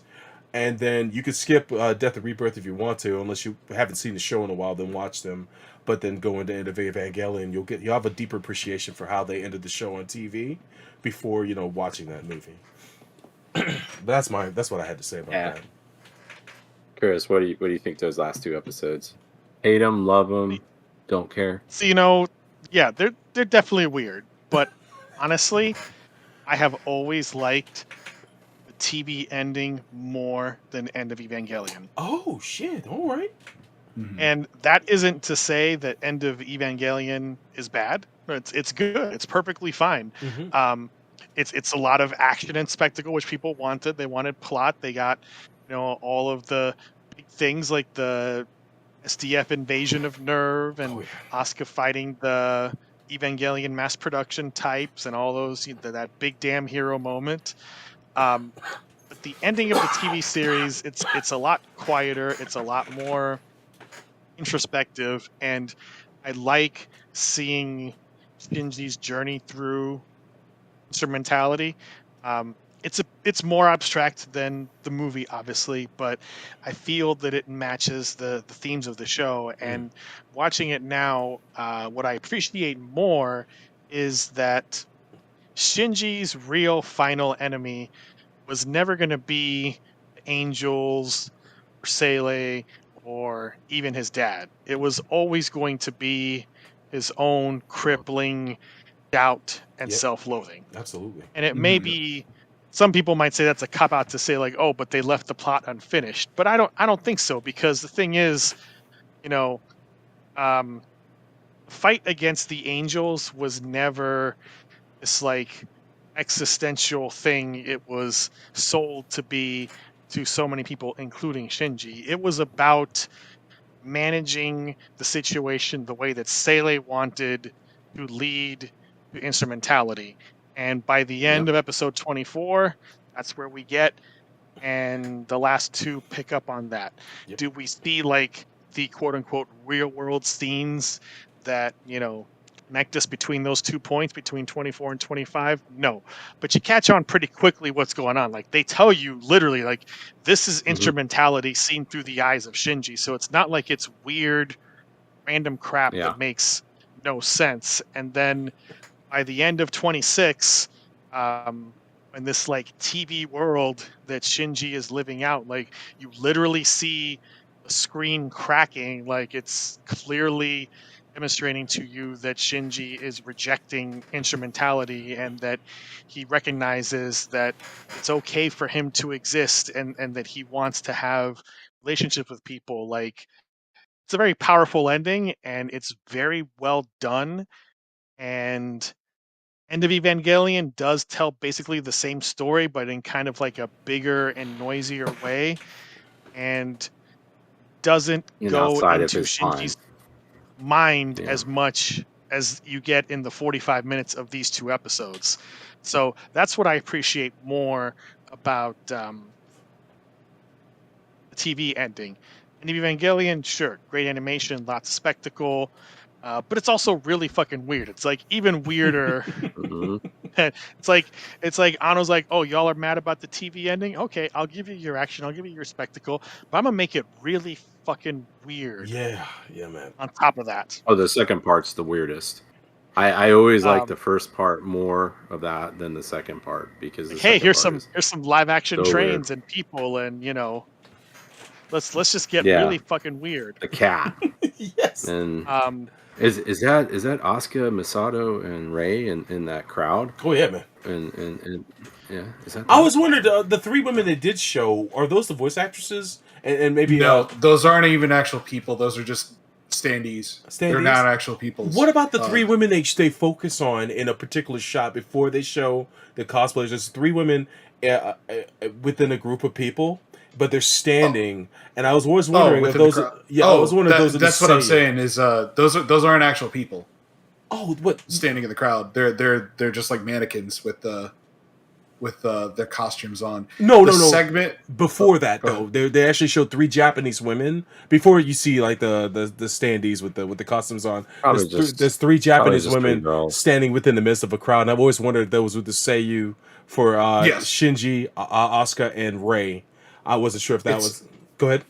S11: and then you could skip Death and Rebirth if you want to, unless you haven't seen the show in a while. Then watch them, but then go into End of Evangelion. You'll have a deeper appreciation for how they ended the show on TV before watching that movie. That's what I had to say about that.
S10: Chris, what do you think those last two episodes? Hate them, love them, don't care.
S12: So yeah, they're definitely weird, but honestly, I have always liked the TV ending more than End of Evangelion.
S11: Oh shit! All right.
S12: Mm-hmm. And that isn't to say that End of Evangelion is bad. It's good. It's perfectly fine. Mm-hmm. It's a lot of action and spectacle, which people wanted. They wanted plot. They got, all of the big things like the SDF invasion of Nerve and Asuka fighting the Evangelion mass production types and all those, that big damn hero moment. But the ending of the TV series, it's a lot quieter. It's a lot more introspective, and I like seeing Shinji's journey through instrumentality. It's more abstract than the movie, obviously, but I feel that it matches the themes of the show. And watching it now, what I appreciate more is that Shinji's real final enemy was never going to be angels or Sele or even his dad. It was always going to be his own crippling doubt and self-loathing.
S11: Absolutely.
S12: And it may be, some people might say that's a cop-out to say like, oh, but they left the plot unfinished. But I don't think so, because the thing is, fight against the angels was never this like existential thing it was sold to be to so many people, including Shinji. It was about managing the situation the way that Sele wanted to lead to instrumentality. And by the end of episode 24, that's where we get, and the last two pick up on that. Do we see like the quote-unquote real world scenes that connect us between those 2 points, between 24 and 25? No, but you catch on pretty quickly what's going on. Like, they tell you literally, like, this is instrumentality seen through the eyes of Shinji. So it's not like it's weird random crap that makes no sense. And then by the end of 26, in this like TV world that Shinji is living out, like, you literally see screen cracking, like it's clearly demonstrating to you that Shinji is rejecting instrumentality and that he recognizes that it's okay for him to exist and that he wants to have relationships with people. Like, it's a very powerful ending and it's very well done. And End of Evangelion does tell basically the same story, but in kind of like a bigger and noisier way, and doesn't go
S10: outside of
S12: into
S10: his time.
S12: Shinji's mind
S10: Yeah.
S12: as much as you get in the 45 minutes of these two episodes. So that's what I appreciate more about the TV ending. And Evangelion, sure, great animation, lots of spectacle, but it's also really fucking weird. It's like even weirder. It's like Anno's like, oh, y'all are mad about the TV ending? Okay, I'll give you your action, I'll give you your spectacle, but I'm gonna make it really fucking weird.
S11: Yeah, man.
S12: On top of that.
S10: Oh, the second part's the weirdest. I always like the first part more of that than the second part because
S12: Hey, here's some live action
S10: so
S12: trains and people, and let's just get really fucking weird.
S10: The cat.
S11: Yes.
S10: And is that Asuka, Misato, and Rei in that crowd?
S11: Oh yeah, man.
S10: And yeah, is that?
S11: I was wondering the three women they did show, are those the voice actresses? And maybe
S13: no, those aren't even actual people. Those are just standees. They're not actual people.
S11: What about the three women they focus on in a particular shot before they show the cosplayers? There's three women within a group of people, but they're standing. And I was always wondering if those. I was wondering if those are
S13: that's what I'm saying. Is those aren't actual people.
S11: Oh, what
S13: standing in the crowd? They're just like mannequins with their costumes on.
S11: No.
S13: Segment
S11: before that though, they actually showed three Japanese women before you see like the standees with the costumes on. There's three Japanese women standing within the midst of a crowd, and I've always wondered if those were the Seiyu for Shinji, Asuka, and Rei. I wasn't sure if that was. Go ahead.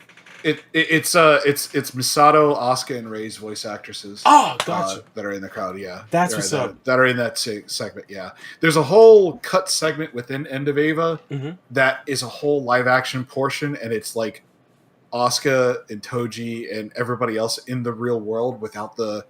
S13: It's Misato, Asuka, and Rei's voice actresses.
S11: Oh, gotcha.
S13: That are in the crowd. Yeah,
S11: that's what's up.
S13: That are in that segment. Yeah, there's a whole cut segment within End of Eva that is a whole live action portion, and it's like Asuka and Toji and everybody else in the real world without the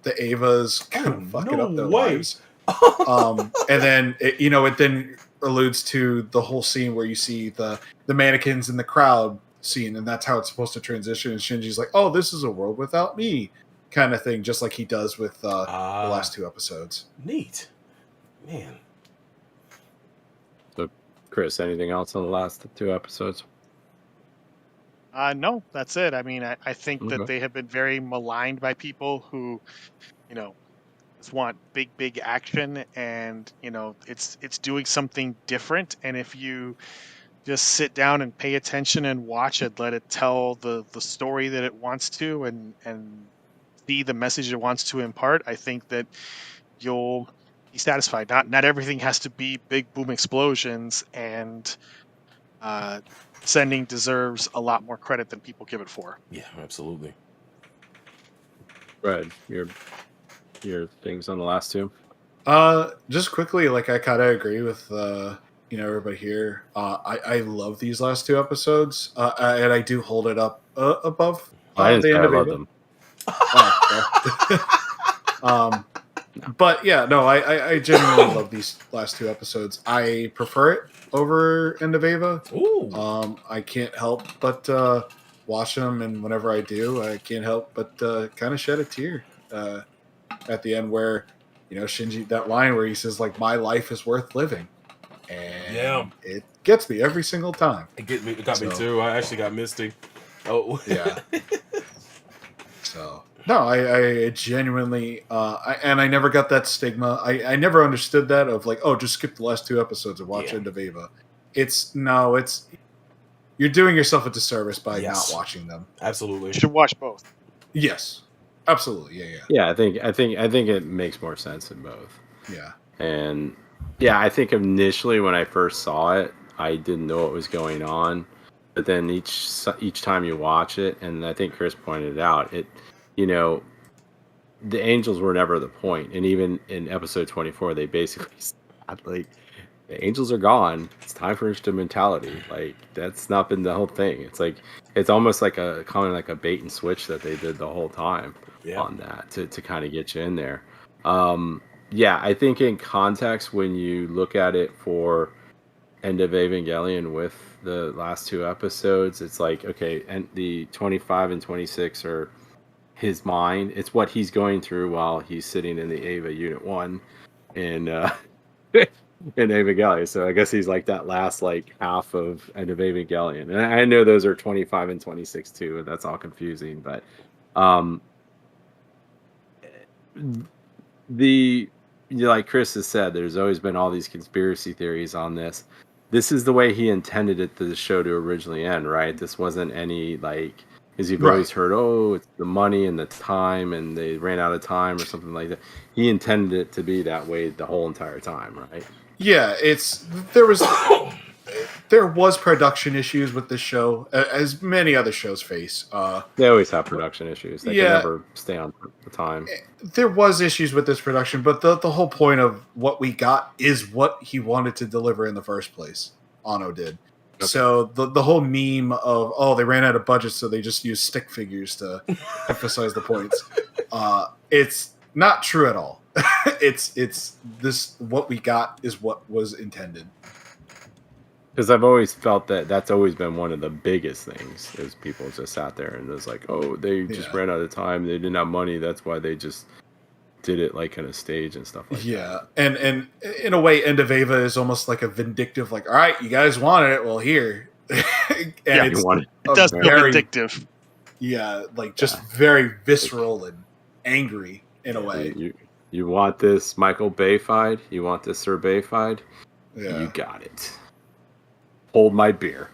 S13: Evas kind of fucking up their lives. And then it then alludes to the whole scene where you see the mannequins in the crowd scene, and that's how it's supposed to transition. And Shinji's like, "Oh, this is a world without me," kind of thing, just like he does with the last two episodes.
S11: Neat, man.
S10: So, Chris, anything else on the last two episodes?
S12: No, that's it. I mean, I think that they have been very maligned by people who, just want big action, and it's doing something different. And if you just sit down and pay attention and watch it, let it tell the story that it wants to, and see the message it wants to impart, I think that you'll be satisfied. Not everything has to be big boom explosions, and Sending deserves a lot more credit than people give it for.
S11: Yeah, absolutely.
S10: Brad, your things on the last two?
S13: Just quickly, like I kind of agree with everybody here. I love these last two episodes, and I do hold it up above.
S10: I didn't say I love them.
S13: But yeah, no, I genuinely love these last two episodes. I prefer it over End of Eva.
S11: Ooh.
S13: I can't help but watch them, and whenever I do, I can't help but kind of shed a tear at the end, where Shinji, that line where he says like, "My life is worth living." And it gets me every single time.
S11: It got me too. I actually got misty. Oh
S13: yeah. So no, I genuinely and I never got that stigma. I never understood that of like, oh, just skip the last two episodes and watch End of Eva. It's you're doing yourself a disservice by not watching them.
S11: Absolutely,
S12: you should watch both.
S13: Yes, absolutely. Yeah.
S10: Yeah, I think it makes more sense in both.
S13: Yeah,
S10: and. Yeah, I think initially when I first saw it, I didn't know what was going on. But then each time you watch it, and I think Chris pointed out, the angels were never the point. And even in episode 24, they basically said, like, the angels are gone. It's time for instrumentality. Like that's not been the whole thing. It's like it's almost like a kind of like a bait and switch that they did the whole time on that to kind of get you in there. Yeah, I think in context when you look at it for End of Evangelion with the last two episodes, it's like okay, and the 25 and 26 are his mind. It's what he's going through while he's sitting in the Ava Unit 1 in in Evangelion. So I guess he's like that last like half of End of Evangelion. And I know those are 25 and 26 too, and that's all confusing, but like Chris has said, there's always been all these conspiracy theories on this. This is the way he intended it the show to originally end, right? This wasn't any like because you've always heard, oh, it's the money and the time, and they ran out of time or something like that. He intended it to be that way the whole entire time, right?
S13: Yeah, there was production issues with this show, as many other shows face.
S10: They always have production issues. They can never stay on the time.
S13: There was issues with this production, but the whole point of what we got is what he wanted to deliver in the first place. Anno did. Okay. So the whole meme of they ran out of budget, so they just used stick figures to emphasize the points. It's not true at all. It's this what we got is what was intended.
S10: Because I've always felt that that's always been one of the biggest things is people just sat there and it was like, oh, they just ran out of time. They didn't have money. That's why they just did it like on a stage and stuff like that.
S13: Yeah. And in a way, End of Ava is almost like a vindictive, like, all right, you guys wanted it. Well, here. And
S12: it does feel vindictive.
S13: Yeah. Like just very visceral and angry in a way.
S10: You want this Michael Bay-fied? You want this Sir Bay-fied?
S13: Yeah.
S10: You got it. Hold my beer.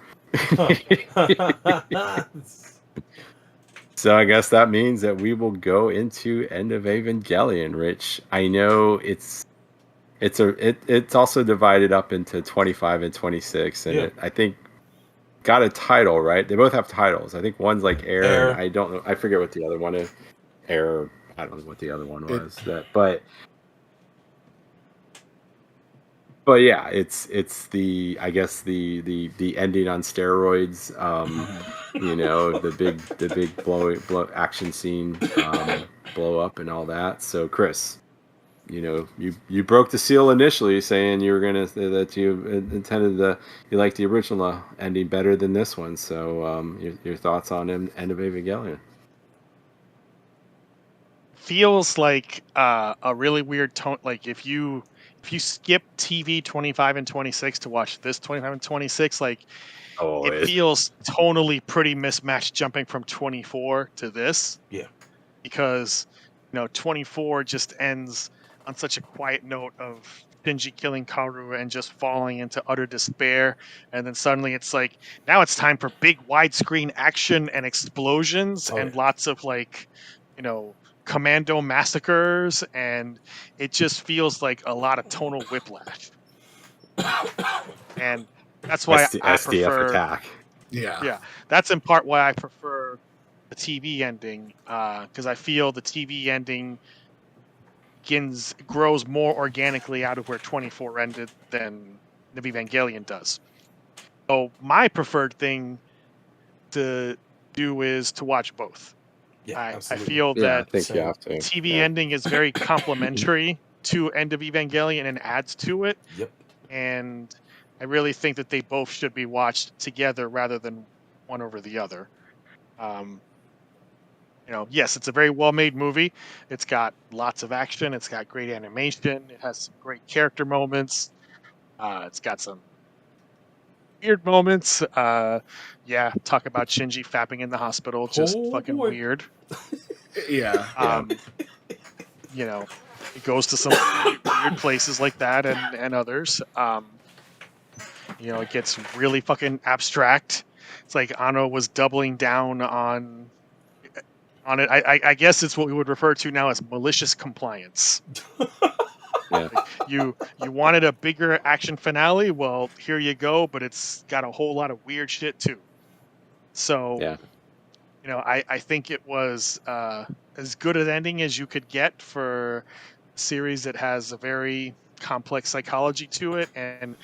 S10: So I guess that means that we will go into End of Evangelion, Rich. I know it's also divided up into 25 and 26, and I think got a title, right? They both have titles. I think one's like Air. And I don't know. I forget what the other one is. Air. I don't know what the other one was. But yeah, it's the I guess the ending on steroids. You know, the big blow action scene, blow up and all that. So Chris, you know, you broke the seal initially, saying you were that you intended you liked the original ending better than this one. So your thoughts on End of Evangelion?
S12: Feels like a really weird tone. Like if you skip TV 25 and 26 to watch this 25 and 26, like it feels tonally pretty mismatched jumping from 24 to this.
S11: Yeah.
S12: Because, 24 just ends on such a quiet note of Shinji killing Kaoru and just falling into utter despair. And then suddenly it's like, now it's time for big widescreen action and explosions and lots of commando massacres, and it just feels like a lot of tonal whiplash. And that's why I prefer
S10: attack.
S12: Yeah, that's in part why I prefer the TV ending, because I feel the TV ending grows more organically out of where 24 ended than the Evangelion does. So my preferred thing to do is to watch both.
S11: Yeah,
S12: I feel that
S10: I think you have to.
S12: TV ending is very complementary to End of Evangelion and adds to it.
S11: Yep.
S12: And I really think that they both should be watched together rather than one over the other. Yes, it's a very well-made movie. It's got lots of action. It's got great animation. It has some great character moments. It's got some weird moments. Talk about Shinji fapping in the hospital. Just fucking weird.
S13: Yeah.
S12: It goes to some weird places like that and others. It gets really fucking abstract. It's like Anno was doubling down on it. I guess it's what we would refer to now as malicious compliance.
S10: Yeah.
S12: You wanted a bigger action finale? Well, here you go, but it's got a whole lot of weird shit too. So, I think it was as good an ending as you could get for a series that has a very complex psychology to it, and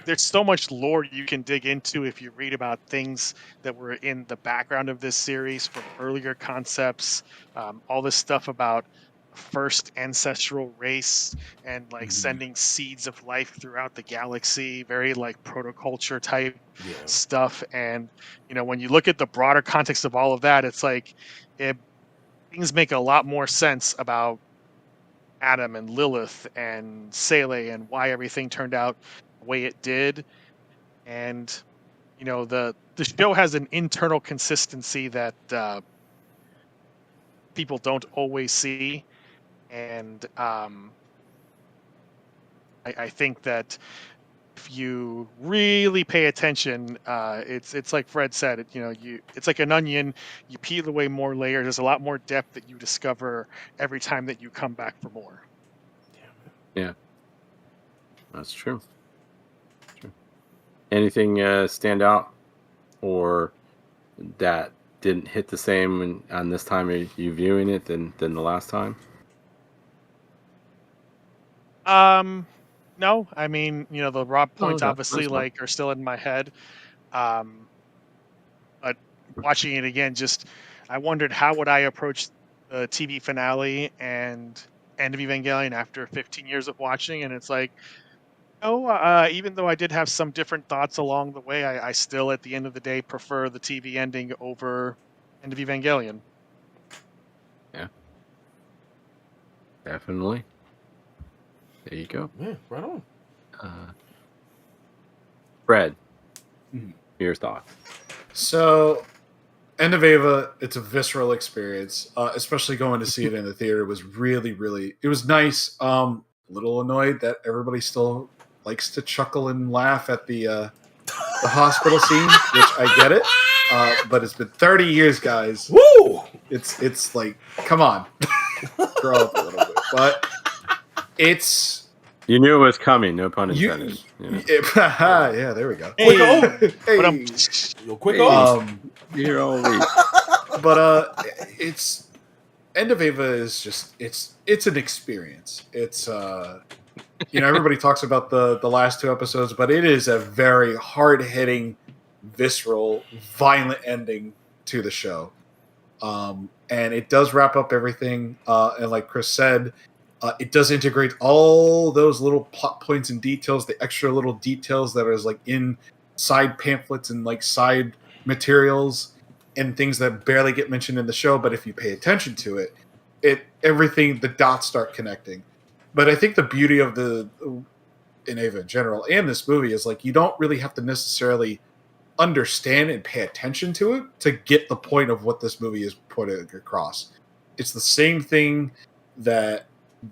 S12: there's so much lore you can dig into if you read about things that were in the background of this series from earlier concepts, all this stuff about first ancestral race and like sending seeds of life throughout the galaxy, very like protoculture type stuff. And when you look at the broader context of all of that, it's like things make a lot more sense about Adam and Lilith and Sele and why everything turned out the way it did. And the show has an internal consistency that people don't always see. And I think that if you really pay attention, it's like Fred said, it's like an onion. You peel away more layers. There's a lot more depth that you discover every time that you come back for more.
S10: Yeah, that's true. Anything stand out, or that didn't hit the same on this time of you viewing it than the last time?
S12: No, I mean, the raw points obviously
S10: that's
S12: like are still in my head. But watching it again, I wondered how would I approach the TV finale and end of Evangelion after 15 years of watching, and it's like, even though I did have some different thoughts along the way, I still, at the end of the day, prefer the TV ending over end of Evangelion.
S10: Yeah, definitely. There you go.
S11: Yeah, right on.
S10: Fred, your thoughts?
S13: So, End of Eva, it's a visceral experience. Especially going to see it in the theater was really, really. It was nice. A little annoyed that everybody still likes to chuckle and laugh at the hospital scene, which I get it. But it's been 30 years, guys.
S11: Woo!
S13: It's like, come on, grow up a little bit. But it's.
S10: You knew it was coming, no pun intended.
S13: Yeah, there we go.
S11: Quick
S10: You're all weak.
S13: But it's End of Eva is just it's an experience. It's everybody talks about the last two episodes, but it is a very hard hitting, visceral, violent ending to the show. And it does wrap up everything. And like Chris said, it does integrate all those little plot points and details, the extra little details that is like in side pamphlets and like side materials and things that barely get mentioned in the show. But if you pay attention to it, the dots start connecting. But I think the beauty of in Eva in general and this movie is like you don't really have to necessarily understand and pay attention to it to get the point of what this movie is putting across. It's the same thing that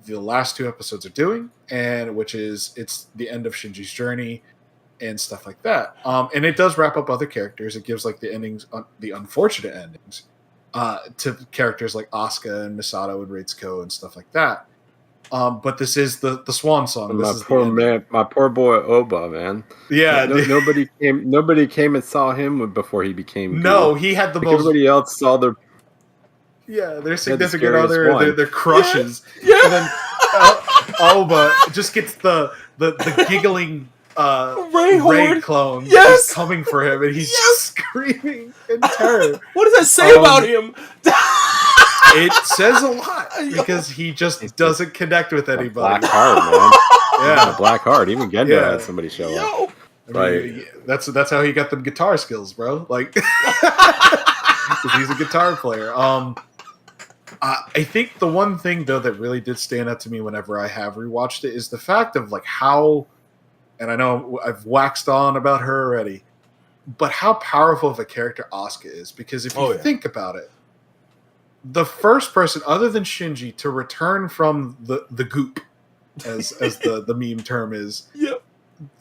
S13: the last two episodes are doing, and which is it's the end of Shinji's journey and stuff like that. And it does wrap up other characters. It gives like the endings, the unfortunate endings, to characters like Asuka and Misato and Reitsuko and stuff like that. But this is the swan song.
S10: My poor boy Oba, man.
S13: Yeah,
S10: nobody came and saw him before he became.
S13: No,
S10: good.
S13: he had the
S10: like
S13: most.
S10: Everybody else saw their.
S13: Yeah, their significant other, their crushes. Yeah. And then Oba just gets the giggling Ray clone just coming for him, and he's just screaming in terror.
S11: What does that say about him?
S13: It says a lot because he just doesn't connect with anybody.
S10: Black heart, man.
S13: Yeah,
S10: a black heart. Even Gundam had somebody show up.
S13: I mean, that's how he got them guitar skills, bro. Like, he's a guitar player. I think the one thing though that really did stand out to me whenever I have rewatched it is the fact of like how, and I know I've waxed on about her already, but how powerful of a character Asuka is. Because if you think about it, the first person other than Shinji to return from the goop, as the meme term is,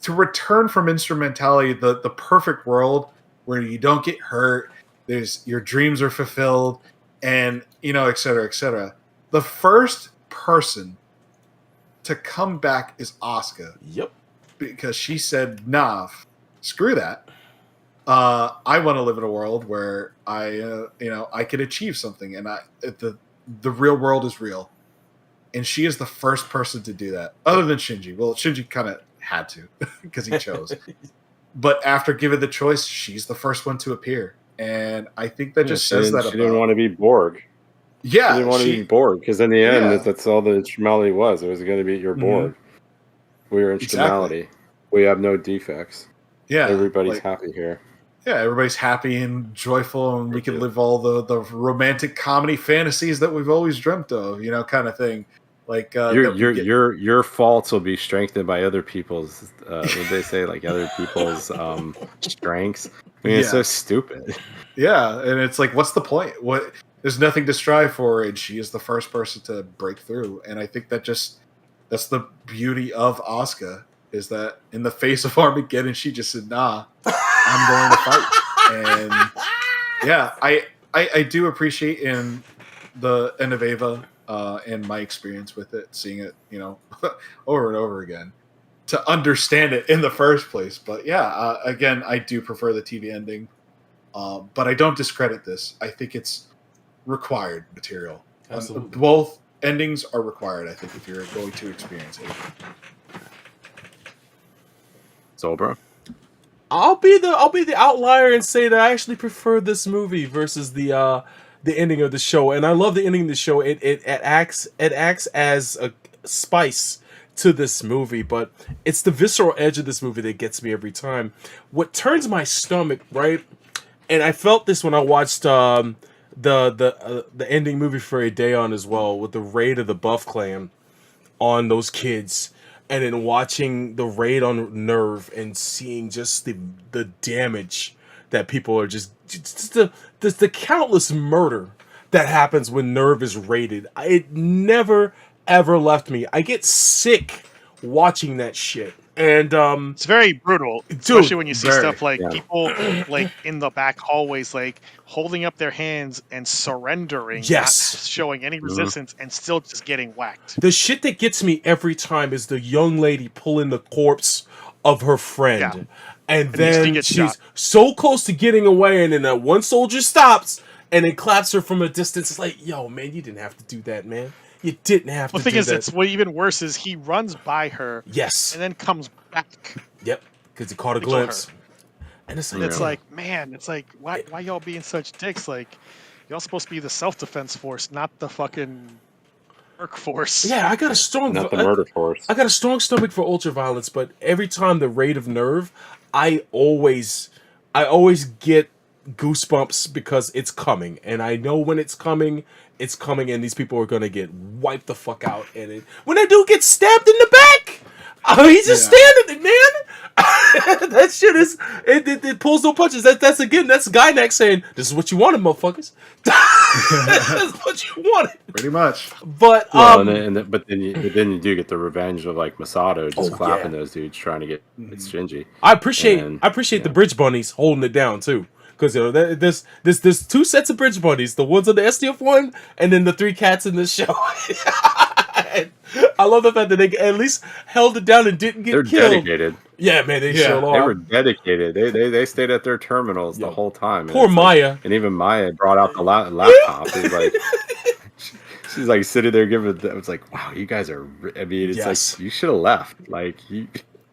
S13: to return from instrumentality, the perfect world where you don't get hurt, your dreams are fulfilled, and et cetera, et cetera. The first person to come back is Asuka.
S11: Yep.
S13: Because she said, nah, screw that. I want to live in a world where I can achieve something, and the real world is real. And she is the first person to do that, other than Shinji. Well, Shinji kind of had to because he chose. But after given the choice, she's the first one to appear. And I think that just says that
S10: she didn't want to be Borg.
S13: Yeah.
S10: She didn't want to be Borg because in the end, that's all the instrumentality was. It was going to be your Borg. We're instrumentality. Exactly. We have no defects.
S13: Yeah.
S10: Everybody's happy here.
S13: Yeah, everybody's happy and joyful, and we can live all the romantic comedy fantasies that we've always dreamt of, kind of thing. Like
S10: your faults will be strengthened by other people's. What they say, like other people's strengths. I mean, it's so stupid.
S13: Yeah, and it's like, what's the point? There's nothing to strive for, and she is the first person to break through. And I think that's the beauty of Asuka, is that in the face of Armageddon, she just said, "Nah, I'm going to fight." And yeah, I do appreciate in the end of Eva and my experience with it, seeing it, over and over again, to understand it in the first place. But yeah, again, I do prefer the TV ending, but I don't discredit this. I think it's required material.
S11: Absolutely.
S13: Both endings are required, I think, if you're going to experience it.
S10: So, bro,
S11: I'll be the outlier and say that I actually prefer this movie versus the ending of the show. And I love the ending of the show. It acts as a spice to this movie, but it's the visceral edge of this movie that gets me every time. What turns my stomach, right? And I felt this when I watched the ending movie for A Day On as well, with the raid of the Buff Clan on those kids. And then watching the raid on Nerve and seeing just the damage that people are just the countless murder that happens when Nerve is raided. It never ever left me. I get sick watching that shit. And
S12: it's very brutal, especially when you see stuff like people like in the back hallways, like holding up their hands and surrendering, not showing any resistance, and still just getting whacked.
S11: The shit that gets me every time is the young lady pulling the corpse of her friend, and then she's so close to getting away, and then that one soldier stops and then claps her from a distance. It's like, yo, man, you didn't have to do that, man. You didn't have to do that.
S12: The thing is, it's what even worse is he runs by her,
S11: and
S12: then comes back.
S11: Yep, because he caught a glimpse. And it's like,
S12: man, it's like, why y'all being such dicks? Like, y'all supposed to be the self-defense force, not the fucking work force.
S11: Yeah, I got a strong,
S10: not the murder force.
S11: I got a strong stomach for ultraviolence, but every time the raid of Nerve, I always get goosebumps because it's coming, and I know when it's coming, and these people are gonna get wiped the fuck out. And when that dude gets stabbed in the back, he's just standing there, man. That shit is it pulls no punches. That's Skynex saying, "This is what you wanted, motherfuckers." That's what you wanted,
S13: pretty much.
S11: But
S10: but then you do get the revenge of like Masato just clapping those dudes trying to get Shinji.
S11: I appreciate the bridge bunnies holding it down too. Because there's two sets of bridge bunnies, the ones on the SDF one, and then the three cats in this show. I love the fact that they at least held it down and didn't get killed.
S10: They're dedicated.
S11: Yeah, man, they sure are.
S10: They were dedicated. They stayed at their terminals the whole time.
S11: Poor Maya.
S10: And even Maya brought out the laptop. It was like, she's like sitting there giving it. It's like, wow, you guys are. I mean, it's like you should have left. Like you.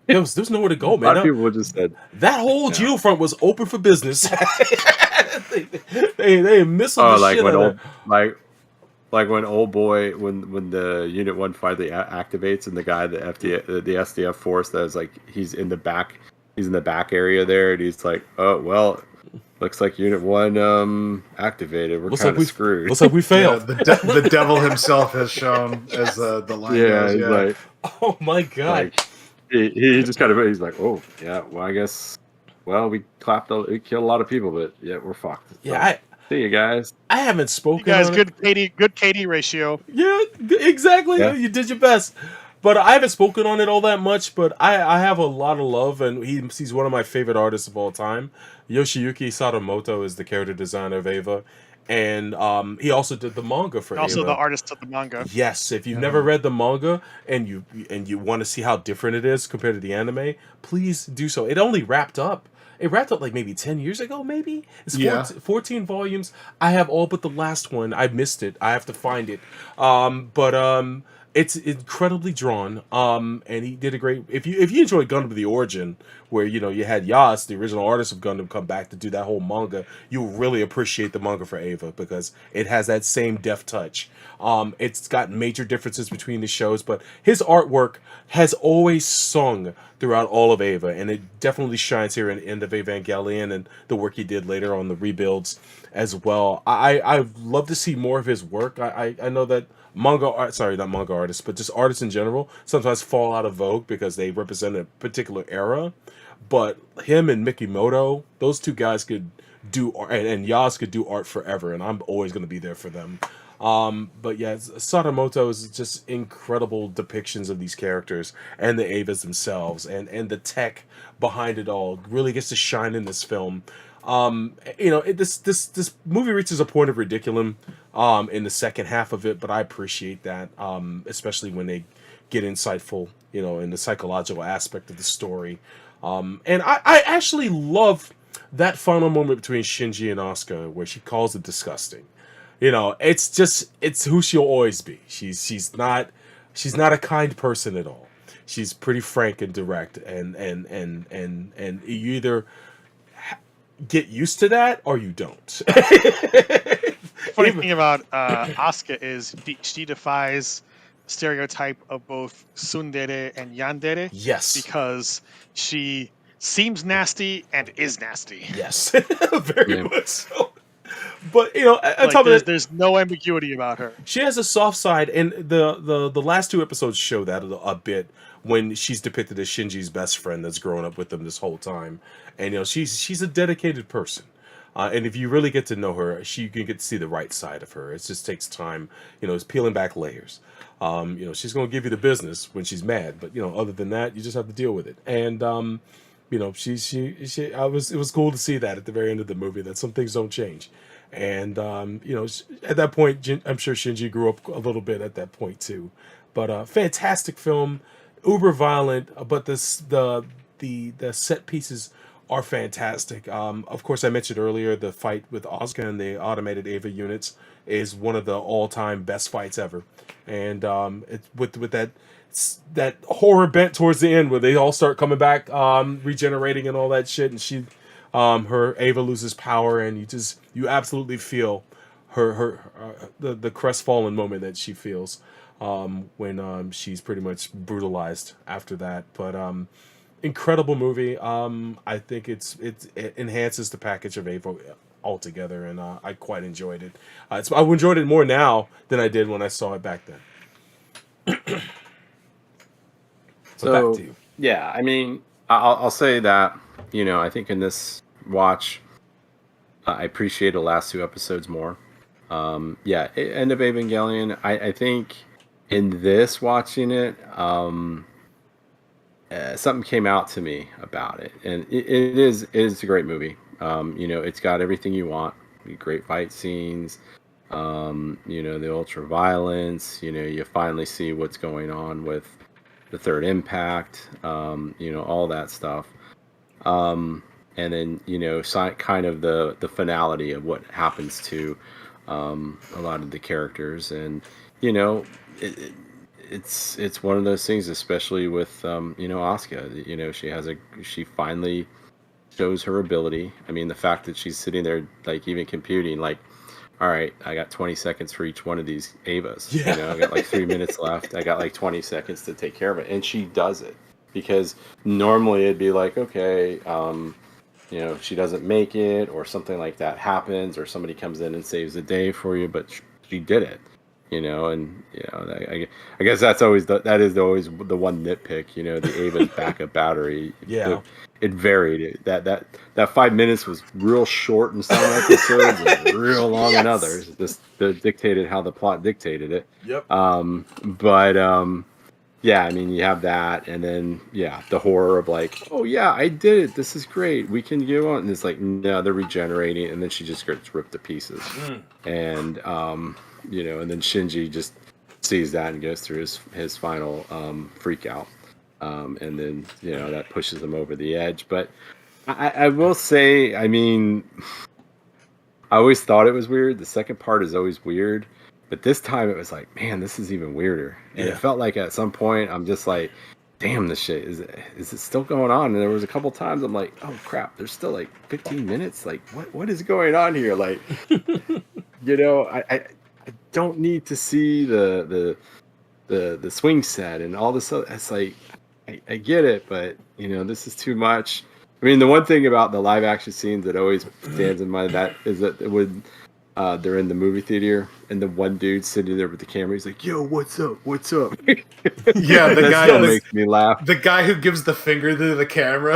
S11: There's nowhere to go, man.
S10: A lot of people just said
S11: that whole geofront was open for business. they missing the
S10: like
S11: shit
S10: when
S11: out
S10: of like when old boy when the Unit 1 finally activates, and the guy the SDF force that is like he's in the back area there, and he's like, oh well, looks like Unit 1 activated. We're kind of screwed.
S11: Looks like we failed.
S13: Yeah, the devil himself has shown, as the line goes.
S10: He's like,
S11: oh my god.
S10: Like, he just kind of, he's like, oh yeah, well I guess, well we killed a lot of people, but yeah, we're fucked. So,
S11: yeah,
S10: see you guys.
S11: I haven't spoken.
S12: You guys, good KD ratio.
S11: Yeah, exactly. Yeah. You did your best, but I haven't spoken on it all that much. But I have a lot of love, and he's one of my favorite artists of all time. Yoshiyuki Sadamoto is the character designer of Eva. And he also did the manga for
S12: also
S11: Eva.
S12: The artist of the manga.
S11: Yes, if you've never read the manga and you want to see how different it is compared to the anime, please do so. It only wrapped up. It wrapped up like maybe 10 years ago, maybe? It's 14 volumes. I have all but the last one. I missed it. I have to find it. But It's incredibly drawn, and he did a great. If you enjoyed Gundam the Origin, where you had Yas, the original artist of Gundam, come back to do that whole manga, you'll really appreciate the manga for Eva because it has that same deft touch. It's got major differences between the shows, but his artwork has always sung throughout all of Eva, and it definitely shines here in the end of Evangelion and the work he did later on the rebuilds as well. I'd love to see more of his work. I know that not manga artists, but just artists in general sometimes fall out of vogue because they represent a particular era. But him and Mikimoto, those two guys could do art, and Yas could do art forever, and I'm always going to be there for them. But yeah, Sadamoto is just incredible depictions of these characters and the Evas themselves, and the tech behind it all really gets to shine in this film. This movie reaches a point of ridiculum in the second half of it, but I appreciate that, especially when they get insightful, in the psychological aspect of the story. And I actually love that final moment between Shinji and Asuka where she calls it disgusting. It's who she'll always be. She's not a kind person at all. She's pretty frank and direct, and you either get used to that or you don't.
S12: Funny thing about Asuka is she defies stereotype of both tsundere and yandere.
S11: Yes.
S12: Because she seems nasty and is nasty.
S11: Yes. Very much so. But on top of that,
S12: there's no ambiguity about her.
S11: She has a soft side, and the last two episodes show that a bit when she's depicted as Shinji's best friend that's grown up with him this whole time, and she's a dedicated person. And if you really get to know her, you can get to see the right side of her. It just takes time, it's peeling back layers. She's going to give you the business when she's mad, but other than that, you just have to deal with it. And it was cool to see that at the very end of the movie that some things don't change. And at that point, I'm sure Shinji grew up a little bit at that point too. But fantastic film, uber violent, but the set pieces are fantastic. Of course, I mentioned earlier the fight with Asuka and the automated Eva units is one of the all-time best fights ever, and it's with that horror bent towards the end where they all start coming back, regenerating and all that shit, and she, her Eva loses power, and you absolutely feel the crestfallen moment that she feels when she's pretty much brutalized after that. But incredible movie. I think it enhances the package of Eva altogether, and I quite enjoyed it. I enjoyed it more now than I did when I saw it back then.
S10: So
S11: back to you.
S10: Yeah, I mean, I'll say that I think in this watch, I appreciate the last two episodes more. End of Evangelion. I think in this watching it, something came out to me about it, and it is a great movie. It's got everything you want. Great fight scenes. The ultra violence. You finally see what's going on with the third impact. All that stuff. And then kind of the finality of what happens to a lot of the characters, and it's one of those things, especially with Asuka. She finally shows her ability. I mean, the fact that she's sitting there, like, even computing, like, all right, I got 20 seconds for each one of these Evas. I got like 3 minutes left. I got like 20 seconds to take care of it, and she does it, because normally it'd be like, okay, she doesn't make it, or something like that happens, or somebody comes in and saves the day for you, but she did it. I guess that is always the one nitpick. The Eva's backup battery.
S11: Yeah,
S10: it varied. That 5 minutes was real short in some episodes, and real long in others. This dictated how the plot dictated it.
S11: Yep.
S10: Yeah, I mean, you have that, and then the horror of like, oh yeah, I did it. This is great. We can go on. And it's like, no, they're regenerating, and then she just gets ripped to pieces. And and then Shinji just sees that and goes through his final freak out, and then that pushes him over the edge. But I will say, I mean, I always thought it was weird. The second part is always weird, But this time it was like, man, this is even weirder. And
S11: Yeah.
S10: it felt like at some point I'm just like, damn, this shit is it still going on? And there was a couple times I'm like, oh crap, there's still like 15 minutes. Like what is going on here? Like, you know, I don't need to see the swing set and all this other. It's like I get it, but you know, this is too much. I mean, the one thing about the live action scenes that always stands in mind that is that when they're in the movie theater and the one dude sitting there with the camera, he's like, "Yo, what's up? What's up?"
S13: Yeah, the
S10: that
S13: guy
S10: still makes me laugh.
S13: The guy who gives the finger to the camera.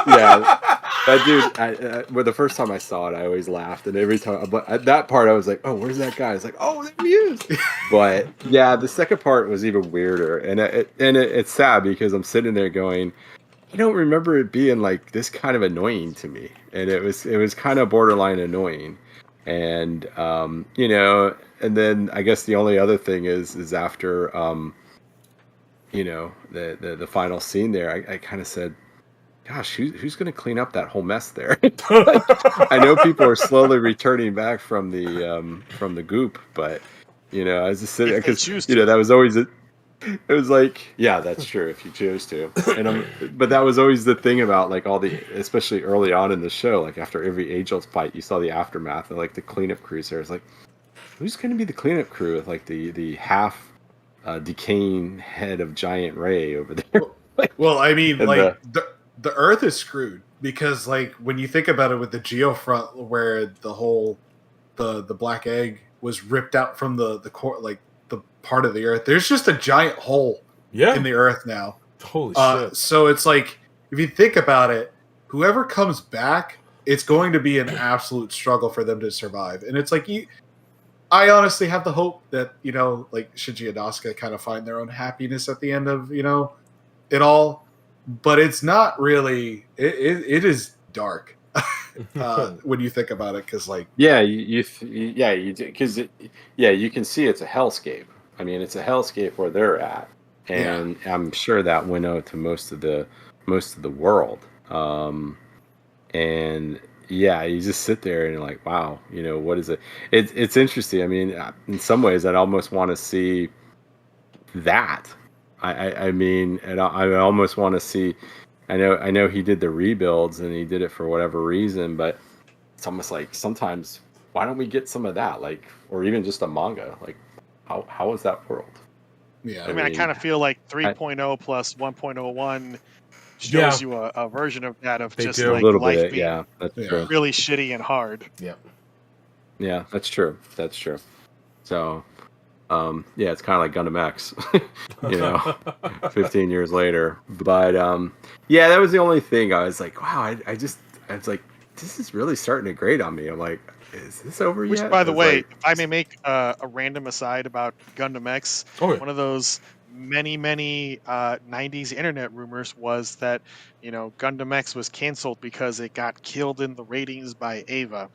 S10: Yeah. That dude. Well, the first time I saw it, I always laughed, and every time, but at that part, I was like, "Oh, where's that guy?" It's like, "Oh, there he is." But yeah, the second part was even weirder, and it's sad because I'm sitting there going, I don't remember it being like this kind of annoying to me, and it was kind of borderline annoying, and you know, and then I guess the only other thing is after you know, the final scene there, I kind of said, gosh, who's going to clean up that whole mess there? I know people are slowly returning back from the goop, but you know, I was just sitting there because you know that was always it. It was like, yeah, that's true if you choose to, but that was always the thing about like all the, especially early on in the show, like after every Angels fight, you saw the aftermath and like the cleanup crews there. It's like, who's going to be the cleanup crew with like the half decaying head of Giant Ray over there?
S13: Well, I mean, like the Earth is screwed because, like, when you think about it, with the Geofront, where the whole the black egg was ripped out from the core, like the part of the Earth, there's just a giant hole in the Earth now.
S11: Holy shit!
S13: So it's like, if you think about it, whoever comes back, it's going to be an absolute struggle for them to survive. And it's like, I honestly have the hope that, you know, like Shinji and Asuka kind of find their own happiness at the end of, you know, it all. But it's not really. It is dark when you think about it, because like
S10: you because you can see it's a hellscape. I mean, it's a hellscape where they're at, and I'm sure that went out to most of the world. And yeah, you just sit there and you're like, wow, you know, what is it? It's interesting. I mean, in some ways, I'd almost want to see that. I mean, and I almost want to see. I know he did the rebuilds and he did it for whatever reason, but it's almost like sometimes, why don't we get some of that, like, or even just a manga? Like, how is that world?
S12: Yeah, I mean, I kind of feel like 3.0 plus 1.01 shows you a version of that, of just like life being really shitty and hard.
S10: Yeah, that's true. That's true. So. Yeah, it's kind of like Gundam X, you know, 15 years later. But yeah, that was the only thing. I was like, wow, I was like, this is really starting to grate on me. I'm like, is this over yet?
S12: Which, by the way, if I may make a random aside about Gundam X, one of those many 90s internet rumors was that, you know, Gundam X was canceled because it got killed in the ratings by Eva.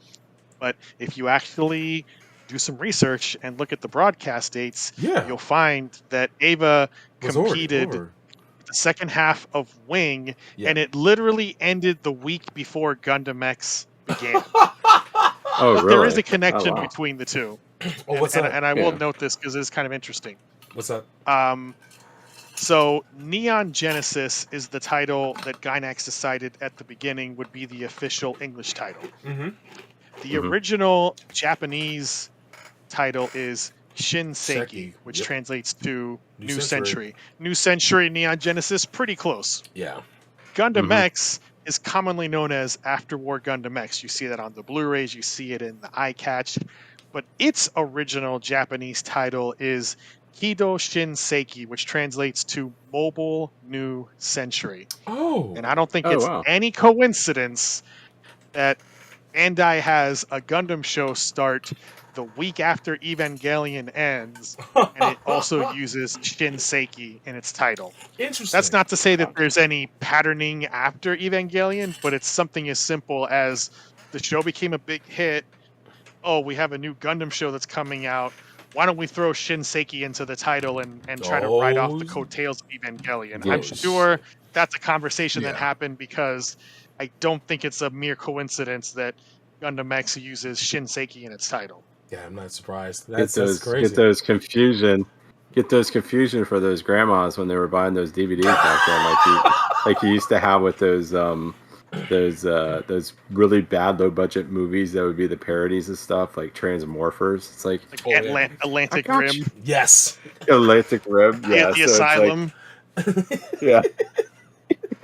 S12: But if you actually do some research and look at the broadcast dates, you'll find that Ava competed the second half of Wing, and it literally ended the week before Gundam X began.
S10: Oh, really?
S12: There is a connection between the two.
S11: Oh, what's that?
S12: And I will note this because it's kind of interesting.
S11: What's that?
S12: So Neon Genesis is the title that Gainax decided at the beginning would be the official English title. The original Japanese title is Shinseki, which translates to New Century. New Century, Neon Genesis, pretty close.
S11: Yeah.
S12: Gundam X is commonly known as Afterwar Gundam X. You see that on the Blu-rays, you see it in the eye catch. But its original Japanese title is Kido Shinseki, which translates to Mobile New Century.
S11: Oh.
S12: And I don't think it's any coincidence that Bandai has a Gundam show start the week after Evangelion ends, and it also uses Shinseki in its title.
S11: Interesting.
S12: That's not to say that there's any patterning after Evangelion, but it's something as simple as the show became a big hit. Oh, we have a new Gundam show that's coming out. Why don't we throw Shinseki into the title and try to ride off the coattails of Evangelion? I'm sure that's a conversation that happened, because I don't think it's a mere coincidence that Gundam X uses Shinseki in its title.
S11: that. I'm not surprised. That's crazy.
S10: Get those confusion for those grandmas when they were buying those DVDs back then, like you used to have with those really bad low budget movies that would be the parodies and stuff, like Transmorphers. It's like
S12: Atlantic Rim.
S11: Yes.
S10: Atlantic Rim. Yeah.
S12: The Asylum.
S10: Yeah.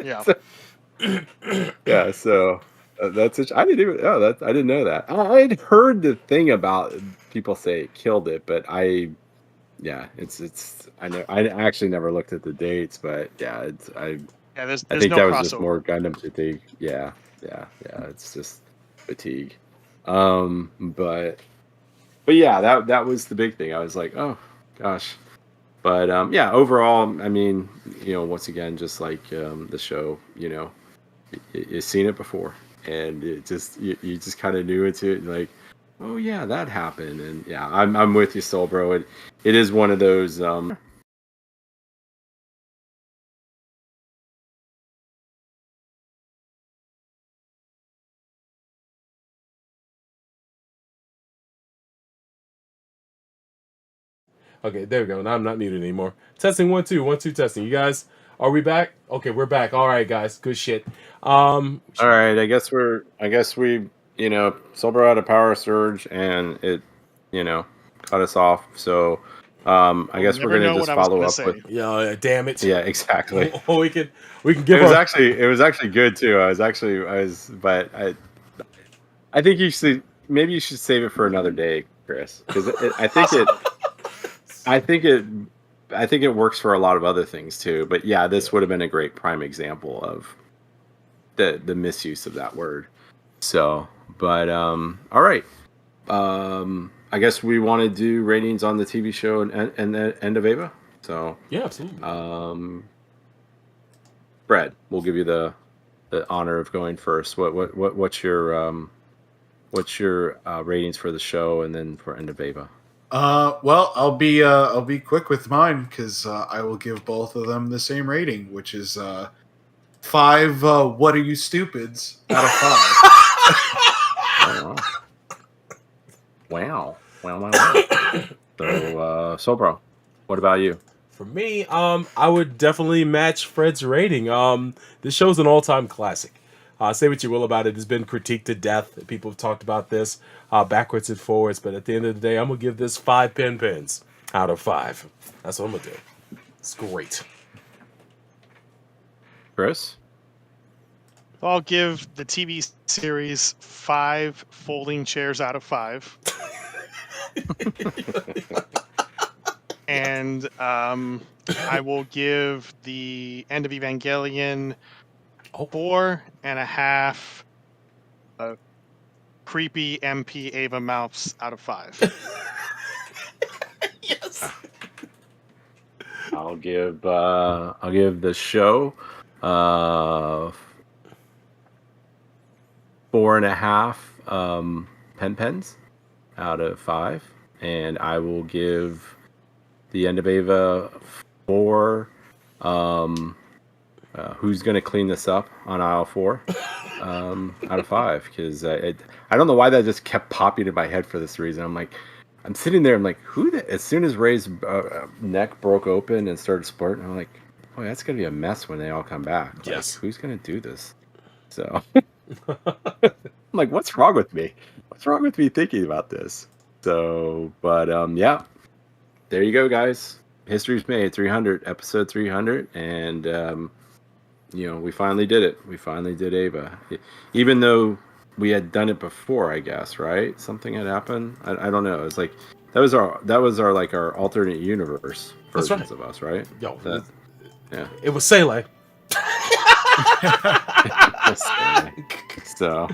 S12: Yeah.
S10: Yeah. So that's it. I didn't know that. I'd heard the thing about people say it killed it, but I know I actually never looked at the dates, but yeah,
S12: there's
S10: I think
S12: no
S10: that was
S12: crossover.
S10: just more Gundam fatigue. Yeah. It's just fatigue. But yeah, that was the big thing. I was like, oh gosh. But yeah, overall, I mean, once again, just like the show, you've seen it before, and it just you just kind of knew it, like, oh yeah, that happened, and yeah, I'm with you, Soul Bro. It is one of those.
S11: Okay, there we go. Now I'm not muted anymore. Testing 1 2 1 2 testing. You guys, are we back? Okay, we're back. All right, guys. Good shit.
S10: All right, I guess we Silver had a power surge and it cut us off. So I guess we're gonna just follow up with.
S11: Yeah, damn it.
S10: Yeah, exactly.
S11: we can give.
S10: It was actually good too. But I think you should save it for another day, Chris, because I think it works for a lot of other things too. But yeah, this would have been a great prime example of the misuse of that word. So, but all right. I guess we want to do ratings on the TV show and the end of Ava. So
S11: yeah, absolutely.
S10: Brad, we'll give you the honor of going first. What's your ratings for the show and then for end of Ava?
S13: Well, I'll be quick with mine because I will give both of them the same rating, which is 5. What are you stupids out of 5?
S10: Wow. So, Sobro, what about you?
S11: For me, I would definitely match Fred's rating. This show's an all-time classic. Say what you will about it. It's been critiqued to death. People have talked about this backwards and forwards. But at the end of the day, I'm going to give this 5 pins out of 5. That's what I'm going to do. It's great.
S10: Chris?
S12: I'll give the TV series 5 folding chairs out of 5. And I will give the end of Evangelion 4.5 creepy MP Ava mouths out of 5.
S11: Yes.
S10: I'll give the show 4.5 pens out of 5, and I will give the end of Ava 4. Who's gonna clean this up on aisle 4 out of 5, because I don't know why that just kept popping in my head for this reason. I'm sitting there, I'm like, as soon as Ray's neck broke open and started splurting, I'm like, boy, that's gonna be a mess when they all come back.
S11: Yes.
S10: Who's gonna do this? So I'm like, what's wrong with me thinking about this? So, but yeah, there you go, guys. History's made. 300, episode 300, and we finally did it. We finally did Ava, even though we had done it before, I guess, right? Something had happened. I don't know. It's like that was our like our alternate universe versions of us, right? Yeah.
S11: It was Sele.
S10: So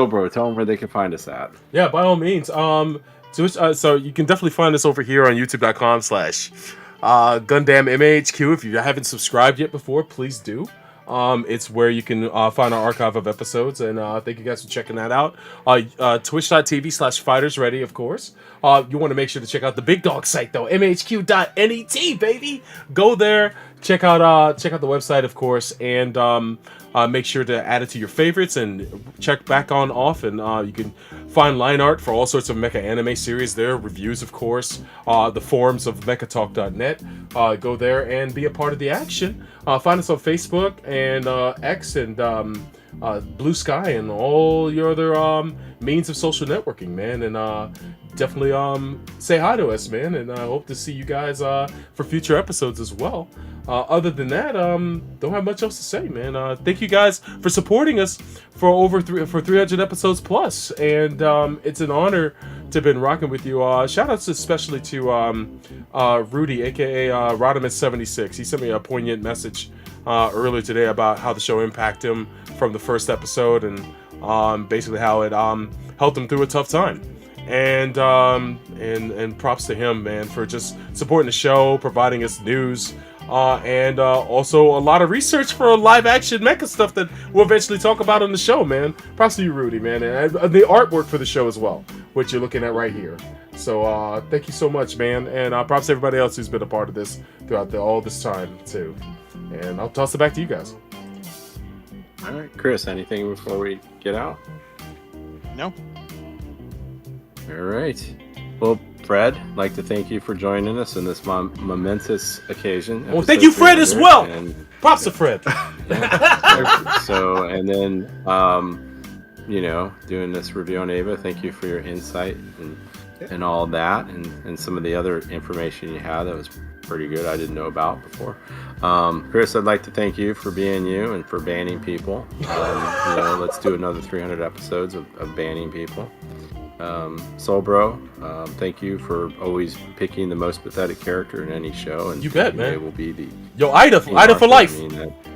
S10: bro, tell them where they can find us at.
S11: Yeah, by all means. So you can definitely find us over here on youtube.com/Gundam MAHQ. If you haven't subscribed yet before, please do. It's where you can find our archive of episodes, and thank you guys for checking that out. Twitch.tv/FightersReady, of course. You want to make sure to check out the big dog site though, MAHQ.net, baby. Go there, check out the website, of course, and make sure to add it to your favorites and check back on off, and you can find line art for all sorts of mecha anime series there, reviews, of course, the forums of mechatalk.net. Go there and be a part of the action. Find us on Facebook and X and Blue Sky and all your other means of social networking, man. And definitely say hi to us, man. And I hope to see you guys for future episodes as well. Other than that, don't have much else to say, man. Thank you guys for supporting us for for 300 episodes plus, and it's an honor to have been rocking with you. Shout outs especially to Rudy, aka Rodimus76. He sent me a poignant message earlier today about how the show impacted him from the first episode, and basically how it helped him through a tough time. And props to him, man, for just supporting the show, providing us news, and also a lot of research for live action mecha stuff that we'll eventually talk about on the show, man. Props to you, Rudy, man, and the artwork for the show as well, which you're looking at right here. So thank you so much, man, and props to everybody else who's been a part of this throughout all this time too. And I'll toss it back to you guys.
S10: All right, Chris, anything before we get out?
S12: No.
S10: All right. Well, Fred, I'd like to thank you for joining us in this momentous occasion.
S11: Well, thank you, Fred, as well. And, props to Fred.
S10: Yeah. So, and then, doing this review on Ava, thank you for your insight and all that, and some of the other information you had that was pretty good I didn't know about before. Chris, I'd like to thank you for being you and for banning people. Let's do another 300 episodes of banning people. Soul Bro, thank you for always picking the most pathetic character in any show, and
S11: you bet, man.
S10: It will be the
S11: Ida for life.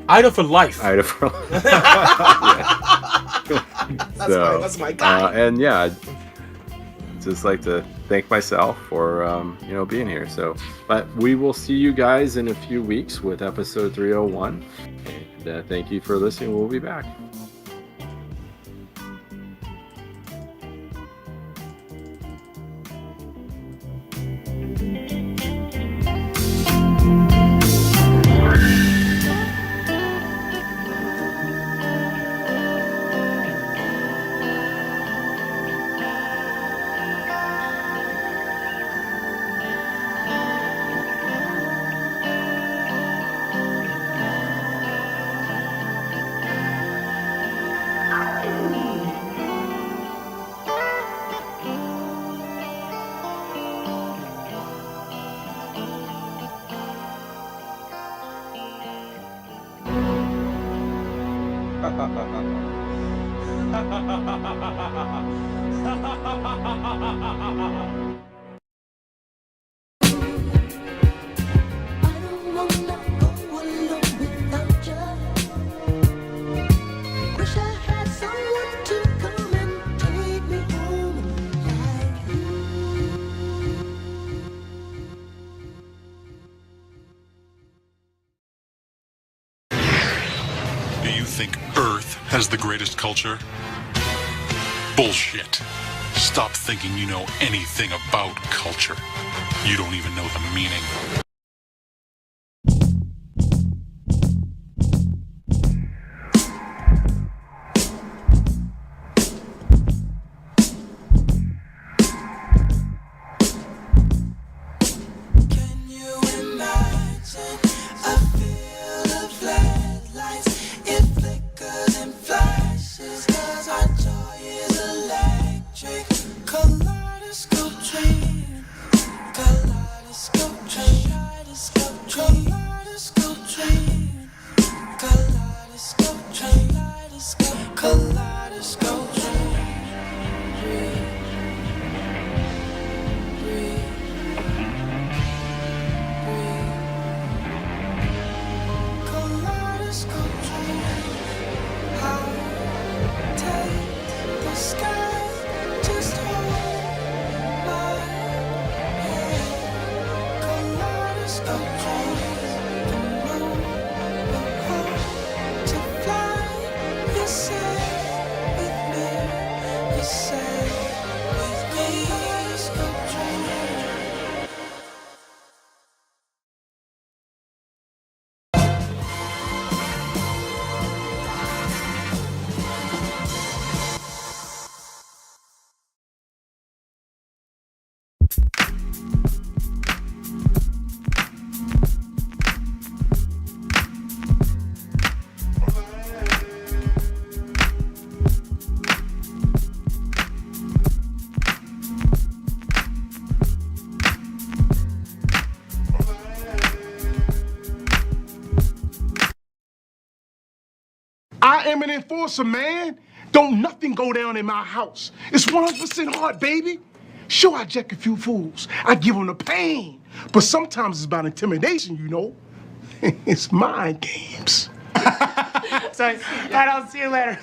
S11: Ida for life.
S10: Ida for life.
S11: That's my guy.
S10: And yeah, I'd just like to thank myself for being here. So, but we will see you guys in a few weeks with episode 301. And thank you for listening. We'll be back.
S14: Has the greatest culture? Bullshit. Stop thinking you know anything about culture. You don't even know the meaning.
S15: Kaleidoscope train, kaleidoscope train. I am an enforcer, man. Don't nothing go down in my house. It's 100% hard, baby. Sure, I jack a few fools. I give them the pain. But sometimes it's about intimidation, you know. It's mind games.
S6: So, I'll see you later.